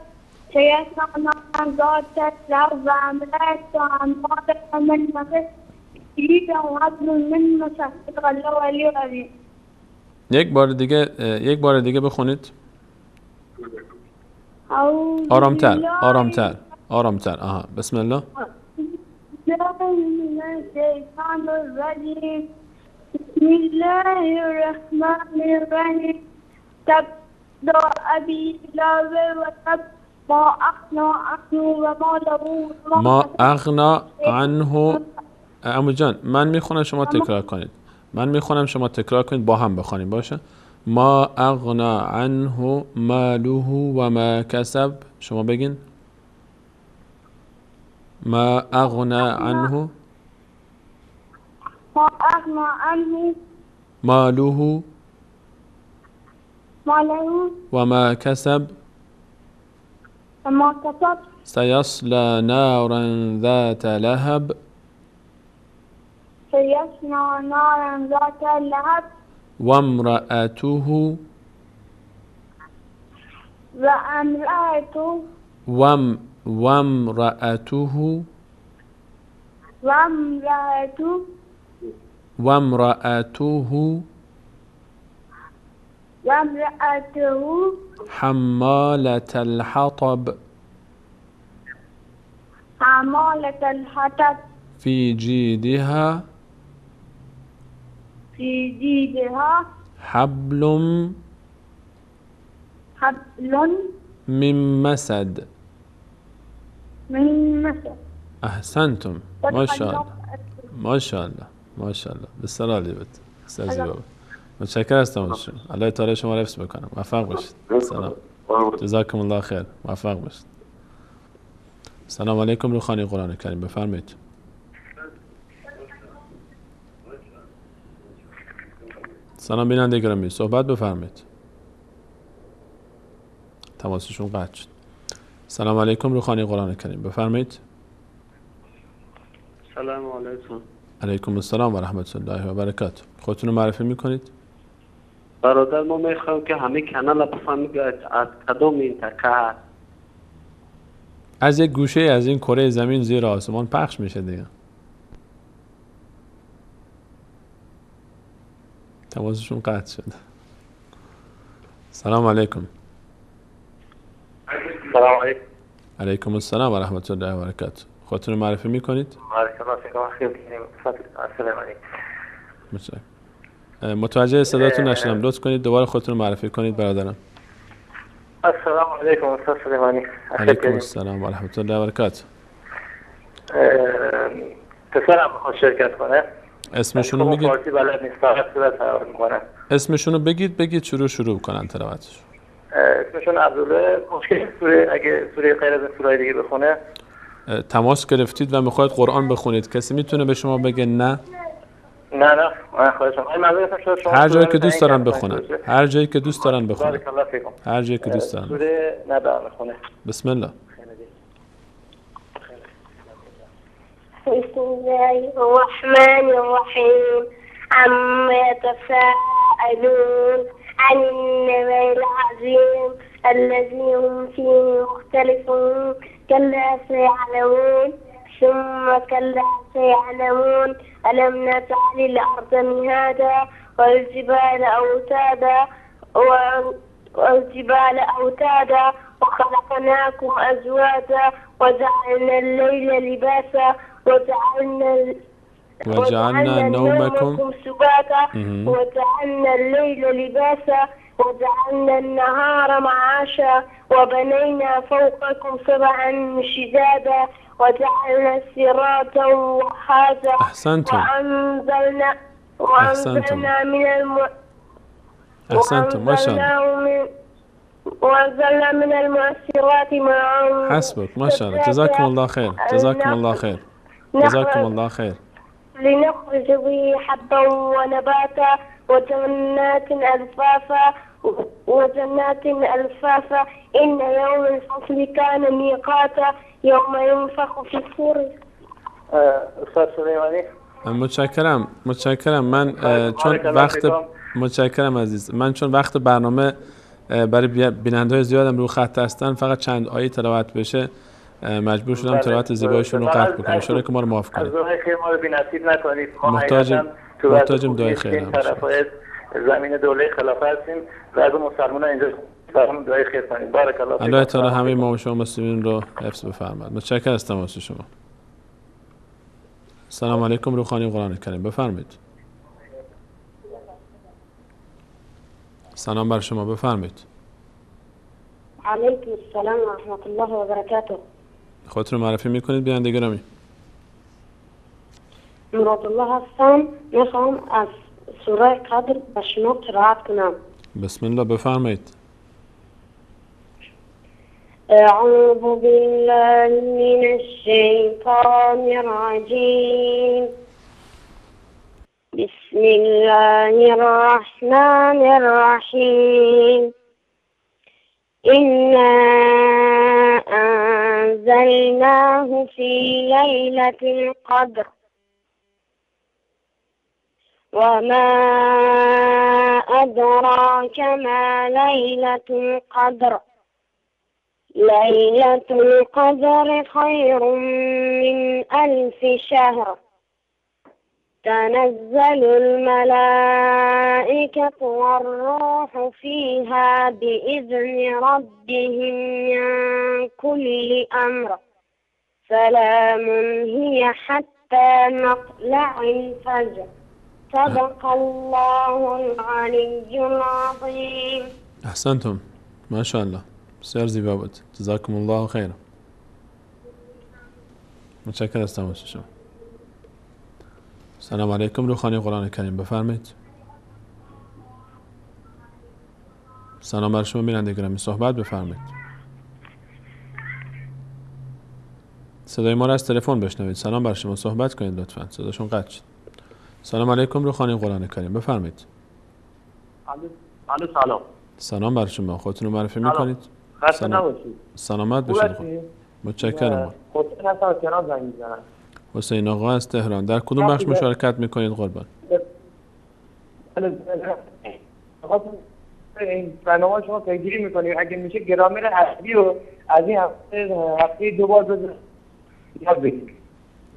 سيصلى نارا ذات لهب وامرأته حمالة من مسد في عدل من مسد الله ولي غريب. یک بار دیگه بخونید. آرامتر. آها. بسم الله. بسم الله الرحمن الرحیم تبت أبي لهب وتب ما أغنى عنه وما له. ما اغنى عنه. عمو جان من میخونم شما تکرار کنید. با هم بخونیم باشه. ما اغنى عنه ماله و ما کسب. شما بگین. ما اغنى عنه ماله و ما کسب سيصلى نارا ذات لهب سيصلى نارا ذات لهب وامرأته وامرأته وامرأته حمالة الحطب في جيدها حبل من مسد. أحسنتم ما شاء الله ما شاء الله ما شاء الله بالصلاة لیبت استاذی بابا متشکر هستم ازشون. الله تعالی شما رو حفظ بکنم. موفق باشید. سلام. جزاکم الله خیر. موفق باشید. سلام علیکم. روخانی قرآن کریم بفرمایید. سلام بیننده گرامی صحبت بفرمایید. تماسشون قطع شد. سلام علیکم. روخانی قرآن کریم بفرمایید. سلام علیکم. علیکم السلام و رحمت الله و برکاته. خودتون رو معرفی میکنید؟ برادر ما میخوایم که همه کانال بفهمید از کدوم منطقه از یک گوشه از این کره زمین زیر آسمان پخش میشه دیگه. تماسشون قطع شد. سلام علیکم. سلام علیکم. علیکم السلام و رحمت الله و برکاته. خودتون رو معرفی میکنید؟ متوجه صداتون نشدم. لطف کنید دوباره خودتون رو معرفی کنید برادرم. السلام علیکم استاد سلیمانی. علیکم السلام و رحمت الله و برکاته. پسرم میخواد شرکت کنه. اسمشون رو بگید. بلد نیست فقط صورت میکنه. اسمشون رو بگید شروع کنن تلاوتش. اسمشون عبدالله. مشکل اگه سوره غیر از سوره دیگه بخونه. تماس گرفتید و میخواید قرآن بخونید، کسی میتونه به شما بگه نه؟ نه من خواهشم. هر جایی که دوست دارن بخونن. هر جایی که دوست دارن بخونن. هر جایی که دوست دارن. سوره نبأ بخونه. بسم الله. بسم الله الرحمن الرحيم عما يتساءلون عن النبأ العظيم الذي هم فيه مختلفون كلا سيعلمون ثم كلا سيعلمون ألم نجعل الأرض مهادا والجبال أوتادا وخلقناكم أزواجا وجعلنا الليل لباسا وجعلنا نومكم سباتا وجعلنا الليل لباسا وجعلنا النهار معاشا وبنينا فوقكم سبعا شدادا وجعلنا سراجا وحاجا أحسنتم. وأنزلنا من المعصرات ماء. حسبك ما شاء الله. جزاكم الله خير. جزاكم الله خير. جزاكم الله خير. لنخرج به حبا ونباتا وجنات ألفافا إن يوم الفصل كان ميقاتا يوم ينفخ في الصور. استاد سلیمانی. متشکرم. من متشکرم عزیز. من چون وقت برنامه برای بیننده‌های زیادم رو خط هستن، فقط چند آیه تلاوت بشه مجبور شدم تلاوت زیبایشون رو قطع بکنم. ان شاءالله که ما رو معاف کنید. از دعای خیر ما رو بی‌نصیب نکنید. محتاجم دعای خیر. زمین دوله خلافت هستیم و از مسلمان‌ها اینجا برامون دعای خیر کنید. بارک الله. الله تعالی همه ما و شما مسلمین رو حفظ بفرماید. متشکرم از تماس شما. سلام علیکم. روخانی قرآن کریم بفرمایید. سلام بر شما بفرمایید. علیکم السلام و رحمت الله و برکاته. خودتون رو معرفی میکنید بیننده گرامی؟ مراد الله هستم. میخوام از سوره قدر به شما قرائت کنم. بسم الله بفرمایید. اعوذ بالله من الشیطان الرجیم. بسم الله الرحمن الرحیم. إنا أنزلناه في ليلة القدر وما أدراك ما ليلة القدر ليلة القدر خير من 1000 شهر تنزل الملائكة والروح فيها بإذن ربهم من كل أمر سلام هي حتى مطلع الفجر صدق الله العلي العظيم. احسنتم ما شاء الله بسیار زیبا بود. جزاکم الله خیر. متشکرم از تماس شما. سلام علیکم. روخانی قرآن کریم بفرمایید. سلام بر شما بیننده گرامی. صحبت بفرمایید. صدای ما را از تلفن بشنوید. سلام بر شما. صحبت کنید لطفاً. صداشون قطع شد. سلام علیکم. روخانی قرآن کریم بفرمایید. سلام. سلام بر شما. خودتون رو معرفی میکنید؟ خسته نباشید. سلامت باشید. متشکرم. حسین هستم از تهران زنگ میزنم. حسین آقا از تهران. در کدوم بخش مشارکت میکنید قربان؟ این برنامه شما پیگیری میکنید اگه میشه گرامر عربی رو از این هفته 2 بار یاد بگیرید.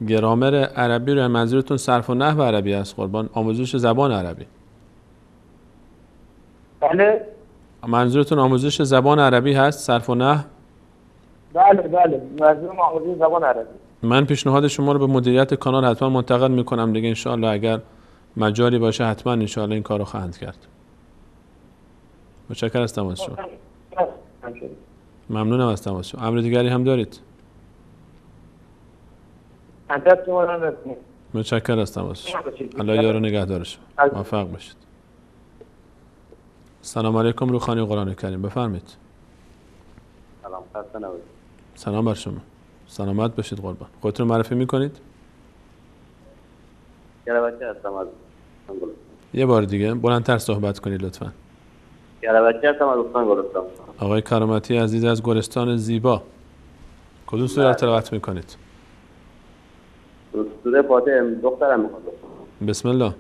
گرامر عربی رو منظورتون صرف و نحو عربی است قربان؟ آموزش زبان عربی؟ بله. منظورتون آموزش زبان عربی هست؟ صرف و نحو؟ بله منظورم آموزش زبان عربی. من پیشنهاد شما رو به مدیریت کانال حتما منتقل میکنم دیگه. انشاءالله اگر مجالی باشه حتما انشاءالله این کار رو خواهند کرد. متشکرم از تماس شما. ممنونم از تماس شما. امر دیگری هم دارید؟ متشکرم از تماس شما. الله یار و نگهدار شما. موفق باشید. سلام علیکم. روخانی قرآن کریم بفرمایید. سلام. خسته نباشید. سلام بر شما. سلامت باشید قربان. خودتون معرفی میکنید؟ گربچه هستم از گلستان. یه بار دیگه بلندتر صحبت کنید لطفاً. گربچه هستم از گلستان. آقای کرامتی عزیز از گلستان زیبا. کدوم سوره رو تلاوت میکنید؟ سوره فاتحه. دخترم میخواد. بسم الله.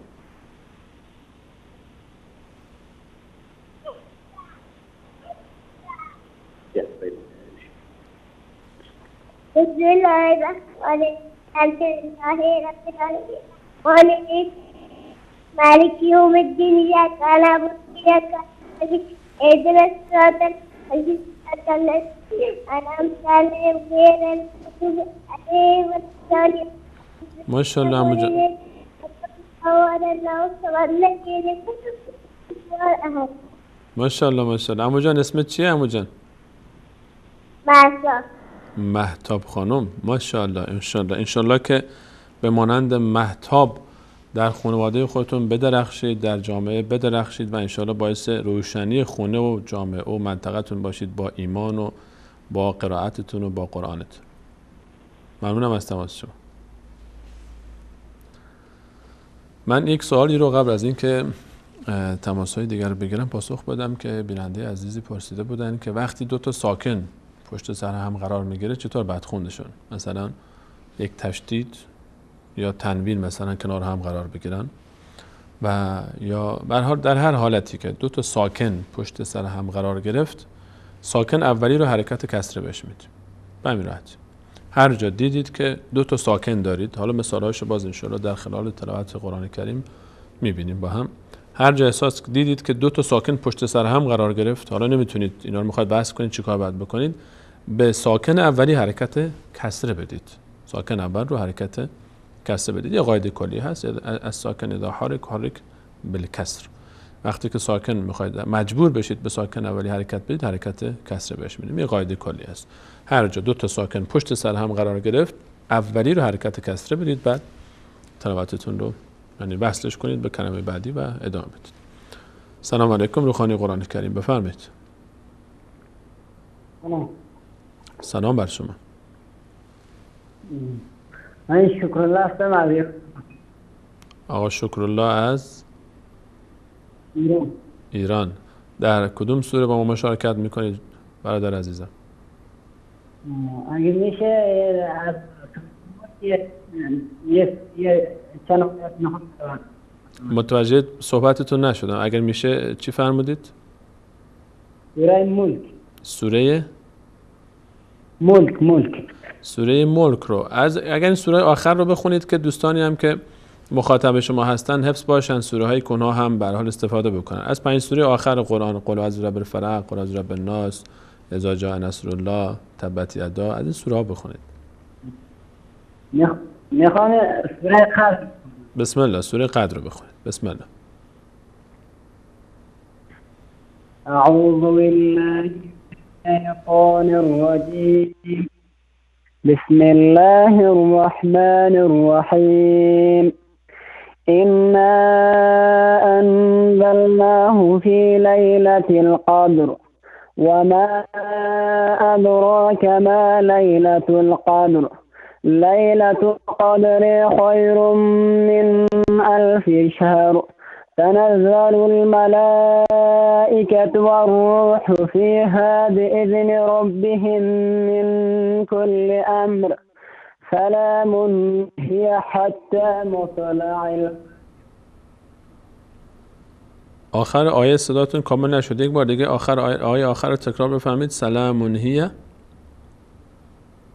بسم الله الرحمن الرحيم الحمد لله رب العالمين مالك يوم الدين إياك نعبد وإياك نستعين اهدنا الصراط المستقيم صراط الذين أنعمت عليهم غير المغضوب عليهم ولا الضالين. ماشاءالله عمو جان. ماشاءالله. عمو جان اسمت چیه عمو جان؟ مهتاب. مهتاب خانم. ماشاءالله. انشالله که به مانند مهتاب در خانواده خودتون بدرخشید، در جامعه بدرخشید و انشالله باعث روشنی خونه و جامعه و منطقتون باشید با ایمان و با قرائتتون و با قرآنتون. ممنونم از تماس شما. من یک سوالی رو قبل از این که تماس‌های دیگر رو بگیرم پاسخ بدم که بیننده عزیزی پرسیده بودن که وقتی 2 تا ساکن پشت سر هم قرار میگیره چطور باید خوندشون؟ مثلا یک تشدید یا تنوین مثلا کنار هم قرار بگیرن و یا در هر حالتی که 2 تا ساکن پشت سر هم قرار گرفت ساکن اولی رو حرکت کسره بهش میدیم. به همین راحتی. هر جا دیدید که 2 تا ساکن دارید، حالا مثالهاشو باز انشاءالله در خلال تلاوت قرآن کریم میبینیم با هم. هر جا احساس دیدید که 2 تا ساکن پشت سر هم قرار گرفت، حالا نمیتونید اینا رو میخواید بحث کنید چیکار باید بکنید، به ساکن اولی حرکت کسره بدید. ساکن اول رو حرکت کسره بدید. یه قاعده کلی هست از ساکن اذا حرک بالکسر. وقتی که ساکن میخواید مجبور بشید به ساکن اولی حرکت بدید، حرکت کسره بهش میدیم. یه قاعده کلی هست. هر جا 2 تا ساکن پشت سر هم قرار گرفت، اولی رو حرکت کسره بدید، بعد تلاوتتون رو یعنی وصلش کنید به کلمه بعدی و ادامه بدید. سلام علیکم. روخانی قرآن کریم بفرمایید. سلام بر شما. من شکرالله هستم از آقا شکرالله از ایران. در کدوم سوره با ما مشارکت میکنید برادر عزیزم؟ اگه میشه از یه چند متوجه صحبتتون نشدم. اگر میشه چی فرمودید؟ سوره ملک. سوره ملک. سوره ملک رو اگر این سوره آخر رو بخونید که دوستانی هم که مخاطب شما هستن حفظ باشن، سوره های کنها هم به هر حال استفاده بکنن. از 5 سوره آخر قرآن، قل اعوذ برب الفلق، قل اعوذ برب الناس، اذا جاء نصر الله، تبت یدا، از این سوره ها بخونید. میخوام سوره قدر. بسم الله. سوره قدر رو بخونید. بسم الله. اعوذ بالله الشیطان الرجیم. بسم الله الرحمن الرحیم. إنا أنزلناه في ليلة القدر وما أدراك ما ليلة القدر ليلة القدر خير من 1000 شهر تنزل الملائكة والروح فيها بإذن ربهم من كل أمر سلام هي حتى مطلع. آخر آیه صداتون کامل نشد. یک بار دیگه آیه آخر رو تکرار بفرمایید. سلام هی.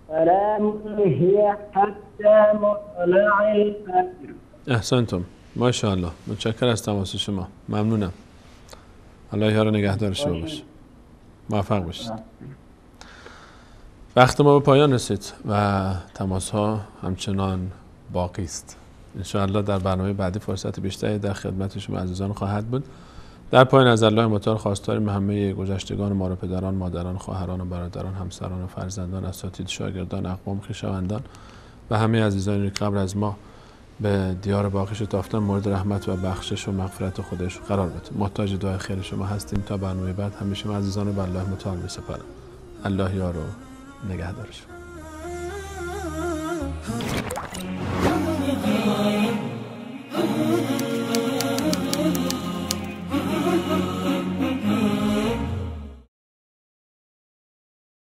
سلام هی حتی مطلع الفجر. احسنتم. ماشاءالله. متشکرم از تماس شما. ممنونم. الله یار نگهدار شما باشه. موفق باشید. وقت ما به پایان رسید و تماس ها همچنان باقی است. انشاءالله در برنامه بعدی فرصت بیشتری در خدمت شما عزیزان خواهد بود. در پایان از الله متعال خواستار همه گذشتگان ما را، پدران، مادران، خواهران و برادران، همسران و فرزندان، اساتید، شاگردان، اقوام، خویشاوندان و همه عزیزانی که قبل از ما به دیار باقی شتافتن مورد رحمت و بخشش و مغفرت خودش قرار بده. محتاج دعای خیر شما هستیم. تا برنامه بعد همیشه عزیزان رو به الله متعال می‌سپارم. الله یار و نگهدارش.